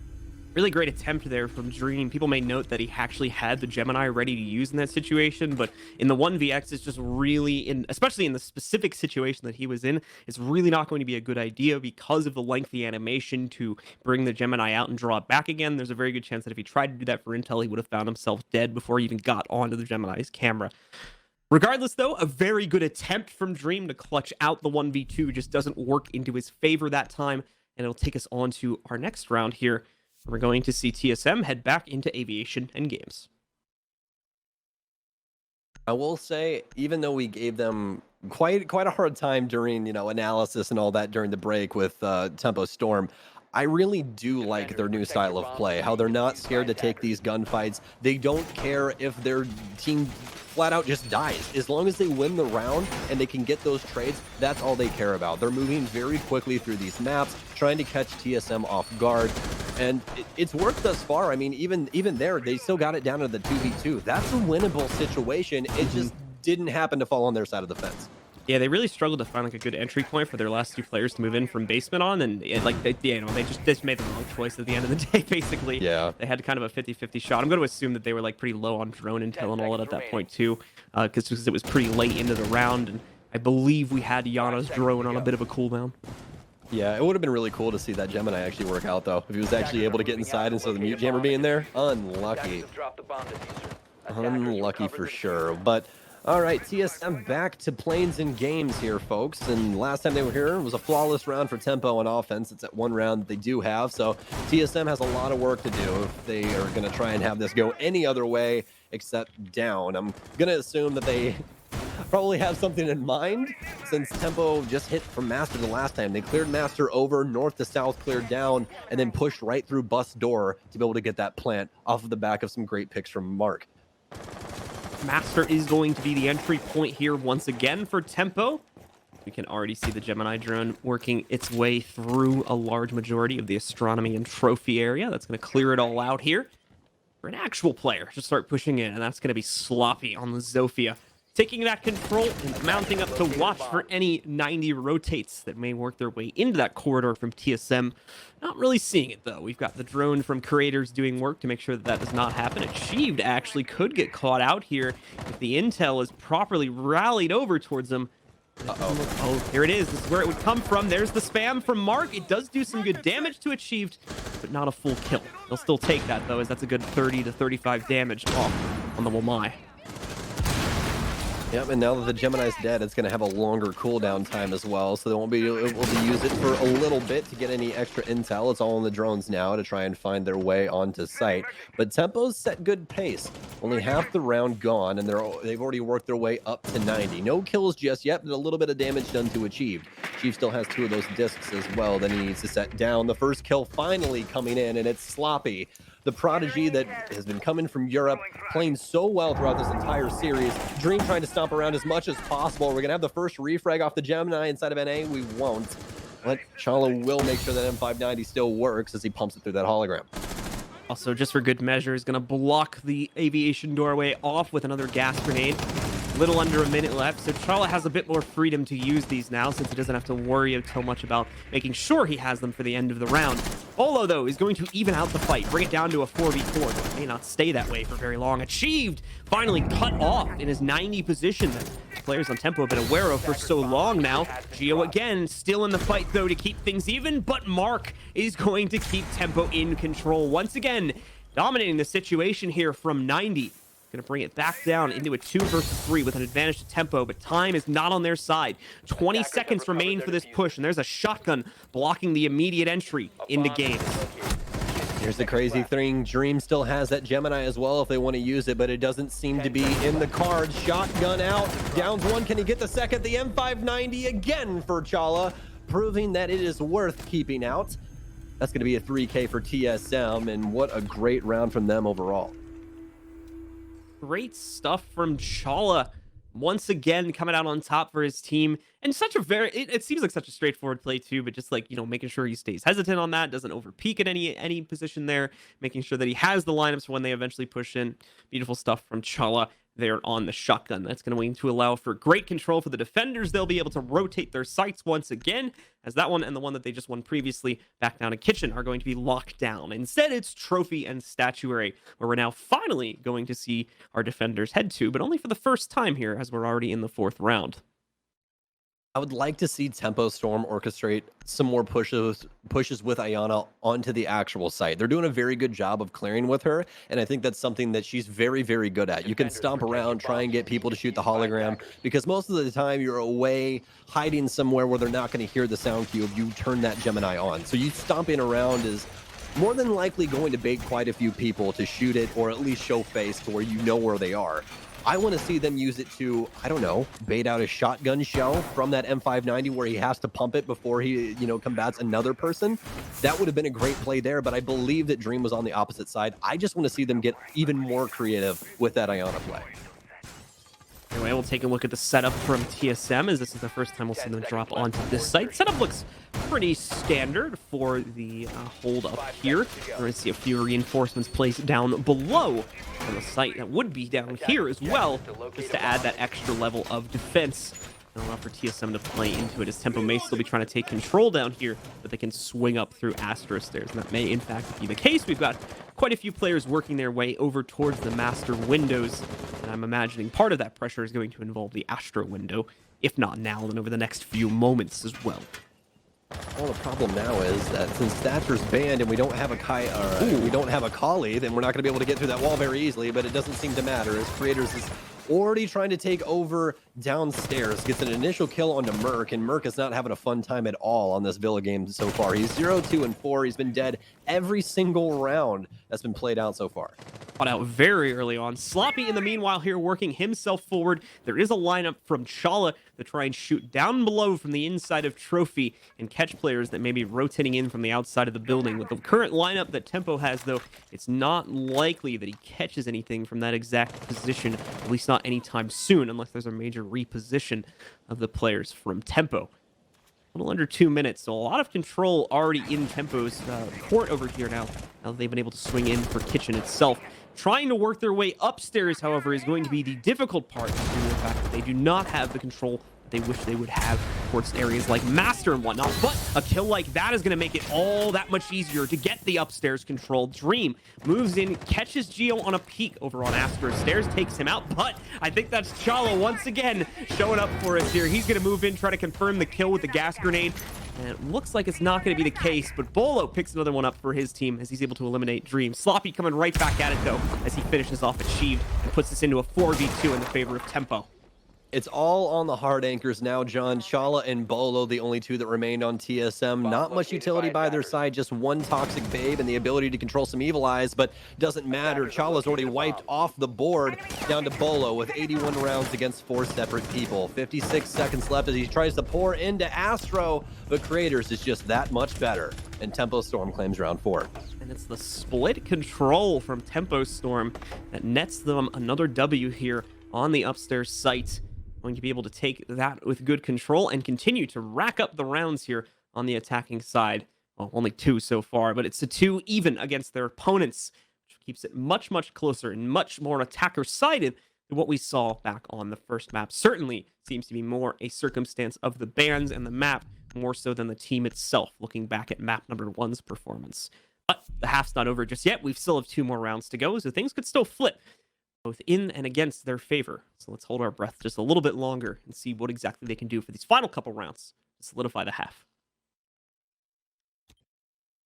Speaker 4: Really great attempt there from Dream. People may note that he actually had the Gemini ready to use in that situation, but in the 1vx, it's just really, especially in the specific situation that he was in, it's really not going to be a good idea because of the lengthy animation to bring the Gemini out and draw it back again. There's a very good chance that if he tried to do that for intel, he would have found himself dead before he even got onto the Gemini's camera. Regardless, though, a very good attempt from Dream to clutch out the 1v2 just doesn't work into his favor that time, and it'll take us on to our next round here. We're going to see TSM head back into Aviation and Games.
Speaker 5: I will say, even though we gave them quite a hard time during, analysis and all that during the break with Tempo Storm, I really do like their new style of play, how they're not scared to take these gunfights. They don't care if their team flat out just dies. As long as they win the round and they can get those trades, that's all they care about. They're moving very quickly through these maps, trying to catch TSM off guard. And it's worked thus far. I mean, even there, they still got it down to the 2v2. That's a winnable situation. It just didn't happen to fall on their side of the fence.
Speaker 4: Yeah, they really struggled to find a good entry point for their last two players to move in from basement on, and they just made the wrong choice at the end of the day. Basically,
Speaker 5: yeah,
Speaker 4: they had kind of a 50-50 shot. I'm going to assume that they were pretty low on drone intel and all that at that point too, because it was pretty late into the round, and I believe we had Yana's drone on a bit of a cooldown.
Speaker 5: Yeah, it would have been really cool to see that Gemini actually work out, though. If he was actually able to get inside instead of the mute jammer being there. Unlucky. Unlucky for sure. But, all right, TSM back to Planes and Games here, folks. And last time they were here, it was a flawless round for Tempo on offense. It's at one round that they do have. So TSM has a lot of work to do if they are going to try and have this go any other way except down. I'm going to assume that they probably have something in mind, since Tempo just hit from Master the last time. They cleared Master over, north to south cleared down, and then pushed right through bus door to be able to get that plant off of the back of some great picks from Mark.
Speaker 4: Master is going to be the entry point here once again for Tempo. We can already see the Gemini drone working its way through a large majority of the astronomy and trophy area. That's going to clear it all out here for an actual player to start pushing in, and that's going to be Sloppy on the Zofia. Taking that control and mounting up to watch for any 90 rotates that may work their way into that corridor from TSM. Not really seeing it, though. We've got the drone from Creators doing work to make sure that that does not happen. Achieved actually could get caught out here if the intel is properly rallied over towards them. Oh, here it is. This is where it would come from. There's the spam from Mark. It does do some good damage to Achieved, but not a full kill. They'll still take that, though, as that's a good 30 to 35 damage off on the Wamai.
Speaker 5: Yep, and now that the Gemini's dead, it's going to have a longer cooldown time as well, so they won't be able to use it for a little bit to get any extra intel. It's all on the drones now to try and find their way onto site. But Tempo's set good pace. Only half the round gone, and they've already worked their way up to 90. No kills just yet, but a little bit of damage done to Achieved. Achieved still has 2 of those discs as well that he needs to set down. The first kill finally coming in, and it's Sloppy, the prodigy that has been coming from Europe, playing so well throughout this entire series. Dream trying to stomp around as much as possible. We're going to have the first refrag off the Gemini inside of NA. We won't. But Chala will make sure that M590 still works as he pumps it through that hologram.
Speaker 4: Also, just for good measure, is going to block the Aviation doorway off with another gas grenade. Little under a minute left, so Chala has a bit more freedom to use these now, since he doesn't have to worry so much about making sure he has them for the end of the round. Olo, though, is going to even out the fight, bring it down to a 4v4, but it may not stay that way for very long. Achieved, finally cut off in his 90 position that players on Tempo have been aware of for so long now. Geo again, still in the fight, though, to keep things even, but Mark is going to keep Tempo in control once again, dominating the situation here from 90. Going to bring it back down into a 2 versus 3 with an advantage to Tempo, but time is not on their side. 20 seconds remain for this push, and there's a shotgun blocking the immediate entry into games.
Speaker 5: Here's the crazy thing. Dream still has that Gemini as well if they want to use it, but it doesn't seem to be in the cards. Shotgun out. Downs 1. Can he get the second? The M590 again for Chala, proving that it is worth keeping out. That's going to be a 3K for TSM, and what a great round from them overall.
Speaker 4: Great stuff from Chala. once again coming out on top for his team. And such a it seems like such a straightforward play too, but just like, making sure he stays hesitant on that, doesn't over peak at any position there, making sure that he has the lineups for when they eventually push in. Beautiful stuff from Chala there on the shotgun. That's going to allow for great control for the defenders. They'll be able to rotate their sights once again, as that one and the one that they just won previously back down to Kitchen are going to be locked down. Instead, it's Trophy and Statuary, where we're now finally going to see our defenders head to, but only for the first time here, as we're already in the 4th round.
Speaker 5: I would like to see Tempo Storm orchestrate some more pushes with Ayana onto the actual site. They're doing a very good job of clearing with her, and I think that's something that she's very, very good at. You can stomp around, try and get people to shoot the hologram, because most of the time you're away hiding somewhere where they're not going to hear the sound cue. You turn that Gemini on. So you stomping around is more than likely going to bait quite a few people to shoot it, or at least show face to where you know where they are. I want to see them use it to, I don't know, bait out a shotgun shell from that M590 where he has to pump it before he, combats another person. That would have been a great play there, but I believe that Dream was on the opposite side. I just want to see them get even more creative with that Ayana play.
Speaker 4: Anyway, we'll take a look at the setup from TSM, as this is the first time we'll see them drop onto this site. Setup looks pretty standard for the hold up here. We're going to see a few reinforcements placed down below on the site that would be down here as well, just to add that extra level of defense. And allow for TSM to play into it, as Tempo may still be trying to take control down here, but they can swing up through Astra stairs, and that may in fact be the case. We've got quite a few players working their way over towards the master windows, and I'm imagining part of that pressure is going to involve the Astra window, if not now, then over the next few moments as well.
Speaker 5: Well, the problem now is that since Thatcher's banned and we don't have a Kali, then we're not going to be able to get through that wall very easily, but it doesn't seem to matter, as Creators is already trying to take over downstairs. Gets an initial kill onto Merc, and Merc is not having a fun time at all on this Villa game so far. He's 0-2-4. He's been dead every single round that's been played out so far.
Speaker 4: Caught out very early on. Sloppy in the meanwhile here working himself forward. There is a lineup from Chala to try and shoot down below from the inside of Trophy and catch players that may be rotating in from the outside of the building. With the current lineup that Tempo has, though, it's not likely that he catches anything from that exact position, at least not anytime soon, unless there's a major reposition of the players from Tempo. A little under 2 minutes, so a lot of control already in Tempo's court over here now that they've been able to swing in for Kitchen itself. Trying to work their way upstairs, however, is going to be the difficult part, due to the fact that they do not have the control that they wish they would have towards areas like Master and whatnot. But a kill like that is going to make it all that much easier to get the upstairs control. Dream moves in, catches Geo on a peek over on Astra stairs, takes him out, but I think that's Chala once again showing up for us here. He's going to move in, try to confirm the kill with the gas grenade. And it looks like it's not going to be the case, but Bolo picks another one up for his team as he's able to eliminate Dream. Sloppy coming right back at it, though, as he finishes off Achieved and puts this into a 4v2 in the favor of Tempo.
Speaker 5: It's all on the hard anchors now, John. Chala and Bolo, the only two that remained on TSM. Not much utility by their side, just one toxic babe and the ability to control some evil eyes, but doesn't matter. Chala's already wiped off the board, down to Bolo with 81 rounds against 4 separate people. 56 seconds left as he tries to pour into Astro, but Creators is just that much better, and Tempo Storm claims round 4.
Speaker 4: And it's the split control from Tempo Storm that nets them another W here on the upstairs site. Going to be able to take that with good control and continue to rack up the rounds here on the attacking side. Well, only 2 so far, but it's a 2 even against their opponents, which keeps it much, much closer and much more attacker-sided than what we saw back on the first map. Certainly seems to be more a circumstance of the bans and the map, more so than the team itself, looking back at map number 1's performance. But the half's not over just yet. We still have 2 more rounds to go, so things could still flip, both in and against their favor. So let's hold our breath just a little bit longer and see what exactly they can do for these final couple rounds to solidify the half.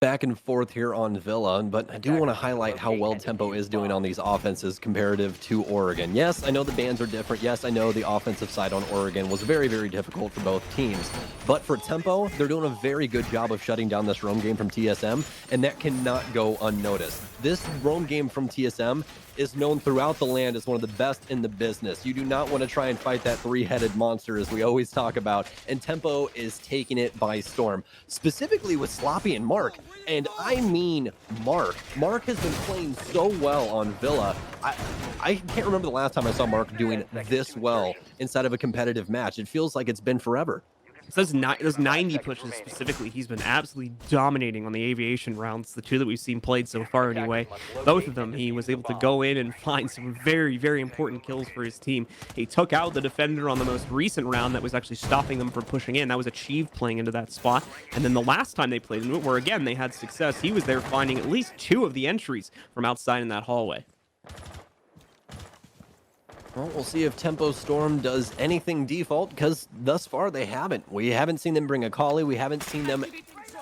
Speaker 5: Back and forth here on Villa, but I do want to highlight how well Tempo is doing on these offenses comparative to Oregon. Yes, I know the bans are different. Yes, I know the offensive side on Oregon was very, very difficult for both teams. But for Tempo, they're doing a very good job of shutting down this roam game from TSM, and that cannot go unnoticed. This roam game from TSM is known throughout the land as one of the best in the business. You do not want to try and fight that three-headed monster, as we always talk about, and Tempo is taking it by storm, specifically with Sloppy and Mark. And I mean Mark. Mark has been playing so well on Villa. I can't remember the last time I saw Mark doing this well inside of a competitive match. It feels like it's been forever.
Speaker 4: So those 90 pushes specifically, he's been absolutely dominating on the aviation rounds, the two that we've seen played so far anyway. Both of them, he was able to go in and find some very, very important kills for his team. He took out the defender on the most recent round that was actually stopping them from pushing in. That was achieved playing into that spot. And then the last time they played into it, where again they had success, he was there finding at least 2 of the entries from outside in that hallway.
Speaker 5: Well, we'll see if Tempo Storm does anything default, because thus far they haven't. We haven't seen them bring a collie. We haven't seen them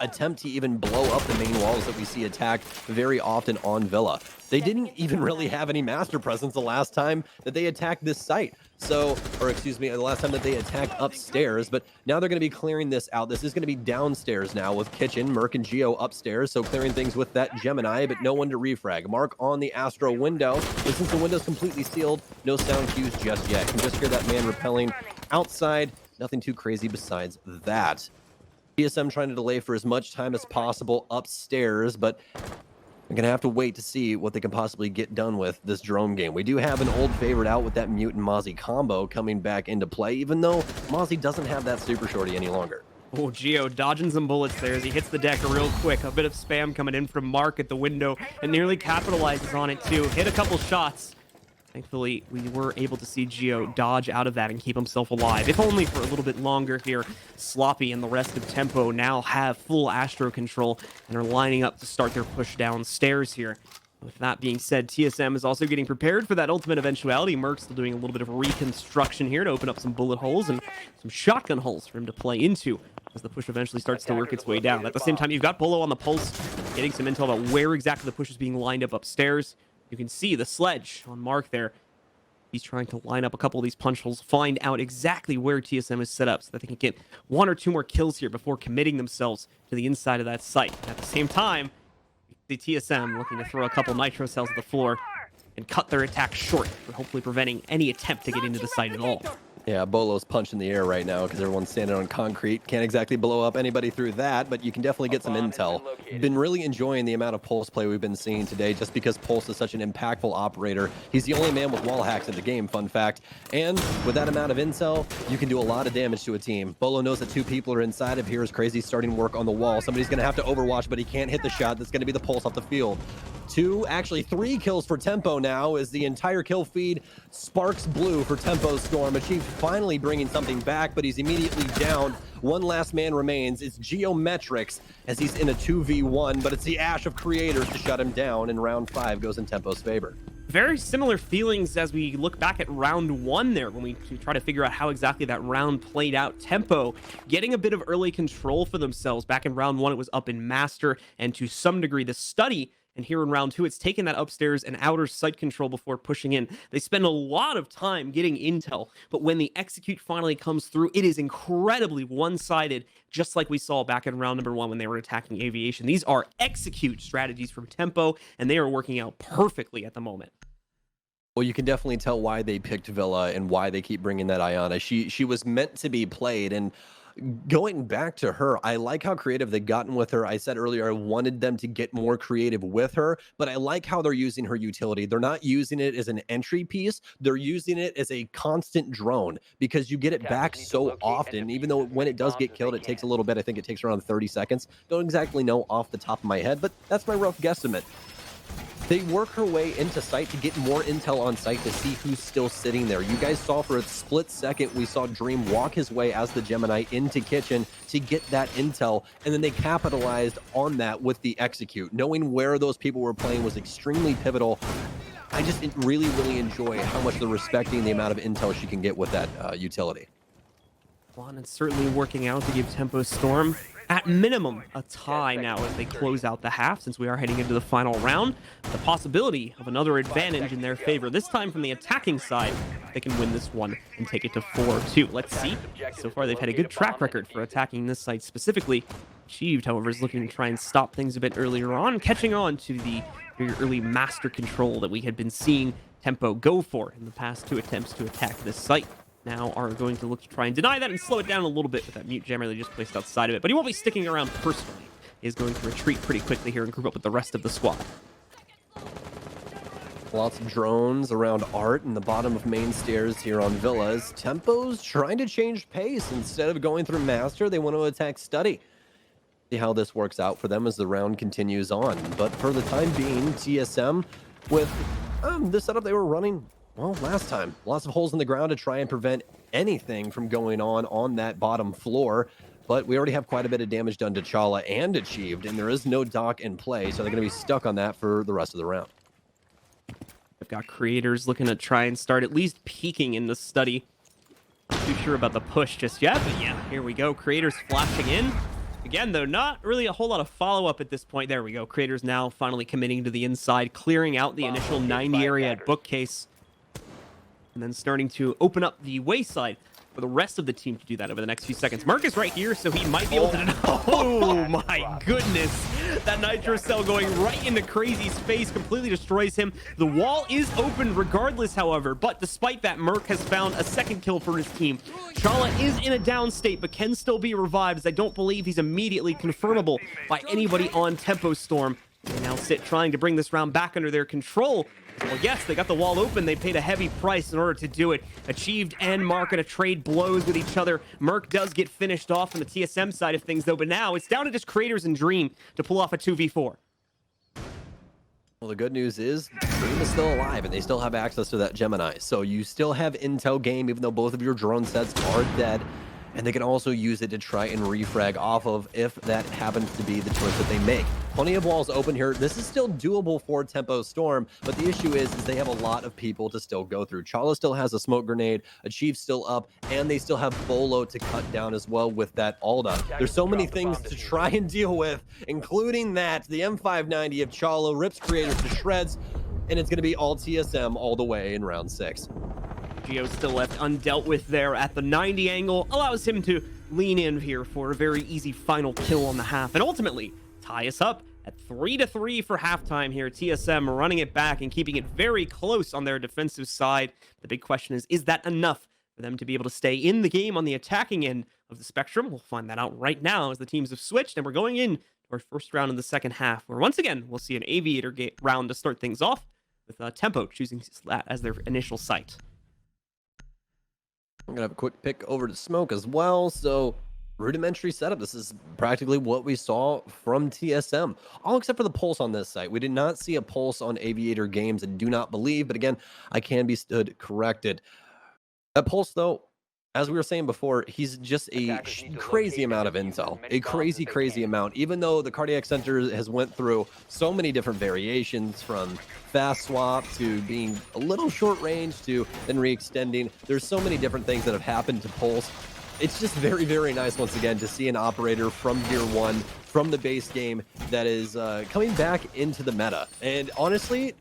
Speaker 5: attempt to even blow up the main walls that we see attacked very often on Villa. They didn't even really have any master presence the last time that they attacked this site. So, or excuse me, the last time that they attacked upstairs, but now they're going to be clearing this out. This is going to be downstairs now with Kitchen, Merc, and Geo upstairs, so clearing things with that Gemini, but no one to refrag. Mark on the Astro window, but since the window's completely sealed, no sound cues just yet. You can just hear that man repelling outside. Nothing too crazy besides that. TSM trying to delay for as much time as possible upstairs, but I'm going to have to wait to see what they can possibly get done with this drone game. We do have an old favorite out with that Mute and Mozzie combo coming back into play, even though Mozzie doesn't have that super shorty any longer.
Speaker 4: Oh, Geo dodging some bullets there as he hits the deck real quick. A bit of spam coming in from Mark at the window and nearly capitalizes on it too. Hit a couple shots. Thankfully, we were able to see Geo dodge out of that and keep himself alive, if only for a little bit longer here. Sloppy and the rest of Tempo now have full Astro control and are lining up to start their push downstairs here. With that being said, TSM is also getting prepared for that ultimate eventuality. Merc's still doing a little bit of reconstruction here to open up some bullet holes and some shotgun holes for him to play into as the push eventually starts to work its way down. At the same time, you've got Bolo on the pulse, getting some intel about where exactly the push is being lined up upstairs. You can see the sledge on Mark there. He's trying to line up a couple of these punch holes, find out exactly where TSM is set up so that they can get 1 or 2 more kills here before committing themselves to the inside of that site. And at the same time, the TSM looking to throw a couple nitro cells at the floor and cut their attack short for hopefully preventing any attempt to get into the site at all.
Speaker 5: Yeah, Bolo's punching the air right now because everyone's standing on concrete. Can't exactly blow up anybody through that, but you can definitely get some intel. Been really enjoying the amount of Pulse play we've been seeing today just because Pulse is such an impactful operator. He's the only man with wall hacks in the game, fun fact. And with that amount of intel, you can do a lot of damage to a team. Bolo knows that 2 people are inside of here as Crazy starting work on the wall. Somebody's going to have to overwatch, but he can't hit the shot. That's going to be the Pulse off the field. 2, actually 3 kills for Tempo now as the entire kill feed sparks blue for Tempo Storm. Achieved finally bringing something back, but he's immediately down. 1 last man remains. It's Geometrics as he's in a 2v1, but it's the Ash of Creators to shut him down, and round 5 goes in Tempo's favor.
Speaker 4: Very similar feelings as we look back at round 1 there when we try to figure out how exactly that round played out. Tempo getting a bit of early control for themselves. Back in round 1, it was up in Master, and to some degree, the study. And here in round 2, it's taken that upstairs and outer site control before pushing in. They spend a lot of time getting intel, but when the execute finally comes through, it is incredibly one-sided, just like we saw back in round number 1 when they were attacking aviation. These are execute strategies from Tempo, and they are working out perfectly at the moment.
Speaker 5: Well, you can definitely tell why they picked Villa and why they keep bringing that Iana. She was meant to be played, and going back to her, I like how creative they've gotten with her. I said earlier I wanted them to get more creative with her, but I like how they're using her utility. They're not using it as an entry piece. They're using it as a constant drone because you get it back so often, even though when it does get killed, it takes a little bit. I think it takes around 30 seconds. Don't exactly know off the top of my head, but that's my rough guesstimate. They work her way into site to get more intel on site to see who's still sitting there. You guys saw for a split second, we saw Dream walk his way as the Gemini into Kitchen to get that intel, and then they capitalized on that with the execute. Knowing where those people were playing was extremely pivotal. I just really, really enjoy how much they're respecting the amount of intel she can get with that utility.
Speaker 4: Well, and it's certainly working out to give Tempo Storm, at minimum, a tie now as they close out the half, since we are heading into the final round. The possibility of another advantage in their favor, this time from the attacking side. They can win this one and take it to 4-2. Let's see. So far, they've had a good track record for attacking this site specifically. Achieved, however, is looking to try and stop things a bit earlier on, catching on to the very early master control that we had been seeing Tempo go for in the past 2 attempts to attack this site. Now are going to look to try and deny that and slow it down a little bit with that mute gem really just placed outside of it. But he won't be sticking around personally. He is going to retreat pretty quickly here and group up with the rest of the squad.
Speaker 5: Lots of drones around Art in the bottom of main stairs here on Villas. Tempo's trying to change pace. Instead of going through Master, they want to attack Study. See how this works out for them as the round continues on. But for the time being, TSM, with the setup they were running, well, last time. Lots of holes in the ground to try and prevent anything from going on that bottom floor. But we already have quite a bit of damage done to Chala and achieved, and there is no dock in play, so they're going to be stuck on that for the rest of the round.
Speaker 4: I've got creators looking to try and start at least peeking in the Study. Not too sure about the push just yet, but yeah, here we go. Creators flashing in. Again, though, not really a whole lot of follow-up at this point. There we go. Creators now finally committing to the inside, clearing out the initial 90 area at Bookcase. And then starting to open up the wayside for the rest of the team to do that over the next few seconds. Mark is right here, so he might be able to... Oh, my goodness. That Nitro Cell going right into Crazy's face completely destroys him. The wall is open regardless, however, but despite that, Merc has found a second kill for his team. Chala is in a down state, but can still be revived, as I don't believe he's immediately confirmable by anybody on Tempo Storm. They now sit trying to bring this round back under their control. Well, yes, they got the wall open. They paid a heavy price in order to do it. Achieved and Mark going to trade blows with each other. Merc does get finished off on the TSM side of things, though, but now it's down to just Creators and Dream to pull off a 2v4.
Speaker 5: Well, the good news is Dream is still alive, and they still have access to that Gemini. So you still have intel game, even though both of your drone sets are dead. And they can also use it to try and refrag off of if that happens to be the choice that they make. Plenty of walls open here. This is still doable for Tempo Storm, but the issue is they have a lot of people to still go through. Chala still has a smoke grenade, Achieve still up, and they still have Bolo to cut down as well with that Alda. There's so many things to try and deal with, including that. The M590 of Chala rips Creators to shreds, and it's going to be all TSM all the way in round 6.
Speaker 4: Geo still left undealt with there at the 90 angle, allows him to lean in here for a very easy final kill on the half, and ultimately tie us up at 3-3 for halftime here. TSM running it back and keeping it very close on their defensive side. The big question is that enough for them to be able to stay in the game on the attacking end of the spectrum? We'll find that out right now as the teams have switched, and we're going in to our first round in the second half, where once again we'll see an Aviator round to start things off, with Tempo choosing that as their initial site.
Speaker 5: I'm gonna have a quick pick over to Smoke as well. So rudimentary setup. This is practically what we saw from TSM, all except for the pulse on this site. We did not see a pulse on Aviator Games, and do not believe, but again, I can be stood corrected. That pulse, though, as we were saying before, he's just a crazy amount of intel, a crazy amount. Even though the Cardiac Center has went through so many different variations, from fast swap to being a little short range to then re-extending, there's so many different things that have happened to Pulse. It's just very nice once again to see an operator from year one, from the base game, that is coming back into the meta. And honestly,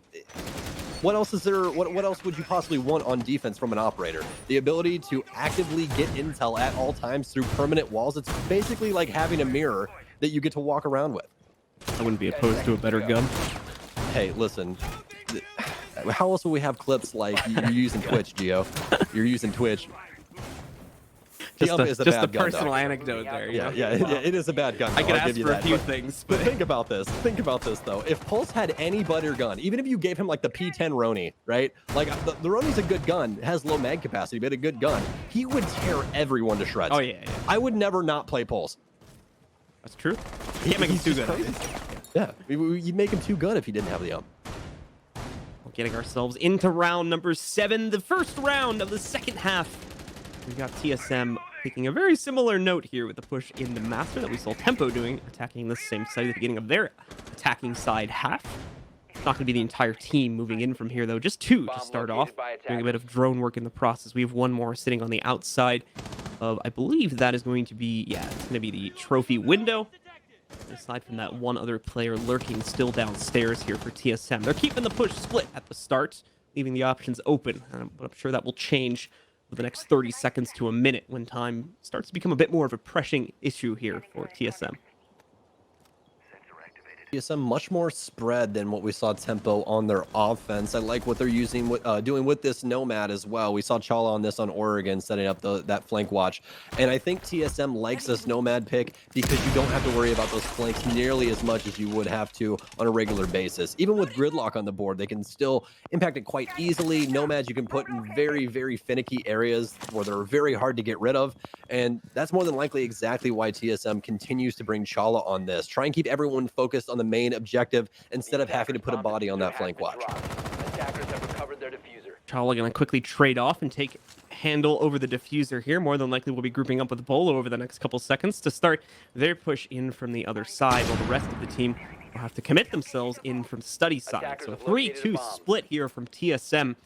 Speaker 5: what else is there? What else would you possibly want on defense from an operator? The ability to actively get intel at all times through permanent walls. It's basically like having a mirror that you get to walk around with.
Speaker 4: I wouldn't be opposed to a better gun.
Speaker 5: Hey, listen. How else will we have clips like you're using Twitch, Gio? You're using Twitch.
Speaker 4: Just a personal anecdote there.
Speaker 5: Yeah, it is a bad gun.
Speaker 4: I could ask for a few things,
Speaker 5: but think about this. Think about this though. If Pulse had any butter gun, even if you gave him like the P10 Roni, right? Like the Roni's a good gun, has low mag capacity, but a good gun. He would tear everyone to shreds.
Speaker 4: Oh yeah.
Speaker 5: I would never not play Pulse.
Speaker 4: That's true. You can't make him too good.
Speaker 5: Yeah, you'd make him too good if he didn't have the
Speaker 4: We're getting ourselves into round number 7, the first round of the second half. We got TSM taking a very similar note here with the push in the Master that we saw Tempo doing, attacking the same side at the beginning of their attacking side half. It's not going to be the entire team moving in from here, though. Just 2 to start off, doing a bit of drone work in the process. We have 1 more sitting on the outside of, I believe that is going to be, it's going to be the trophy window. Aside from that, 1 other player lurking still downstairs here for TSM. They're keeping the push split at the start, leaving the options open, but I'm sure that will change for the next 30 seconds to a minute when time starts to become a bit more of a pressing issue here for TSM.
Speaker 5: TSM much more spread than what we saw Tempo on their offense. I like what they're using, doing with this Nomad as well. We saw Chala on this on Oregon, setting up that flank watch. And I think TSM likes this Nomad pick because you don't have to worry about those flanks nearly as much as you would have to on a regular basis. Even with Gridlock on the board, they can still impact it quite easily. Nomads you can put in very, very finicky areas where they're very hard to get rid of. And that's more than likely exactly why TSM continues to bring Chala on this. Try and keep everyone focused on the main objective instead of having to put a body on that flank watch.
Speaker 4: Chala gonna quickly trade off and take handle over the diffuser here. More than likely we'll be grouping up with Bolo over the next couple seconds to start their push in from the other side, while the rest of the team will have to commit themselves in from study side. So a 3-2 split here from TSM,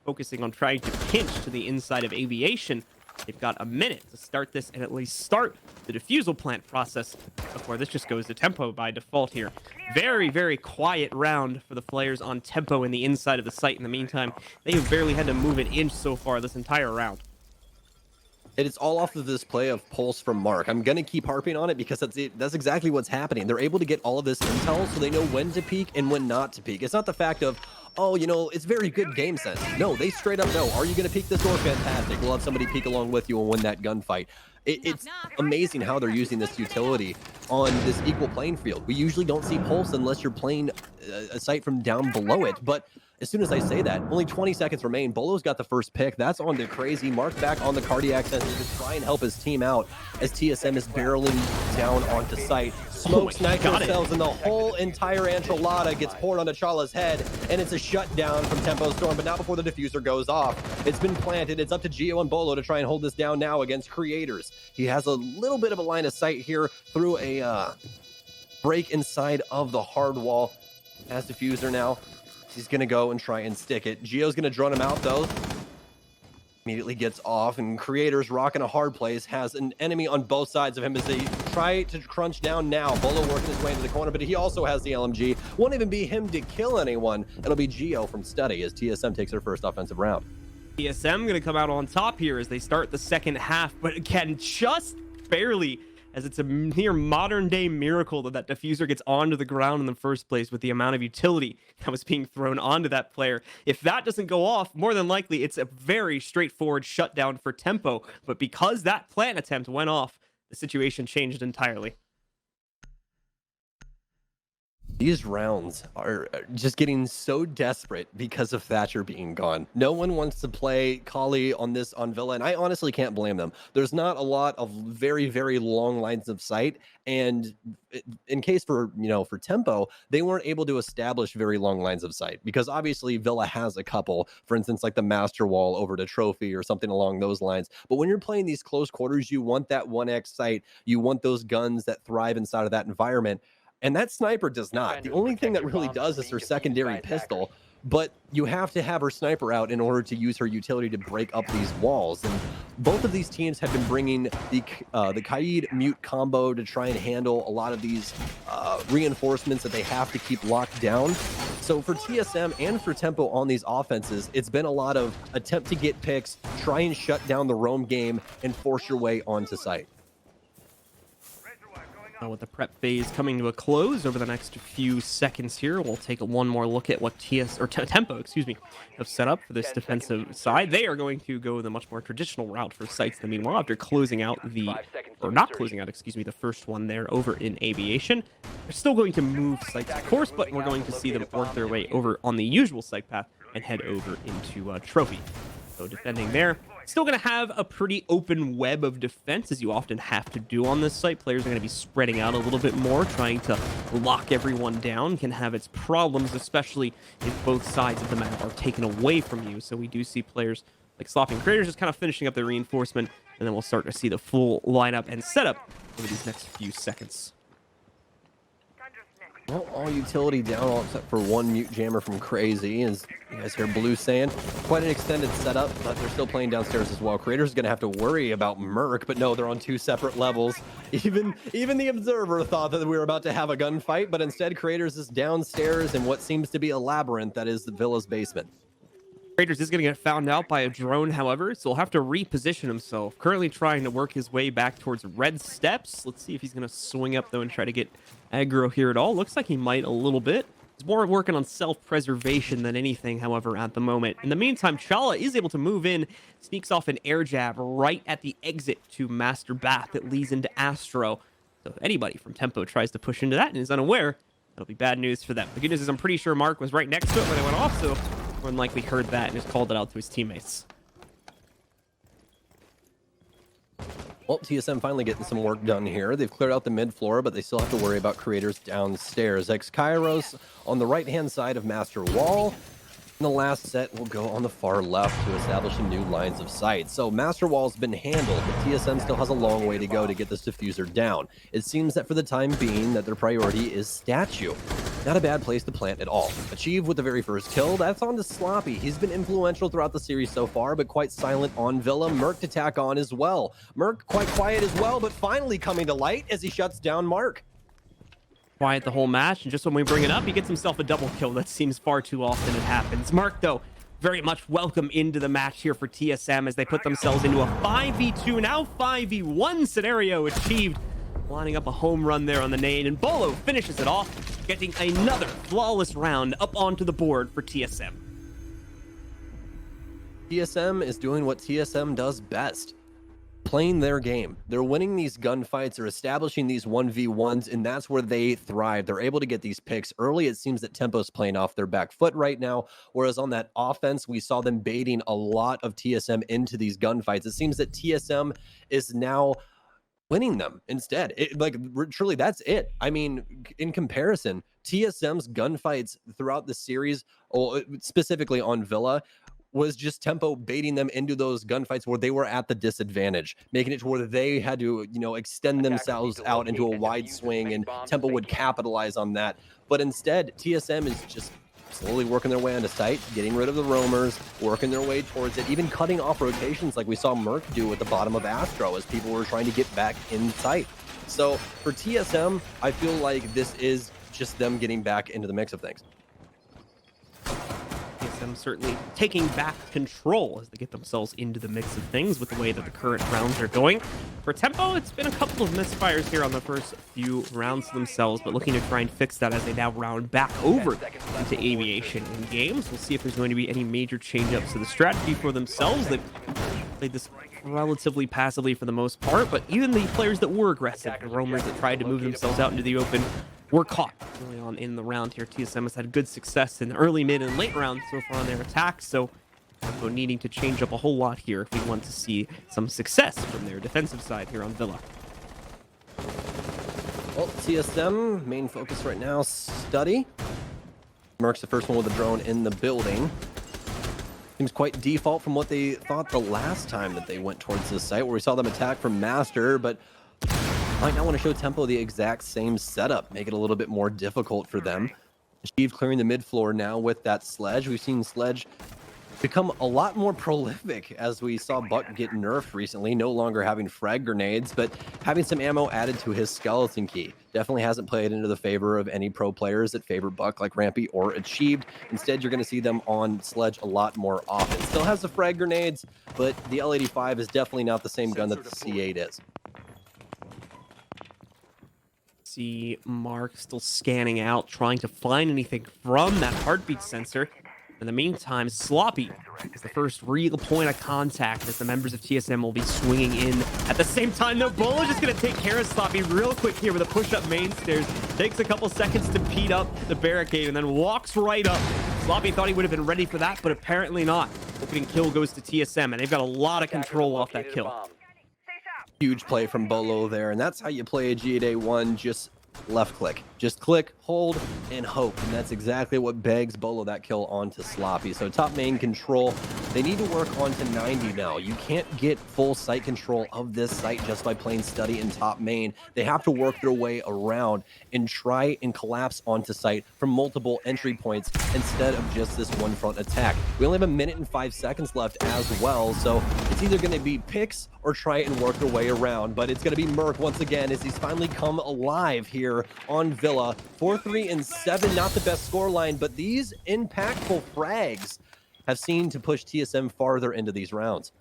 Speaker 4: focusing on trying to pinch to the inside of Aviation. They've got a minute to start this and at least start the defusal plant process before this just goes to Tempo by default here. Very, very quiet round for the players on Tempo in the inside of the site. In the meantime, they have barely had to move an inch so far this entire round.
Speaker 5: It's all off of this play of Pulse from Mark. I'm going to keep harping on it because that's exactly what's happening. They're able to get all of this intel so they know when to peek and when not to peek. It's not the fact of, oh, you know, it's very good game sense. No, they straight up know, are you going to peek this door? Fantastic. We'll have somebody peek along with you and win that gunfight. It's amazing how they're using this utility on this equal playing field. We usually don't see Pulse unless you're playing a site from down below it, but as soon as I say that, only 20 seconds remain. Bolo's got the first pick. That's on to Crazy. Mark back on the cardiac sensor to try and help his team out as TSM is barreling down onto site. Smoke sniper cells and the whole entire enchilada gets poured onto Chala's head, and it's a shutdown from Tempo Storm, but not before the diffuser goes off. It's been planted. It's up to Geo and Bolo to try and hold this down now against Creators. He has a little bit of a line of sight here through a break inside of the hard wall. Has diffuser now. He's going to go and try and stick it. Geo's going to drone him out, though. Immediately gets off, and Creators rocking a hard place. Has an enemy on both sides of him as they try to crunch down now. Bolo working his way into the corner, but he also has the LMG. Won't even be him to kill anyone. It'll be Geo from Study as TSM takes their first offensive round.
Speaker 4: TSM going to come out on top here as they start the second half, but again, just barely, as it's a near modern-day miracle that diffuser gets onto the ground in the first place with the amount of utility that was being thrown onto that player. If that doesn't go off, more than likely it's a very straightforward shutdown for Tempo, but because that plant attempt went off, the situation changed entirely.
Speaker 5: These rounds are just getting so desperate because of Thatcher being gone. No one wants to play Kali on Villa, and I honestly can't blame them. There's not a lot of very, very long lines of sight, and in case for Tempo, they weren't able to establish very long lines of sight because obviously Villa has a couple, for instance, like the Master Wall over to Trophy or something along those lines. But when you're playing these close quarters, you want that 1x sight. You want those guns that thrive inside of that environment. And that sniper does not. The only thing that really does is her secondary pistol, but you have to have her sniper out in order to use her utility to break up these walls. And both of these teams have been bringing the Kaid Mute combo to try and handle a lot of these reinforcements that they have to keep locked down. So for TSM and for Tempo on these offenses, it's been a lot of attempt to get picks, try and shut down the roam game, and force your way onto site.
Speaker 4: With the prep phase coming to a close over the next few seconds here, we'll take one more look at what Tempo, have set up for this defensive side. They are going to go the much more traditional route for sites. Meanwhile, after closing out the first one there over in Aviation, they're still going to move sites, of course, but we're going to see them work their way over on the usual site path and head over into Trophy. So defending there. Still going to have a pretty open web of defense, as you often have to do on this site. Players are going to be spreading out a little bit more, trying to lock everyone down. Can have its problems, especially if both sides of the map are taken away from you. So we do see players like Sloppy and Creators just kind of finishing up their reinforcement, and then we'll start to see the full lineup and setup over these next few seconds.
Speaker 5: Well, all utility down, all except for one mute jammer from Crazy. As you guys hear Blue saying, quite an extended setup, but they're still playing downstairs as well. Creators is going to have to worry about Merc, but no, they're on two separate levels. Even the Observer thought that we were about to have a gunfight, but instead Creators is downstairs in what seems to be a labyrinth that is the Villa's basement.
Speaker 4: Raiders is going to get found out by a drone, however, so he'll have to reposition himself. Currently trying to work his way back towards red steps. Let's see if he's going to swing up, though, and try to get aggro here at all. Looks like he might a little bit. He's more working on self-preservation than anything, however, at the moment. In the meantime, Chala is able to move in, sneaks off an air jab right at the exit to Master Bath that leads into Astro. So if anybody from Tempo tries to push into that and is unaware, that'll be bad news for them. The good news is I'm pretty sure Mark was right next to it when it went off, so more than likely heard that and just called it out to his teammates.
Speaker 5: Well, TSM finally getting some work done here. They've cleared out the mid floor, but they still have to worry about creators downstairs. X-Kairos on the right-hand side of Master Wall. And the last set will go on the far left to establish some new lines of sight. So Master Wall's been handled, but TSM still has a long way to go to get this diffuser down. It seems that for the time being that their priority is Statue. Not a bad place to plant at all. Achieve with the very first kill. That's on to Sloppy. He's been influential throughout the series so far, but quite silent on Villa. Merc to tack on as well. Merc quite quiet as well, but finally coming to light as he shuts down Mark.
Speaker 4: Quiet the whole match, and just when we bring it up, he gets himself a double kill. That seems far too often it happens. Mark, though, very much welcome into the match here for TSM as they put themselves into a 5v2, now 5v1 scenario achieved. Lining up a home run there on the nade, and Bolo finishes it off, getting another flawless round up onto the board for TSM.
Speaker 5: TSM is doing what TSM does best. Playing their game. They're winning these gunfights, they're establishing these 1v1s, and that's where they thrive. They're able to get these picks early. It seems that Tempo's playing off their back foot right now, whereas on that offense, we saw them baiting a lot of TSM into these gunfights. It seems that TSM is now winning them instead. Truly, that's it. I mean, in comparison, TSM's gunfights throughout the series, specifically on Villa, was just Tempo baiting them into those gunfights where they were at the disadvantage, making it to where they had to, extend themselves out into a wide swing, and Tempo would capitalize on that. But instead, TSM is just slowly working their way onto site, getting rid of the roamers, working their way towards it, even cutting off rotations like we saw Merc do at the bottom of Astro as people were trying to get back in sight. So for TSM, I feel like this is just them getting back into the mix of things.
Speaker 4: TSM certainly taking back control as they get themselves into the mix of things with the way that the current rounds are going. For Tempo, it's been a couple of misfires here on the first few rounds themselves, but looking to try and fix that as they now round back over into Aviation in games. We'll see if there's going to be any major change-ups to the strategy for themselves. They've played this relatively passively for the most part, but even the players that were aggressive, the roamers that tried to move themselves out into the open, were caught early on in the round here. TSM has had good success in the early, mid, and late rounds so far on their attacks, so Tempo needing to change up a whole lot here if we want to see some success from their defensive side here on Villa.
Speaker 5: Well, TSM, main focus right now, study. Merc's the first one with a drone in the building. Seems quite default from what they thought the last time that they went towards this site, where we saw them attack from Master, but might not want to show Tempo the exact same setup, make it a little bit more difficult for them. Achieve clearing the mid floor now with that Sledge. We've seen Sledge become a lot more prolific as we saw Buck get nerfed recently, no longer having frag grenades, but having some ammo added to his skeleton key. Definitely hasn't played into the favor of any pro players that favor Buck like Rampy or Achieved. Instead, you're going to see them on Sledge a lot more often. Still has the frag grenades, but the L85 is definitely not the same gun that the C8 is.
Speaker 4: See Mark still scanning out, trying to find anything from that heartbeat sensor. In the meantime, Sloppy is the first real point of contact as the members of TSM will be swinging in. At the same time, though, Bolo just going to take care of Sloppy real quick here with a push-up main stairs. Takes a couple seconds to beat up the barricade and then walks right up. Sloppy thought he would have been ready for that, but apparently not. Opening kill goes to TSM, and they've got a lot of control off that kill.
Speaker 5: Huge play from Bolo there, and that's how you play a G8A 1, just left click. Just click, hold, and hope. And that's exactly what begs Bolo that kill onto Sloppy. So top main control, they need to work onto 90 now. You can't get full site control of this site just by playing study in top main. They have to work their way around and try and collapse onto site from multiple entry points instead of just this one front attack. We only have 1 minute and 5 seconds left as well, so it's either going to be picks or try and work their way around, but it's going to be Merc once again as he's finally come alive here on Villa. 4-3 and 7, not the best scoreline, but these impactful frags have seen to push TSM farther into these rounds.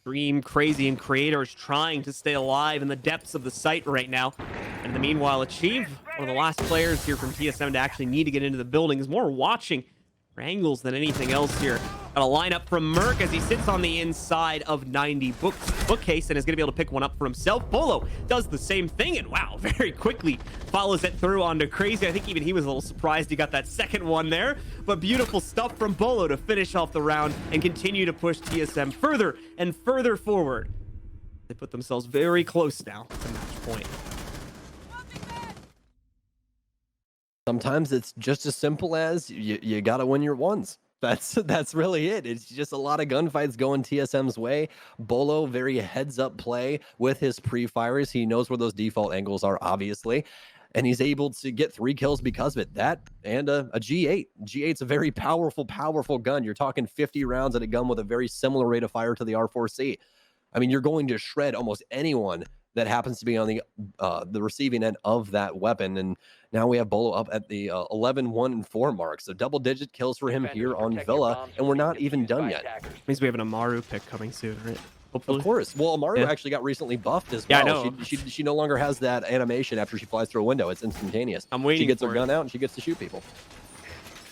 Speaker 4: Dream, Crazy, and Creators trying to stay alive in the depths of the site right now. And in the meanwhile, Achieve, one of the last players here from TSM to actually need to get into the building, is more watching for angles than anything else here. Got a lineup from Merc as he sits on the inside of 90 bookcase and is going to be able to pick one up for himself. Bolo does the same thing, and wow, very quickly follows it through onto Crazy. I think even he was a little surprised he got that second one there, but beautiful stuff from Bolo to finish off the round and continue to push TSM further and further forward. They put themselves very close now to match point.
Speaker 5: Sometimes it's just as simple as you got to win your ones. That's really it. It's just a lot of gunfights going TSM's way. Bolo, very heads up play with his pre-fires. He knows where those default angles are, obviously, and he's able to get 3 kills because of it. That and a G8. G8's a very powerful gun. You're talking 50 rounds at a gun with a very similar rate of fire to the R4C. I mean, you're going to shred almost anyone that happens to be on the receiving end of that weapon. And now we have Bolo up at the 11, 1, and 4 mark. So double-digit kills for him here on Villa, and we're not even done yet.
Speaker 4: Means we have an Amaru pick coming soon, right? Hopefully.
Speaker 5: Of course. Well, Amaru actually got recently buffed as well.
Speaker 4: Yeah, I know.
Speaker 5: She no longer has that animation after she flies through a window. It's instantaneous.
Speaker 4: I'm waiting.
Speaker 5: She gets her
Speaker 4: for
Speaker 5: gun out and she gets to shoot people.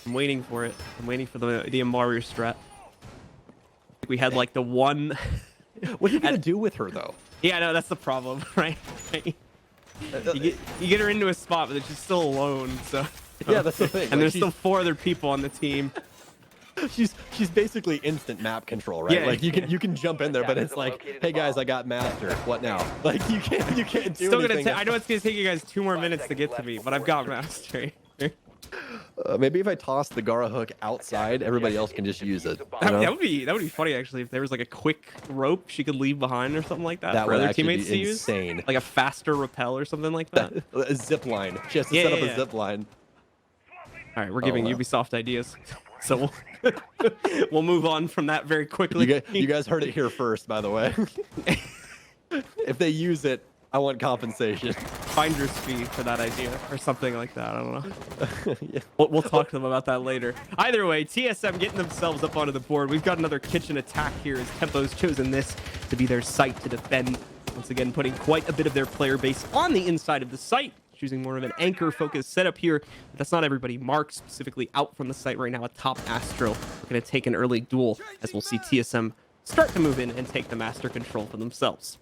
Speaker 4: I'm waiting for it. I'm waiting for the Amaru strat. We had like the one.
Speaker 5: What are you gonna do with her though?
Speaker 4: Yeah, no, that's the problem, right? You get her into a spot, but she's still alone. So
Speaker 5: yeah, that's the thing.
Speaker 4: And
Speaker 5: like,
Speaker 4: there's still 4 other people on the team.
Speaker 5: She's basically instant map control, right?
Speaker 4: Yeah,
Speaker 5: like you can jump in there, but it's like, hey guys, I got master. What now? Like you can't do
Speaker 4: still
Speaker 5: anything.
Speaker 4: I know it's gonna take you guys 2 more minutes to get to me, but I've got master.
Speaker 5: Maybe if I toss the Gara hook outside, everybody else can just use it.
Speaker 4: That would be funny actually if there was like a quick rope she could leave behind or something like that,
Speaker 5: That
Speaker 4: for
Speaker 5: would
Speaker 4: other
Speaker 5: actually
Speaker 4: teammates
Speaker 5: be
Speaker 4: to
Speaker 5: insane.
Speaker 4: use. Like a faster rappel or something like that.
Speaker 5: A zip line. She has to set up a zip line.
Speaker 4: All right, we're giving Ubisoft ideas, so we'll move on from that very quickly.
Speaker 5: You guys heard it here first, by the way. If they use it, I want compensation.
Speaker 4: Finder's fee for that idea or something like that. I don't know. Yeah. We'll talk to them about that later. Either way, TSM getting themselves up onto the board. We've got another kitchen attack here as Tempo's chosen this to be their site to defend. Once again, putting quite a bit of their player base on the inside of the site, choosing more of an anchor-focused setup here. But that's not everybody. Mark specifically out from the site right now atop Astro. We're going to take an early duel as we'll see TSM start to move in and take the master control for themselves.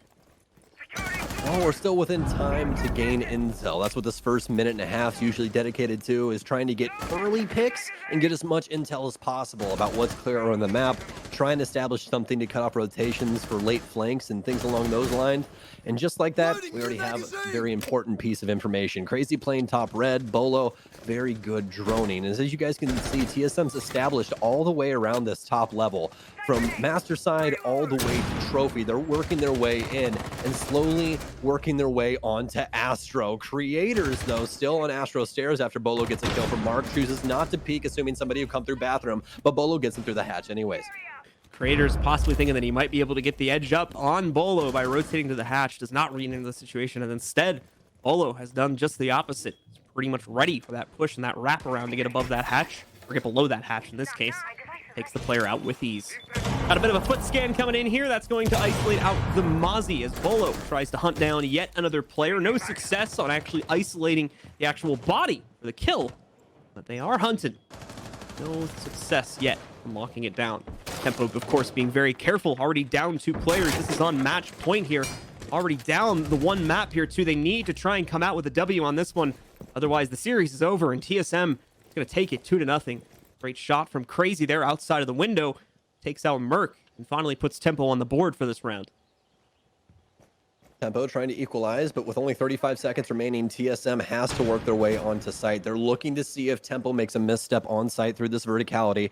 Speaker 5: Oh, we're still within time to gain intel. That's what this first minute and a half is usually dedicated to, is trying to get early picks and get as much intel as possible about what's clear on the map, trying to establish something to cut off rotations for late flanks and things along those lines. And just like that, we already have a very important piece of information. Crazy playing top red, Bolo, very good droning. And as you guys can see, TSM's established all the way around this top level. From master side all the way to trophy, they're working their way in and slowly working their way onto Astro. Creators, though, still on Astro stairs after Bolo gets a kill from Mark. Chooses not to peek, assuming somebody will come through bathroom, but Bolo gets him through the hatch anyways.
Speaker 4: Creators possibly thinking that he might be able to get the edge up on Bolo by rotating to the hatch, does not read into the situation, and instead, Bolo has done just the opposite. He's pretty much ready for that push and that wraparound to get above that hatch, or get below that hatch in this case. Takes the player out with ease. Got a bit of a foot scan coming in here. That's going to isolate out the Mozzie as Bolo tries to hunt down yet another player. No success on actually isolating the actual body for the kill, but they are hunted. No success yet from locking it down. Tempo, of course, being very careful. Already down 2 players. This is on match point here. Already down the 1 map here, too. They need to try and come out with a W on this one. Otherwise, the series is over, and TSM is going to take it 2-0. Great shot from Crazy there outside of the window. Takes out Merc and finally puts Tempo on the board for this round.
Speaker 5: Tempo trying to equalize, but with only 35 seconds remaining, TSM has to work their way onto site. They're looking to see if Tempo makes a misstep on site through this verticality.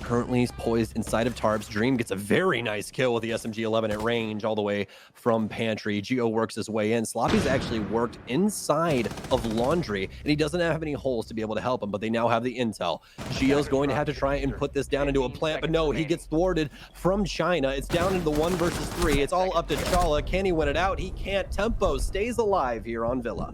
Speaker 5: Currently, he's poised inside of Tarps. Dream gets a very nice kill with the SMG-11 at range all the way from Pantry. Geo works his way in. Sloppy's actually worked inside of Laundry, and he doesn't have any holes to be able to help him, but they now have the intel. Geo's going to have to try and put this down into a plant, but no, he gets thwarted from China. It's down into the 1 versus 3. It's all up to Chala. Can he win it out? He can't. Tempo stays alive here on Villa.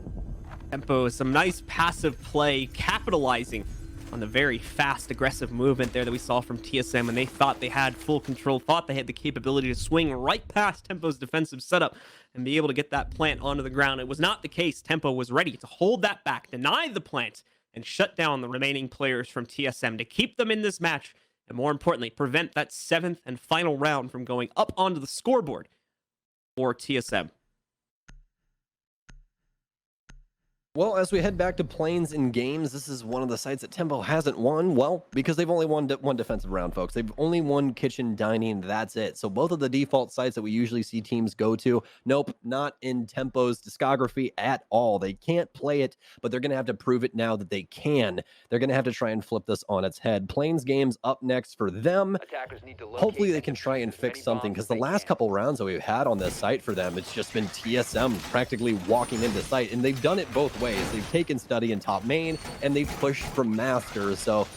Speaker 4: Tempo, some nice passive play, capitalizing on the very fast, aggressive movement there that we saw from TSM, and they thought they had full control, thought they had the capability to swing right past Tempo's defensive setup and be able to get that plant onto the ground. It was not the case. Tempo was ready to hold that back, deny the plant, and shut down the remaining players from TSM to keep them in this match, and more importantly, prevent that 7th and final round from going up onto the scoreboard for TSM.
Speaker 5: Well, as we head back to Plains in games, this is one of the sites that Tempo hasn't won. Well, because they've only won one defensive round, folks. They've only won kitchen dining. That's it. So both of the default sites that we usually see teams go to, nope, not in Tempo's discography at all. They can't play it, but they're going to have to prove it now that they can. They're going to have to try and flip this on its head. Plains games up next for them. Hopefully they can try and fix something, because the last couple rounds that we've had on this site for them, it's just been TSM practically walking into site, and they've done it both ways. They've taken study in top main, and they've pushed from masters. So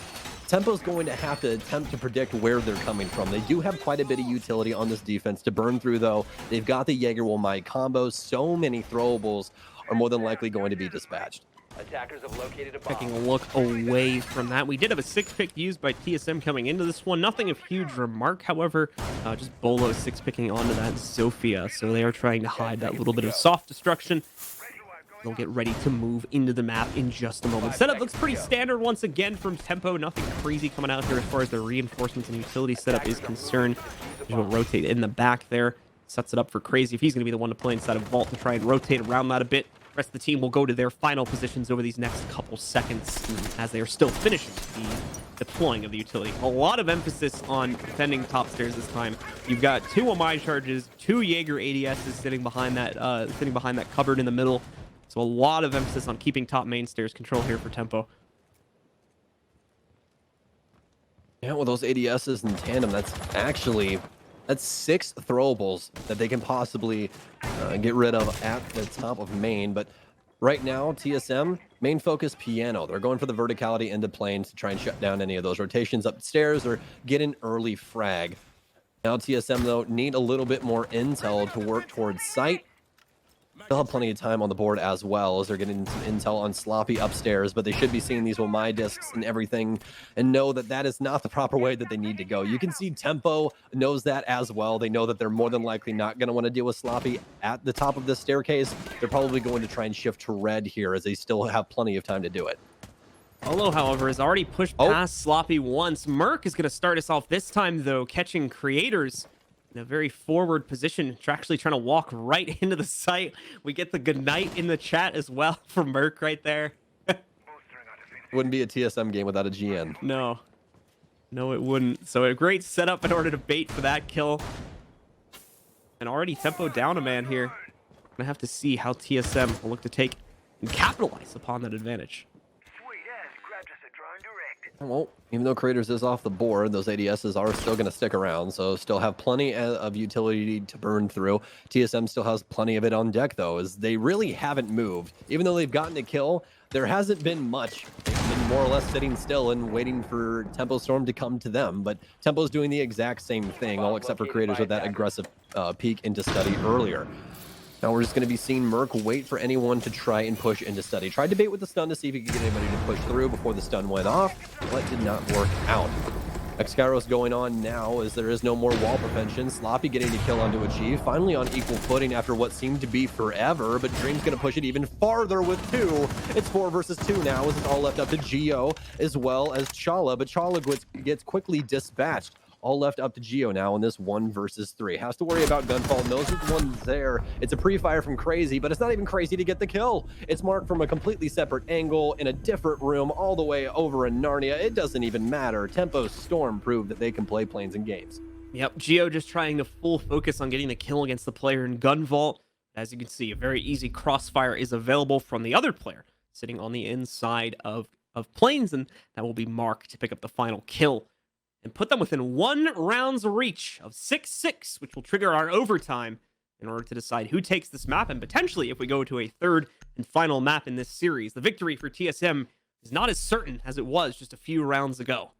Speaker 5: Tempo's going to have to attempt to predict where they're coming from. They do have quite a bit of utility on this defense to burn through, though. They've got the Jaeger will Mai combos. So many throwables are more than likely going to be dispatched.
Speaker 17: Attackers have located a bomb.
Speaker 4: Taking a look away from that, we did have a 6-pick used by TSM coming into this one. Nothing of huge remark, however. Just Bolo 6-picking onto that Zofia. So they are trying to hide that little bit of soft destruction. They'll get ready to move into the map in just a moment. Setup looks pretty standard once again from Tempo. Nothing crazy coming out here as far as their reinforcements and utility setup is concerned. He'll rotate in the back there. Sets it up for Crazy if he's going to be the one to play inside of Vault to try and rotate around that a bit. The rest of the team will go to their final positions over these next couple seconds as they are still finishing the deploying of the utility. A lot of emphasis on defending top stairs this time. You've got 2 Omai charges, 2 Jaeger ADSs sitting behind that cupboard in the middle. So a lot of emphasis on keeping top main stairs control here for Tempo.
Speaker 5: Yeah, well, those ADSs in tandem, that's 6 throwables that they can possibly get rid of at the top of main. But right now, TSM, main focus piano. They're going for the verticality into planes to try and shut down any of those rotations upstairs or get an early frag. Now TSM, though, need a little bit more intel to work towards sight. They'll have plenty of time on the board as well, as they're getting some intel on Sloppy upstairs, but they should be seeing these Wamai discs and everything and know that that is not the proper way that they need to go. You can see Tempo knows that as well. They know that they're more than likely not going to want to deal with Sloppy at the top of this staircase. They're probably going to try and shift to red here, as they still have plenty of time to do it.
Speaker 4: Olo, however, has already pushed past Sloppy once. Merc is going to start us off this time, though, catching Creators in a very forward position, actually trying to walk right into the site. We get the good night in the chat as well for Merc right there.
Speaker 5: Wouldn't be a TSM game without a GN.
Speaker 4: No, it wouldn't. So a great setup in order to bait for that kill. And already Tempo down a man here. Gonna have to see how TSM will look to take and capitalize upon that advantage.
Speaker 5: Well, even though Creators is off the board, those ADSs are still going to stick around, so still have plenty of utility to burn through. TSM still has plenty of it on deck, though, as they really haven't moved. Even though they've gotten a kill, there hasn't been much. They've been more or less sitting still and waiting for Tempo Storm to come to them, but Tempo's doing the exact same thing, all except for Creators with that aggressive peek into study earlier. Now we're just going to be seeing Merc wait for anyone to try and push into study. Tried to bait with the stun to see if he could get anybody to push through before the stun went off, but did not work out. Excairos going on now as there is no more wall prevention. Sloppy getting to kill onto a G, finally on equal footing after what seemed to be forever, but Dream's going to push it even farther with 2. It's 4 versus 2 now, as it's all left up to Geo as well as Chala, but Chala gets quickly dispatched. All left up to Geo now in this 1 versus 3. Has to worry about Gunfall. Knows that the one's there. It's a pre-fire from Crazy, but it's not even Crazy to get the kill. It's marked from a completely separate angle in a different room all the way over in Narnia. It doesn't even matter. Tempo Storm proved that they can play planes and games.
Speaker 4: Yep, Geo just trying to full focus on getting the kill against the player in Gunvault. As you can see, a very easy crossfire is available from the other player sitting on the inside of planes, and that will be Mark to pick up the final kill and put them within 1 round's reach of 6-6, which will trigger our overtime in order to decide who takes this map, and potentially if we go to a 3rd and final map in this series. The victory for TSM is not as certain as it was just a few rounds ago.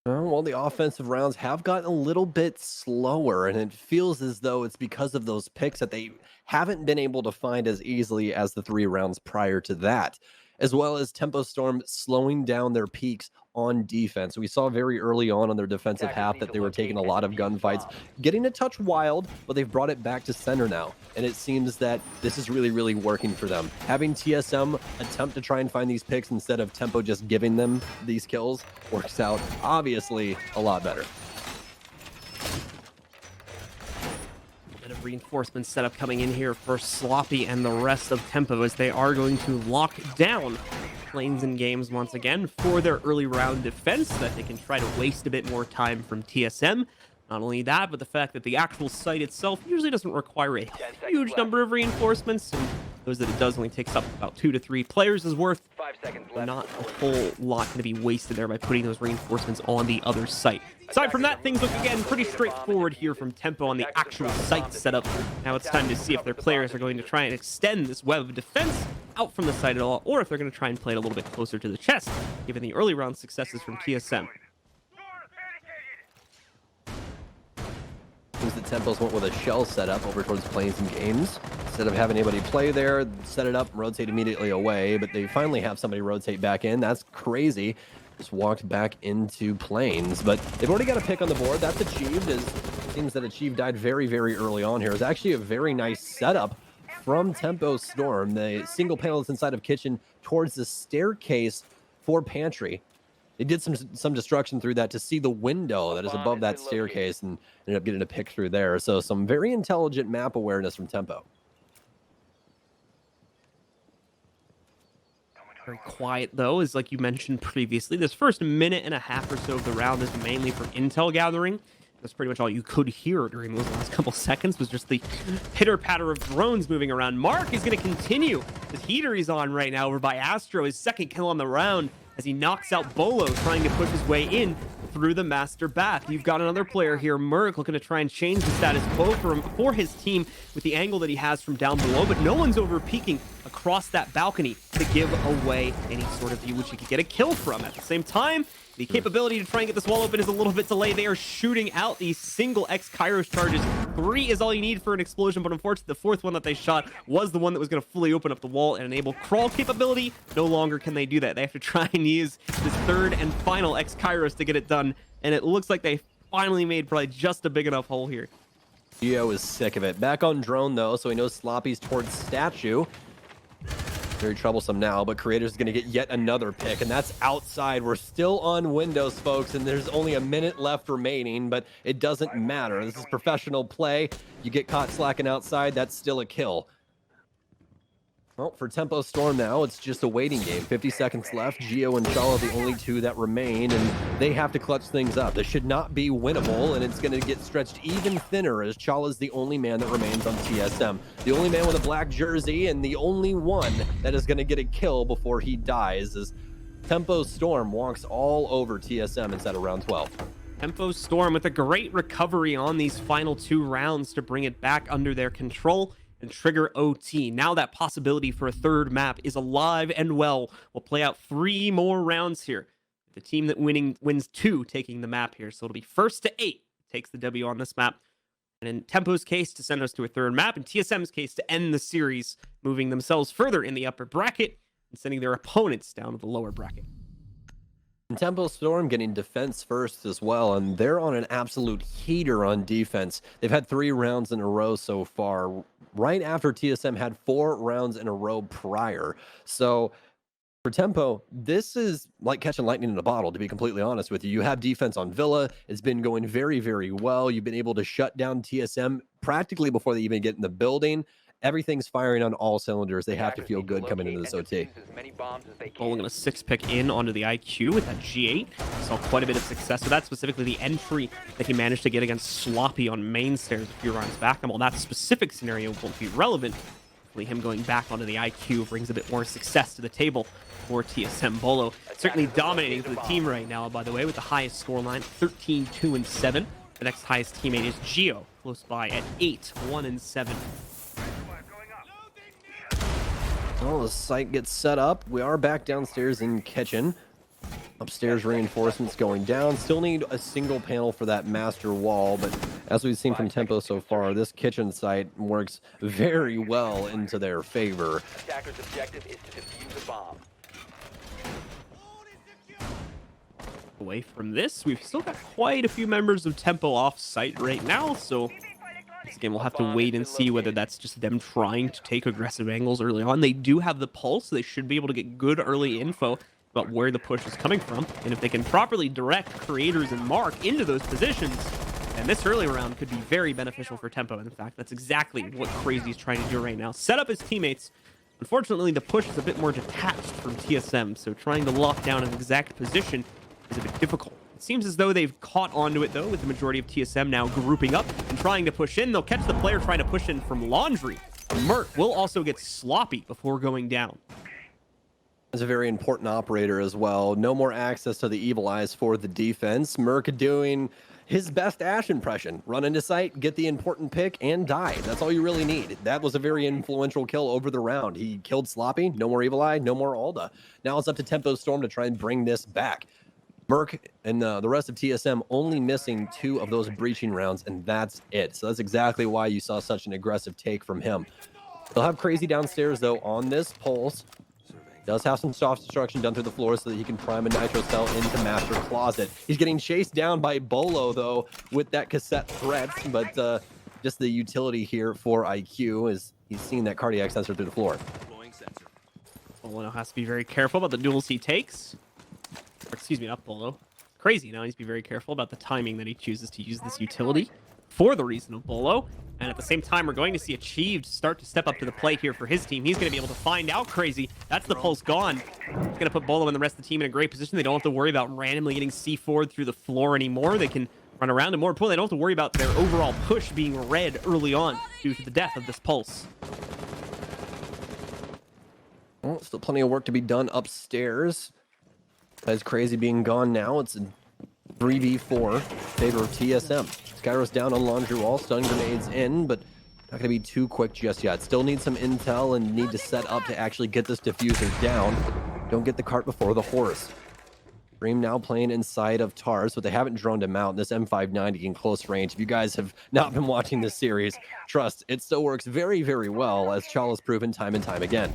Speaker 5: Well, the offensive rounds have gotten a little bit slower, and it feels as though it's because of those picks that they haven't been able to find as easily as the 3 rounds prior to that. as well as Tempo Storm slowing down their peaks on defense. We saw very early on their defensive half that they were taking a lot of gunfights, getting a touch wild, but they've brought it back to center now. And it seems that this is really, really working for them. Having TSM attempt to try and find these picks instead of Tempo just giving them these kills works out obviously a lot better.
Speaker 4: Bit of reinforcement setup coming in here for Sloppy and the rest of Tempo as they are going to lock down Plains and Games once again for their early round defense so that they can try to waste a bit more time from TSM. Not only that, but the fact that the actual site itself usually doesn't require a huge number of reinforcements, and those that it does only takes up about 2 to 3 players is worth. Not a whole lot going to be wasted there by putting those reinforcements on the other site. Aside from that, things look again pretty straightforward here from Tempo on the actual site setup. Now it's time to see if their players are going to try and extend this web of defense out from the site at all, or if they're going to try and play it a little bit closer to the chest, given the early round successes from TSM.
Speaker 5: Seems that Tempos went with a shell setup over towards Plains and Games. Instead of having anybody play there, set it up, rotate immediately away, but they finally have somebody rotate back in. That's crazy. Just walked back into Plains, but they've already got a pick on the board. That's Achieved. It seems that Achieved died very, very early on here. It's actually a very nice setup from Tempo Storm. The single panel that's inside of Kitchen towards the staircase for Pantry. They did some destruction through that to see the window that is above that staircase and ended up getting a pick through there. So some very intelligent map awareness from Tempo.
Speaker 4: Very quiet, though, as like you mentioned previously. This first minute and a half or so of the round is mainly from intel gathering. That's pretty much all you could hear during those last couple seconds was just the pitter-patter of drones moving around. Mark is going to continue. The heater he's on right now over by Astro, his second kill on the round, as he knocks out Bolo, trying to push his way in through the master bath. You've got another player here, Merc, looking to try and change the status quo for his team with the angle that he has from down below, but no one's over peeking across that balcony to give away any sort of view which you could get a kill from. At the same time, the capability to try and get this wall open is a little bit delayed. They are shooting out these single X-Kairos charges. 3 is all you need for an explosion, but unfortunately, the fourth one that they shot was the one that was going to fully open up the wall and enable crawl capability. No longer can they do that. They have to try and use this third and final X-Kairos to get it done, and it looks like they finally made probably just a big enough hole here.
Speaker 5: Geo is sick of it. Back on drone, though, so he knows Sloppy's towards statue. Very troublesome now, but Creator's going to get yet another pick, and that's outside. We're still on Windows, folks, and there's only a minute left remaining, but it doesn't matter. This is professional play. You get caught slacking outside, that's still a kill. Well, for Tempo Storm now, it's just a waiting game. 50 seconds left. Geo and Shaw are the only two that remain, and they have to clutch things up. This should not be winnable, and it's going to get stretched even thinner as Chala is the only man that remains on TSM. The only man with a black jersey, and the only one that is going to get a kill before he dies as Tempo Storm walks all over TSM inside of round 12.
Speaker 4: Tempo Storm with a great recovery on these final 2 rounds to bring it back under their control and trigger OT. Now that possibility for a third map is alive and well. We'll play out 3 more rounds here. The team that wins 2 taking the map here. So it'll be 1st to 8 takes the W on this map. And in Tempo's case, to send us to a third map. In TSM's case, to end the series, moving themselves further in the upper bracket and sending their opponents down to the lower bracket.
Speaker 5: And Tempo Storm getting defense first as well, and they're on an absolute heater on defense. They've had 3 rounds in a row so far, right after TSM had 4 rounds in a row prior. So for Tempo, this is like catching lightning in a bottle, to be completely honest with you. You have defense on Villa. It's been going very, very well. You've been able to shut down TSM practically before they even get in the building. Everything's firing on all cylinders. They have to feel good coming into this OT.
Speaker 4: Rolling a 6-pick in onto the IQ with that G8. Saw quite a bit of success with that, specifically the entry that he managed to get against Sloppy on main stairs a few rounds back. And while that specific scenario won't be relevant, hopefully him going back onto the IQ brings a bit more success to the table for TSM. Bolo certainly dominating for the team right now, by the way, with the highest scoreline, 13-2-7. The next highest teammate is Geo, close by at 8-1-7.
Speaker 5: Well, the site gets set up. We are back downstairs in kitchen. Upstairs reinforcements going down. Still need a single panel for that master wall, but as we've seen from Tempo so far, this kitchen site works very well into their favor.
Speaker 17: Attacker's objective is to defuse a bomb.
Speaker 4: away from this. We've still got quite a few members of Tempo off site right now, so this game we'll have to wait and see whether that's just them trying to take aggressive angles early on. They do have the pulse, so they should be able to get good early info about where the push is coming from, and if they can properly direct creators and Mark into those positions, and this early round could be very beneficial for Tempo. And in fact, that's exactly what Crazy's trying to do right now. Set up his teammates. Unfortunately, the push is a bit more detached from TSM, so trying to lock down an exact position is a bit difficult. It seems as though they've caught onto it, though, with the majority of TSM now grouping up and trying to push in. They'll catch the player trying to push in from Laundry. Merc will also get sloppy before going down.
Speaker 5: Is a very important operator as well. No more access to the Evil Eyes for the defense. Merc doing his best Ash impression. Run into sight, get the important pick, and die. That's all you really need. That was a very influential kill over the round. He killed Sloppy. No more Evil Eye, no more Alda. Now it's up to Tempo Storm to try and bring this back. Merc and the rest of TSM only missing 2 of those breaching rounds, and that's it. So that's exactly why you saw such an aggressive take from him. They'll have Crazy downstairs, though, on this pulse. Does have some soft destruction done through the floor so that he can prime a nitro cell into Master Closet. He's getting chased down by Bolo, though, with that cassette threat, but just the utility here for IQ is he's seeing that cardiac sensor through the floor.
Speaker 4: Bolo now has to be very careful about the duels he takes. Or, excuse me, not Bolo. Crazy now needs to be very careful about the timing that he chooses to use this utility for the reason of Bolo. And at the same time, we're going to see Achieved start to step up to the plate here for his team. He's going to be able to find out Crazy. That's the pulse gone. He's going to put Bolo and the rest of the team in a great position. They don't have to worry about randomly getting C4'd through the floor anymore. They can run around, and more importantly, they don't have to worry about their overall push being red early on due to the death of this pulse.
Speaker 5: Well, still plenty of work to be done upstairs. As Crazy being gone now, it's a 3v4 favor of TSM. Skyros down on Laundry Wall, stun grenades in, but not going to be too quick just yet. Still need some intel and need to set up to actually get this diffuser down. Don't get the cart before the horse. Dream now playing inside of Tars, but they haven't droned him out. This M590 in close range. If you guys have not been watching this series, trust, it still works very, very well, as Chala's proven time and time again.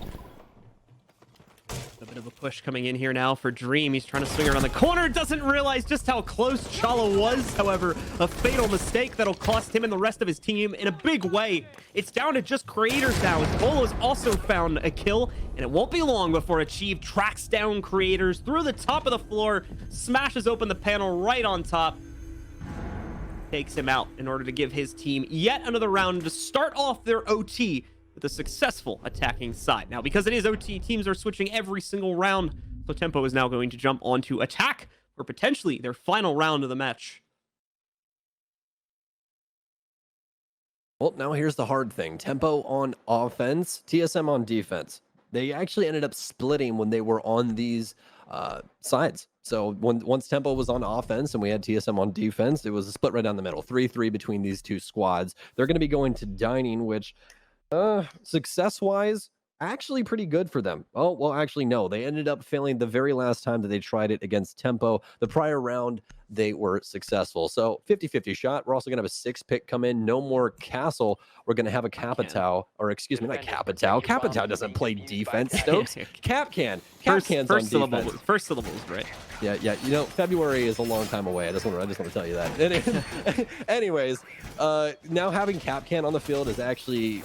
Speaker 4: A bit of a push coming in here now for Dream. He's trying to swing around the corner. Doesn't realize just how close Chala was. However, a fatal mistake that'll cost him and the rest of his team in a big way. It's down to just creators now. Bolo's also found a kill, and it won't be long before Achieve tracks down creators through the top of the floor, smashes open the panel right on top, takes him out in order to give his team yet another round to start off their OT with a successful attacking side. Now, because it is OT, teams are switching every single round, so Tempo is now going to jump onto attack for potentially their final round of the match.
Speaker 5: Well, now here's the hard thing. Tempo on offense, TSM on defense. They actually ended up splitting when they were on these sides. So once Tempo was on offense and we had TSM on defense, it was a split right down the middle. 3-3 between these two squads. They're going to be going to dining, which success-wise, actually pretty good for them. Oh, well, actually, no. They ended up failing the very last time that they tried it against Tempo. The prior round, they were successful. So 50-50 shot. We're also going to have a 6-pick come in. No more Castle. We're going to have a Capitao, or excuse me, not Capitao. Capitao doesn't play defense, Stokes. Cap can. Cap can's on defense.
Speaker 4: First syllables, right?
Speaker 5: Yeah. You know, February is a long time away. I just want to tell you that. Anyways, now having Capcan on the field is actually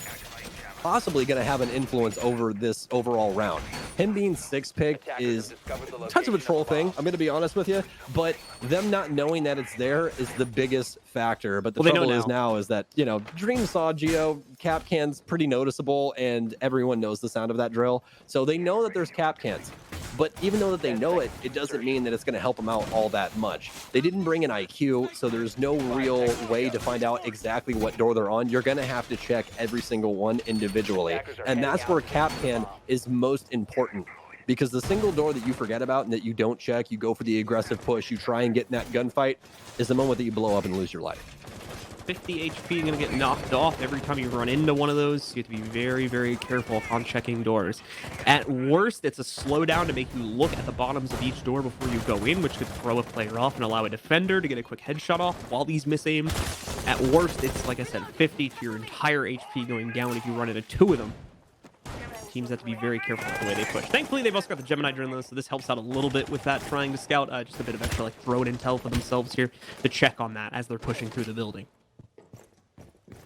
Speaker 5: possibly going to have an influence over this overall round. Him being 6-picked is a touch of a troll thing, I'm going to be honest with you, but them not knowing that it's there is the biggest factor. But the trouble is now is that, you know, Dream saw Geo, Capcan's pretty noticeable, and everyone knows the sound of that drill. So they know that there's Capcans. But even though that they know it, it doesn't mean that it's going to help them out all that much. They didn't bring an IQ, so there's no real way to find out exactly what door they're on. You're going to have to check every single one individually. And that's where Capcan is most important. Because the single door that you forget about and that you don't check, you go for the aggressive push, you try and get in that gunfight, is the moment that you blow up and lose your life.
Speaker 4: 50 HP going to get knocked off every time you run into one of those. You have to be very, very careful on checking doors. At worst, it's a slowdown to make you look at the bottoms of each door before you go in, which could throw a player off and allow a defender to get a quick headshot off while these misaim. At worst, it's, like I said, 50 to your entire HP going down if you run into 2 of them. teams have to be very careful with the way they push. Thankfully, they've also got the Gemini drone, though, so this helps out a little bit with that, trying to scout just a bit of extra like drone intel for themselves here to check on that as they're pushing through the building.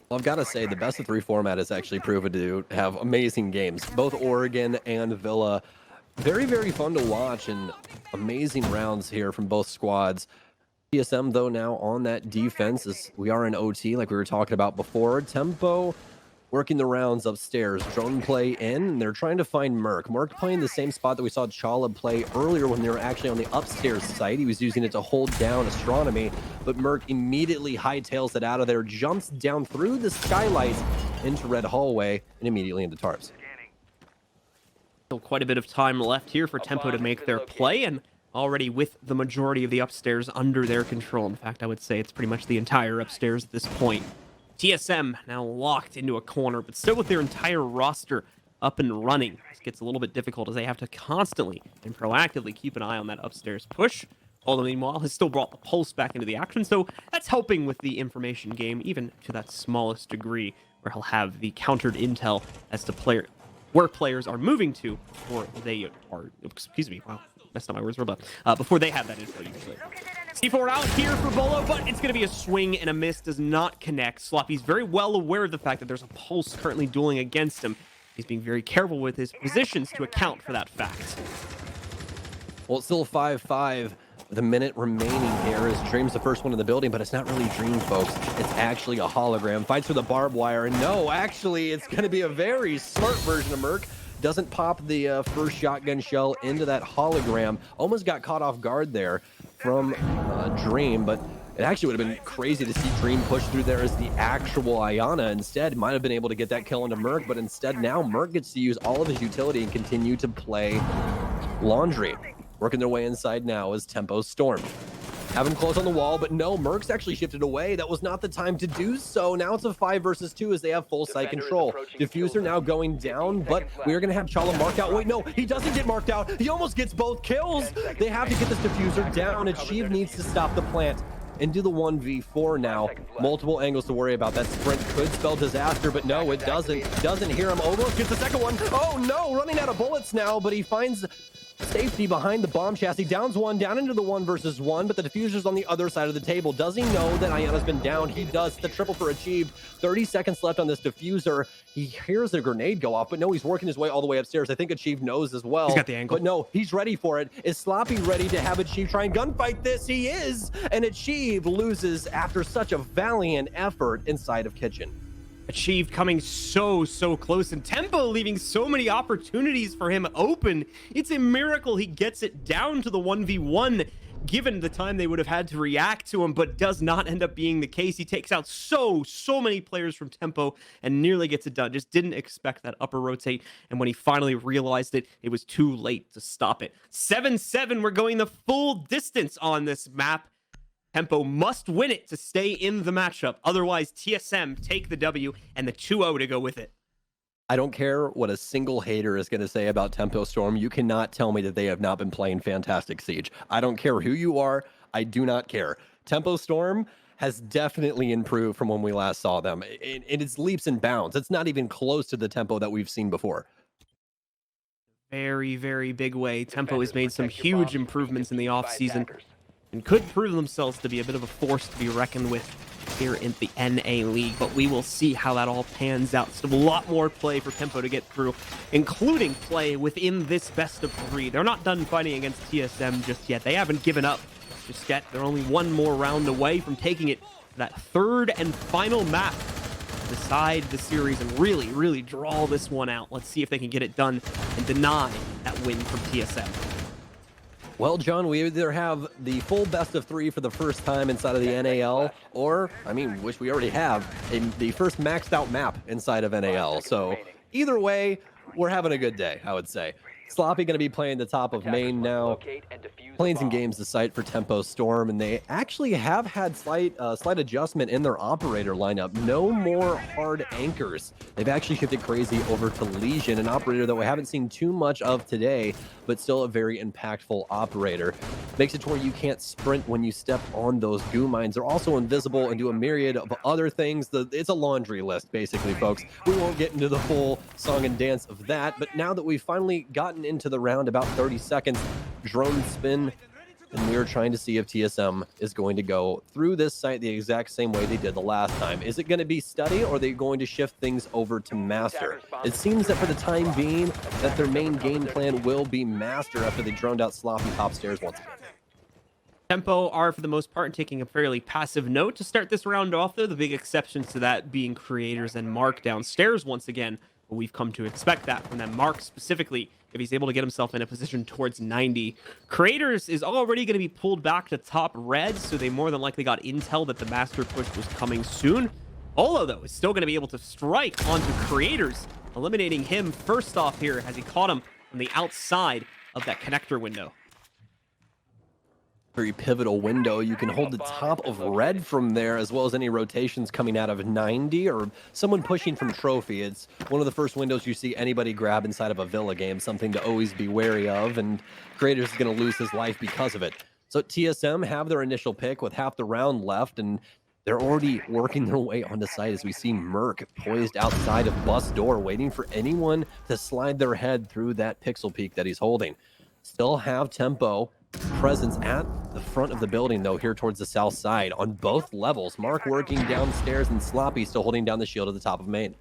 Speaker 5: Well, I've got to say, the best of 3 format has actually proven to have amazing games. Both Oregon and Villa, very, very fun to watch, and amazing rounds here from both squads. TSM, though, now on that defense, as we are in OT, like we were talking about before. Tempo working the rounds upstairs. Drone play in, and they're trying to find Merc. Merc playing the same spot that we saw Chala play earlier when they were actually on the upstairs site. He was using it to hold down Astronomy, but Merc immediately hightails it out of there, jumps down through the skylight into Red Hallway, and immediately into Tarps.
Speaker 4: Still quite a bit of time left here for Tempo to make their play, and already with the majority of the upstairs under their control. In fact, I would say it's pretty much the entire upstairs at this point. TSM now locked into a corner, but still with their entire roster up and running. This gets a little bit difficult as they have to constantly and proactively keep an eye on that upstairs push. Although, meanwhile, has still brought the Pulse back into the action, so that's helping with the information game, even to that smallest degree, where he'll have the countered intel as to where players are moving to before they are, excuse me, wow, messed up my words, but before they have that info usually. C4 out here for Bolo, but it's going to be a swing and a miss, does not connect. Sloppy's very well aware of the fact that there's a Pulse currently dueling against him. He's being very careful with his positions to account for that fact.
Speaker 5: Well, it's still 5-5 with a minute remaining here as Dream's the first one in the building, but it's not really Dream, folks. It's actually a hologram. Fights for the barbed wire, and no, actually, it's going to be a very smart version of Merc. Doesn't pop the first shotgun shell into that hologram. Almost got caught off guard there from Dream, but it actually would have been crazy to see Dream push through there as the actual Ayana. Instead, might have been able to get that kill into Merc, but instead now Merc gets to use all of his utility and continue to play Laundry. Working their way inside now is Tempo Storm. Have him close on the wall, but no, Merc's actually shifted away. That was not the time to do so. Now it's a 5 versus 2 as they have full site control. Diffuser now going down, but we're going to have Chala marked out. Wait, no, he doesn't get marked out. He almost gets both kills. They have to get this Diffuser down. Achieve needs to stop the plant and do the 1v4 now. Multiple angles to worry about. That sprint could spell disaster, but no, it doesn't. Doesn't hear him. Almost gets the second one. Oh no, running out of bullets now, but he finds safety behind the bomb chassis. Downs one, down into the 1 versus 1, but the Diffuser's on the other side of the table. Does he know that Ayana's been down? He does. The triple for Achieved. 30 seconds left on this Diffuser. He hears a grenade go off, but no, he's working his way all the way upstairs. I think Achieved knows as well.
Speaker 4: He's got the angle.
Speaker 5: But no, he's ready for it. Is Sloppy ready to have Achieved try and gunfight this? He is! And Achieved loses after such a valiant effort inside of Kitchen.
Speaker 4: Achieved coming so close, and Tempo leaving so many opportunities for him open. It's a miracle he gets it down to the 1v1 given the time they would have had to react to him, but does not end up being the case. He takes out so many players from Tempo and nearly gets it done. Just didn't expect that upper rotate, and when he finally realized it, it was too late to stop it. 7-7, we're going the full distance on this map. Tempo must win it to stay in the matchup. Otherwise, TSM take the W and the 2-0 to go with it.
Speaker 5: I don't care what a single hater is going to say about Tempo Storm. You cannot tell me that they have not been playing fantastic Siege. I don't care who you are. I do not care. Tempo Storm has definitely improved from when we last saw them. It's leaps and bounds. It's not even close to the tempo that we've seen before.
Speaker 4: Very big way. Tempo has made some huge improvements in the offseason and could prove themselves to be a bit of a force to be reckoned with here in the NA League, but we will see how that all pans out. Still a lot more play for Tempo to get through, including play within this best of 3. They're not done fighting against TSM just yet. They haven't given up just yet. They're only one more round away from taking it to that third and final map to decide the series and really draw this one out. Let's see if they can get it done and deny that win from TSM.
Speaker 5: Well, John, we either have the full best of 3 for the first time inside of the NAL, or, I mean, which we already have, the first maxed out map inside of NAL. So either way, we're having a good day, I would say. Sloppy going to be playing the top of main now. playing some games to cite for Tempo Storm, and they actually have had slight adjustment in their operator lineup. No more hard anchors. They've actually shifted crazy over to Legion, an operator that we haven't seen too much of today, but still a very impactful operator. Makes it to where you can't sprint when you step on those goo mines. They're also invisible and do a myriad of other things. It's a laundry list, basically, folks. We won't get into the full song and dance of that, but now that we've finally gotten into the round, about 30 seconds, drone spin, and we're trying to see if TSM is going to go through this site the exact same way they did the last time. Is it going to be study, or are they going to shift things over to master? It seems that for the time being, that their main game plan will be master after they droned out Sloppy top stairs once again.
Speaker 4: Tempo are, for the most part, taking a fairly passive note to start this round off, though. The big exceptions to that being Creators and Mark downstairs once again. But we've come to expect that from them. Mark specifically, if he's able to get himself in a position towards 90. Creators is already going to be pulled back to top red, so they more than likely got intel that the master push was coming soon. Olo, though, is still going to be able to strike onto Creators, eliminating him first off here as he caught him from the outside of that connector window.
Speaker 5: Very pivotal window. You can hold the top of red from there, as well as any rotations coming out of 90 or someone pushing from trophy. It's one of the first windows you see anybody grab inside of a Villa game, something to always be wary of, and Creators is going to lose his life because of it. So TSM have their initial pick with half the round left, and they're already working their way onto site as we see Merc poised outside of bus door, waiting for anyone to slide their head through that pixel peak that he's holding. Still have Tempo presence at the front of the building, though, here towards the south side on both levels. Mark working downstairs, and Sloppy still holding down the shield at the top of main.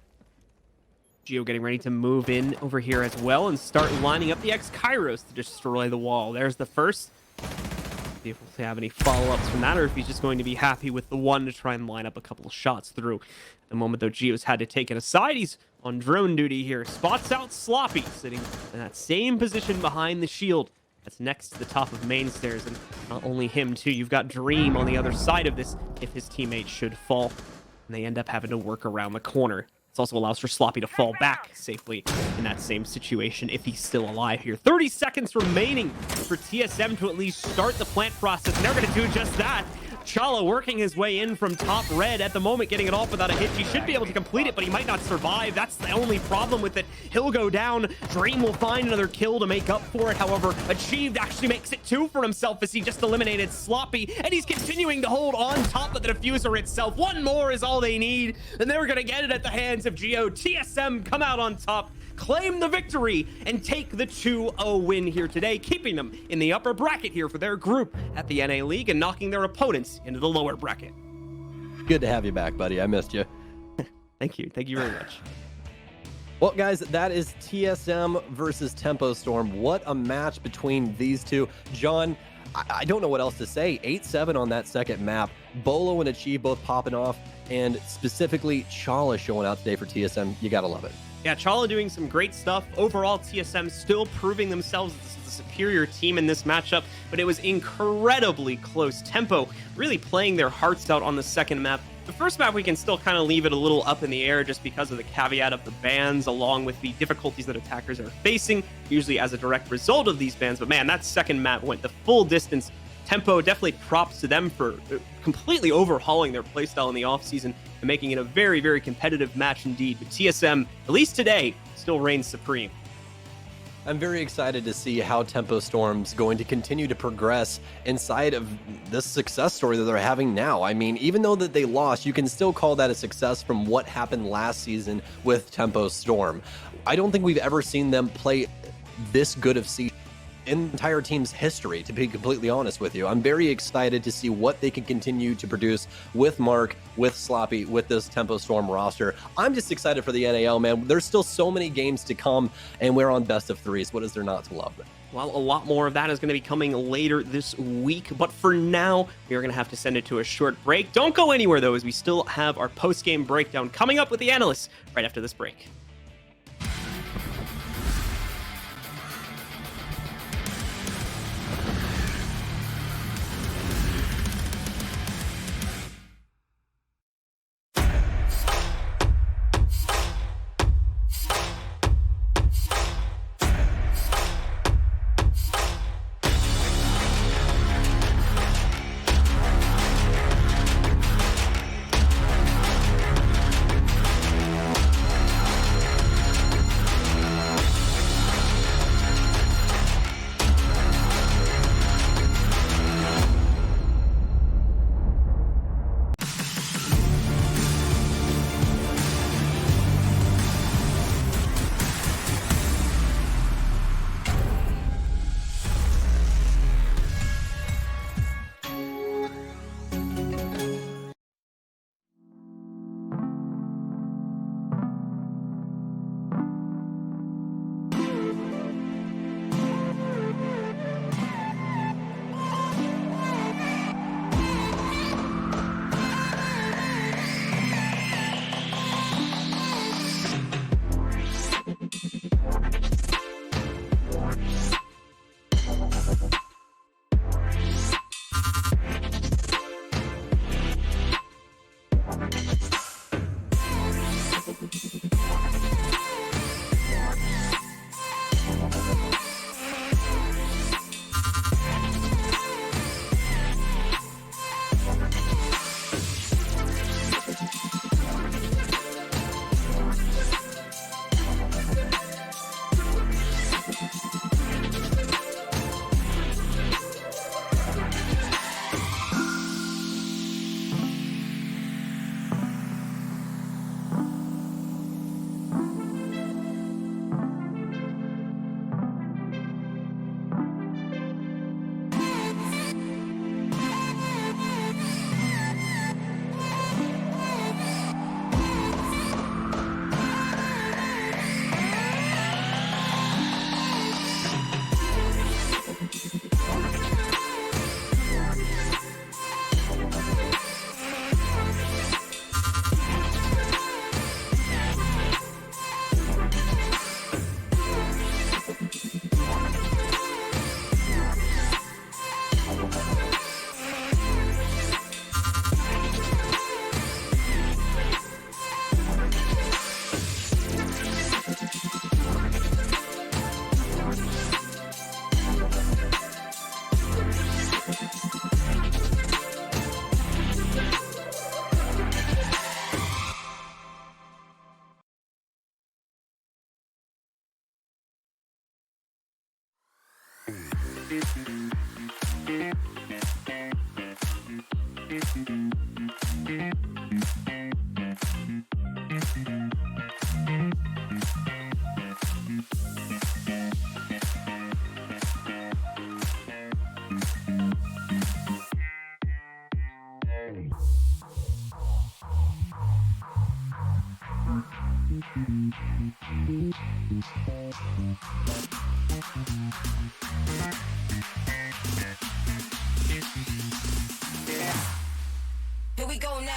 Speaker 4: Geo getting ready to move in over here as well and start lining up the X-Kairos to destroy the wall. There's the first. See if we'll have any follow-ups from that, or if he's just going to be happy with the one to try and line up a couple of shots through. At the moment, though, Geo's had to take it aside. He's on drone duty here. Spots out Sloppy, sitting in that same position behind the shield. That's next to the top of main stairs, and not only him, too. You've got Dream on the other side of this if his teammate should fall, and they end up having to work around the corner. This also allows for Sloppy to fall back safely in that same situation if he's still alive here. 30 seconds remaining for TSM to at least start the plant process, and they're going to do just that. Chala working his way in from top red at the moment, getting it off without a hit. He should be able to complete it, but he might not survive. That's the only problem with it. He'll go down. Dream will find another kill to make up for it. However, Achieved actually makes it 2 for himself as he just eliminated Sloppy, and he's continuing to hold on top of the diffuser itself. One more is all they need, and they're going to get it at the hands of Geo. TSM come out on top, claim the victory, and take the 2-0 win here today, keeping them in the upper bracket here for their group at the NA League and knocking their opponents into the lower bracket.
Speaker 5: Good to have you back, buddy. I missed you.
Speaker 4: Thank you. Thank you very much.
Speaker 5: Well, guys, that is TSM versus Tempo Storm. What a match between these two. John, I don't know what else to say. 8-7 on that second map. Bolo and Achieve both popping off, and specifically Chala showing out today for TSM. You gotta love it.
Speaker 4: Yeah, Chala doing some great stuff. Overall, TSM still proving themselves as the superior team in this matchup, but it was incredibly close. Tempo really playing their hearts out on the second map. The first map, we can still kind of leave it a little up in the air just because of the caveat of the bans, along with the difficulties that attackers are facing, usually as a direct result of these bans. But man, that second map went the full distance. Tempo, definitely props to them for completely overhauling their playstyle in the offseason and making it a very, very competitive match indeed. But TSM, at least today, still reigns supreme.
Speaker 5: I'm very excited to see how Tempo Storm's going to continue to progress inside of this success story that they're having now. I mean, even though that they lost, you can still call that a success from what happened last season with Tempo Storm. I don't think we've ever seen them play this good of season in the entire team's history, to be completely honest with you. I'm very excited to see what they can continue to produce with Mark, with Sloppy, with this Tempo Storm roster. I'm just excited for the NAL, man. There's still so many games to come, and we're on best of threes. What is there not to love?
Speaker 4: Well, a lot more of that is going to be coming later this week, but for now, we are going to have to send it to a short break. Don't go anywhere, though, as we still have our post-game breakdown coming up with the analysts right after this break.
Speaker 18: Here we go now.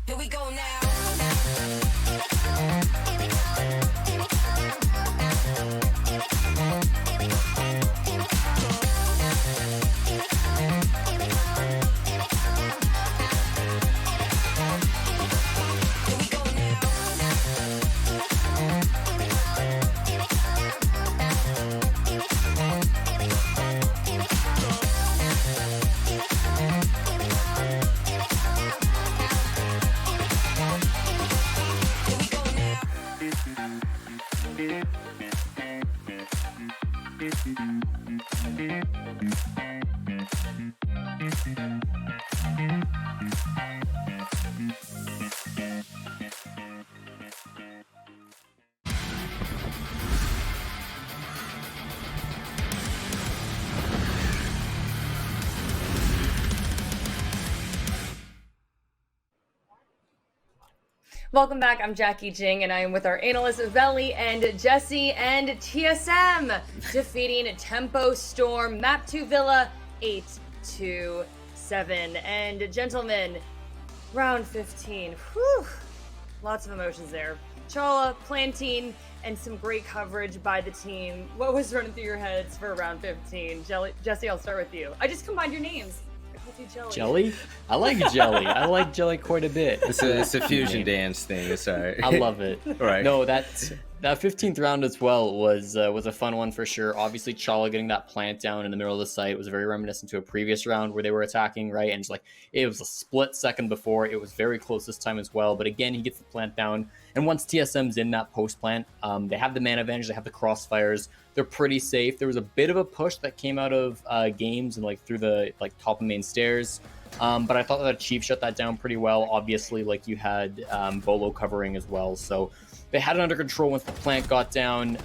Speaker 18: Here we go now.
Speaker 1: Welcome back. I'm Jackie Jing, and I am with our analysts Veli and Jesse, and TSM defeating Tempo Storm, Map 2 Villa 8-7. And gentlemen, round 15. Whew, lots of emotions there. Chala, Planting, and some great coverage by the team. What was running through your heads for round 15? Jesse, I'll start with you. I just combined your names.
Speaker 3: Jelly? I like jelly. I like jelly quite a bit.
Speaker 2: It's a fusion dance thing. It's all right.
Speaker 3: I love it.
Speaker 2: Right.
Speaker 3: No, that 15th round as well was a fun one for sure. Obviously, Chala getting that plant down in the middle of the site was very reminiscent to a previous round where they were attacking, right? And it's like it was a split second before. It was very close this time as well. But again, he gets the plant down. And once TSM's in that post plant, they have the man advantage. They have the crossfires. They're pretty safe. There was a bit of a push that came out of games and like through the top of main stairs. But I thought that Chief shut that down pretty well. Obviously, like you had Bolo covering as well. So they had it under control once the plant got down.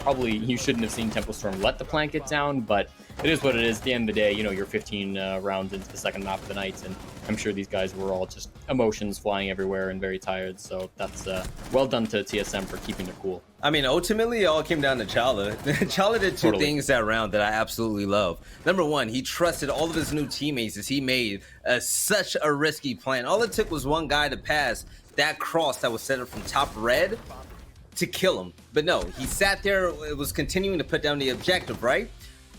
Speaker 3: Probably you shouldn't have seen Tempo Storm let the plant get down, but it is what it is. At the end of the day, you're 15 rounds into the second map of the night, and I'm sure these guys were all just emotions flying everywhere and very tired. So that's well done to TSM for keeping their cool.
Speaker 2: I mean, ultimately, it all came down to Chala. Chala did two things that round that I absolutely love. Number one, he trusted all of his new teammates as he made such a risky plan. All it took was one guy to pass that cross that was set up from top red to kill him. But no, he sat there, it was continuing to put down the objective, right?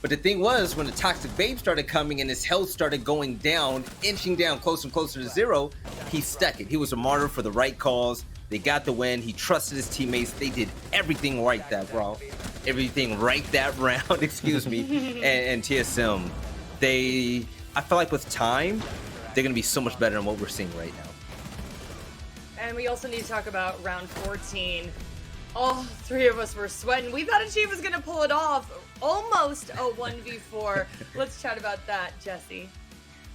Speaker 2: But the thing was, when the Toxic Babe started coming and his health started going down, inching down closer and closer to zero, he stuck it. He was a martyr for the right cause. They got the win. He trusted his teammates. They did everything right that round. Everything right that round, excuse me. And TSM, I feel like with time, they're going to be so much better than what we're seeing right now.
Speaker 1: And we also need to talk about round 14. All three of us were sweating. We thought Chief was going to pull it off. Almost a 1v4. Let's chat about that, Jesse.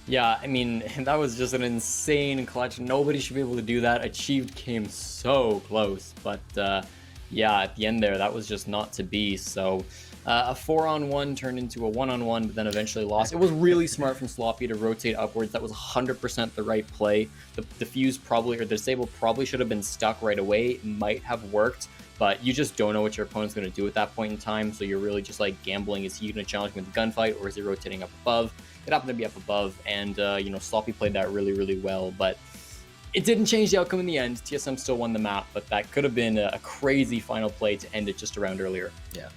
Speaker 3: Yeah, I mean, that was just an insane clutch. Nobody should be able to do that. Achieved came so close, but yeah, at the end there, that was just not to be. So a 4-on-1 turned into a 1-on-1, but then eventually lost. It was really smart from Sloppy to rotate upwards. That was 100% the right play. The defuse probably, or the disable probably should have been stuck right away. It might have worked, but you just don't know what your opponent's going to do at that point in time. So you're really just like gambling. Is he going to challenge him with a gunfight, or is he rotating up above? It happened to be up above, and Sloppy played that really, really well, but it didn't change the outcome in the end. TSM still won the map, but that could have been a crazy final play to end it just a round earlier.
Speaker 2: Yeah.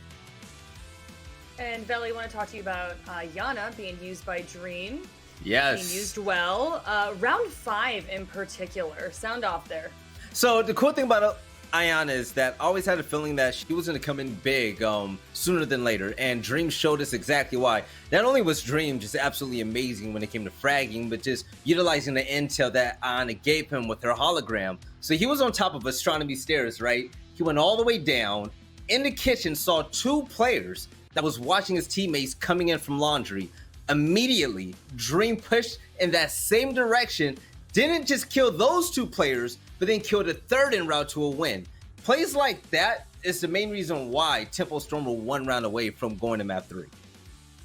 Speaker 1: And Veli, I want to talk to you about Yana being used by Dream.
Speaker 2: Yes.
Speaker 1: Being used well. Round 5 in particular. Sound off there.
Speaker 2: So the cool thing about Ayana is that I always had a feeling that she was going to come in big sooner than later, and Dream showed us exactly why. Not only was Dream just absolutely amazing when it came to fragging, but just utilizing the intel that Ayana gave him with her hologram. So he was on top of astronomy stairs, right? He went all the way down in the kitchen, saw 2 players that was watching his teammates coming in from laundry. Immediately, Dream pushed in that same direction, didn't just kill those 2 players, but then killed a third en route to a win. Plays like that is the main reason why Tempo Storm were 1 round away from going to map 3.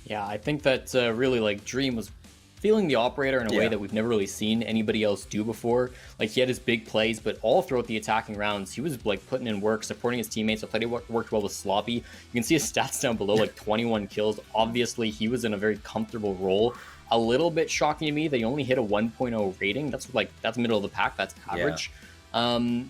Speaker 3: Yeah, I think that really like Dream was feeling the operator in a way that we've never really seen anybody else do before. Like he had his big plays, but all throughout the attacking rounds, he was like putting in work, supporting his teammates. I thought he worked well with Sloppy. You can see his stats down below, like 21 kills. Obviously, he was in a very comfortable role. A little bit shocking to me, they only hit a 1.0 rating. That's middle of the pack. That's average.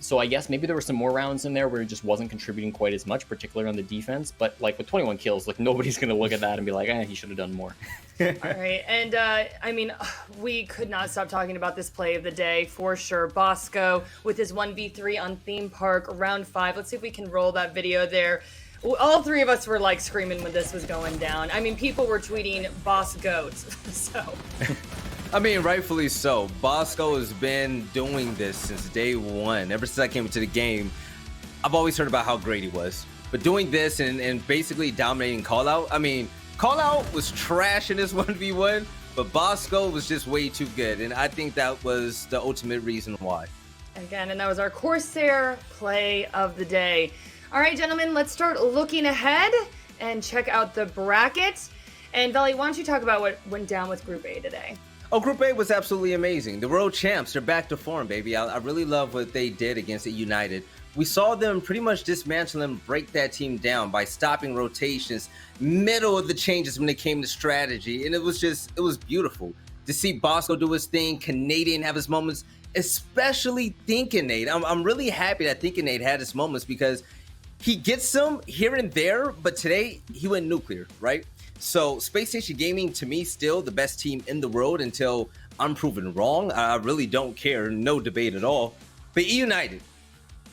Speaker 3: So I guess maybe there were some more rounds in there where he just wasn't contributing quite as much, particularly on the defense. But like with 21 kills, like nobody's going to look at that and be like, he should have done more.
Speaker 1: All right. And I mean, we could not stop talking about this play of the day for sure. Bosco with his 1v3 on Theme Park, round 5. Let's see if we can roll that video there. All 3 of us were like screaming when this was going down. I mean, people were tweeting Boss Goats. So.
Speaker 2: I mean, rightfully so. Bosco has been doing this since day 1. Ever since I came into the game, I've always heard about how great he was. But doing this and basically dominating Callout, I mean, Callout was trash in this 1v1, but Bosco was just way too good. And I think that was the ultimate reason why.
Speaker 1: Again, and that was our Corsair play of the day. All right, gentlemen, let's start looking ahead and check out the bracket. And Veli, why don't you talk about what went down with Group A today?
Speaker 2: Oh, Group A was absolutely amazing. The world champs are back to form, baby. I really love what they did against the United. We saw them pretty much dismantle and break that team down by stopping rotations, middle of the changes when it came to strategy. And it was beautiful to see Bosco do his thing, Canadian have his moments, especially Thinkinade. I'm really happy that Thinkinade had his moments because he gets them here and there, but today he went nuclear, right? So Space Station Gaming, to me, still the best team in the world until I'm proven wrong. I really don't care. No debate at all. But E United,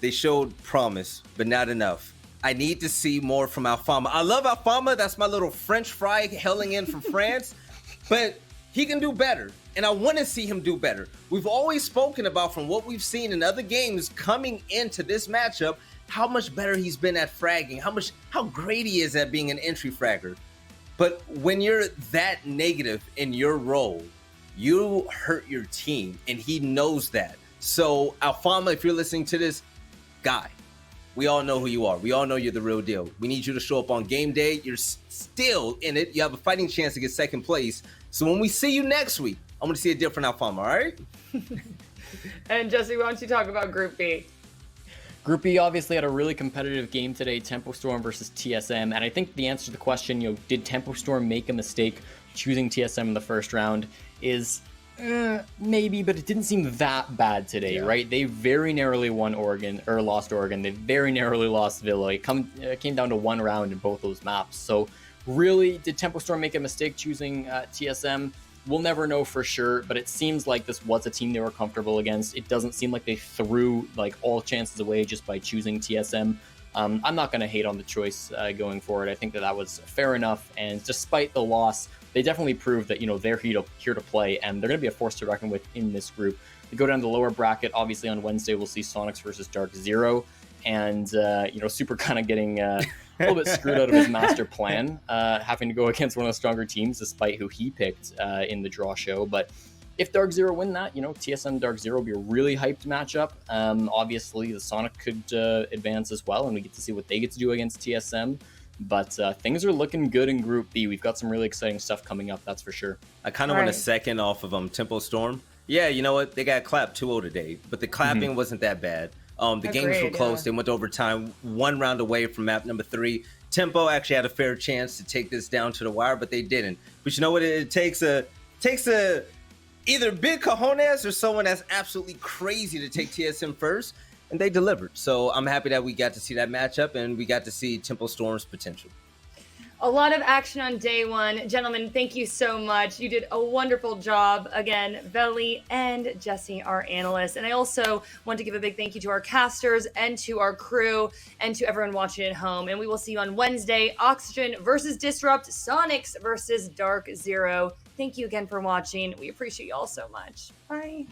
Speaker 2: they showed promise, but not enough. I need to see more from Alfama. I love Alfama. That's my little French fry hailing in from France. But he can do better, and I want to see him do better. We've always spoken about, from what we've seen in other games coming into this matchup, how much better he's been at fragging, how great he is at being an entry fragger. But when you're that negative in your role, you hurt your team, and he knows that. So, Alfama, if you're listening to this, guy, we all know who you are. We all know you're the real deal. We need you to show up on game day. You're still in it. You have a fighting chance to get second place. So when we see you next week, I'm going to see a different Alfama, all right?
Speaker 1: And Jesse, why don't you talk about Group B?
Speaker 3: Group B obviously had a really competitive game today, Tempo Storm versus TSM, and I think the answer to the question, did Tempo Storm make a mistake choosing TSM in the first round is maybe, but it didn't seem that bad today, right? They very narrowly lost Oregon. They very narrowly lost Villa. It came down to 1 round in both those maps. So really, did Tempo Storm make a mistake choosing TSM? We'll never know for sure, but it seems like this was a team they were comfortable against. It doesn't seem like they threw all chances away just by choosing TSM. I'm not going to hate on the choice going forward. I think that was fair enough, and despite the loss, they definitely proved that they're here to play, and they're going to be a force to reckon with in this group. They go down to the lower bracket. Obviously, on Wednesday we'll see Sonics versus Dark Zero, and Super kind of getting little bit screwed out of his master plan, having to go against one of the stronger teams despite who he picked in the draw show. But if Dark Zero win that, TSM Dark Zero will be a really hyped matchup. Obviously, the Sonic could advance as well, and we get to see what they get to do against TSM. But things are looking good in Group B. We've got some really exciting stuff coming up, that's for sure.
Speaker 2: I kind of want to second off of Tempo Storm. Yeah, you know what? They got clapped 2-0 today, but the clapping wasn't that bad. The games were close. They went to overtime, 1 round away from map number 3. Tempo actually had a fair chance to take this down to the wire, but they didn't. But you know what? It takes a either big cojones or someone that's absolutely crazy to take TSM first, and they delivered. So I'm happy that we got to see that matchup and we got to see Tempo Storm's potential.
Speaker 1: A lot of action on day one. Gentlemen, thank you so much. You did a wonderful job. Again, Veli and Jesse, our analysts. And I also want to give a big thank you to our casters and to our crew and to everyone watching at home. And we will see you on Wednesday. Oxygen versus Disrupt, Sonics versus Dark Zero. Thank you again for watching. We appreciate you all so much. Bye.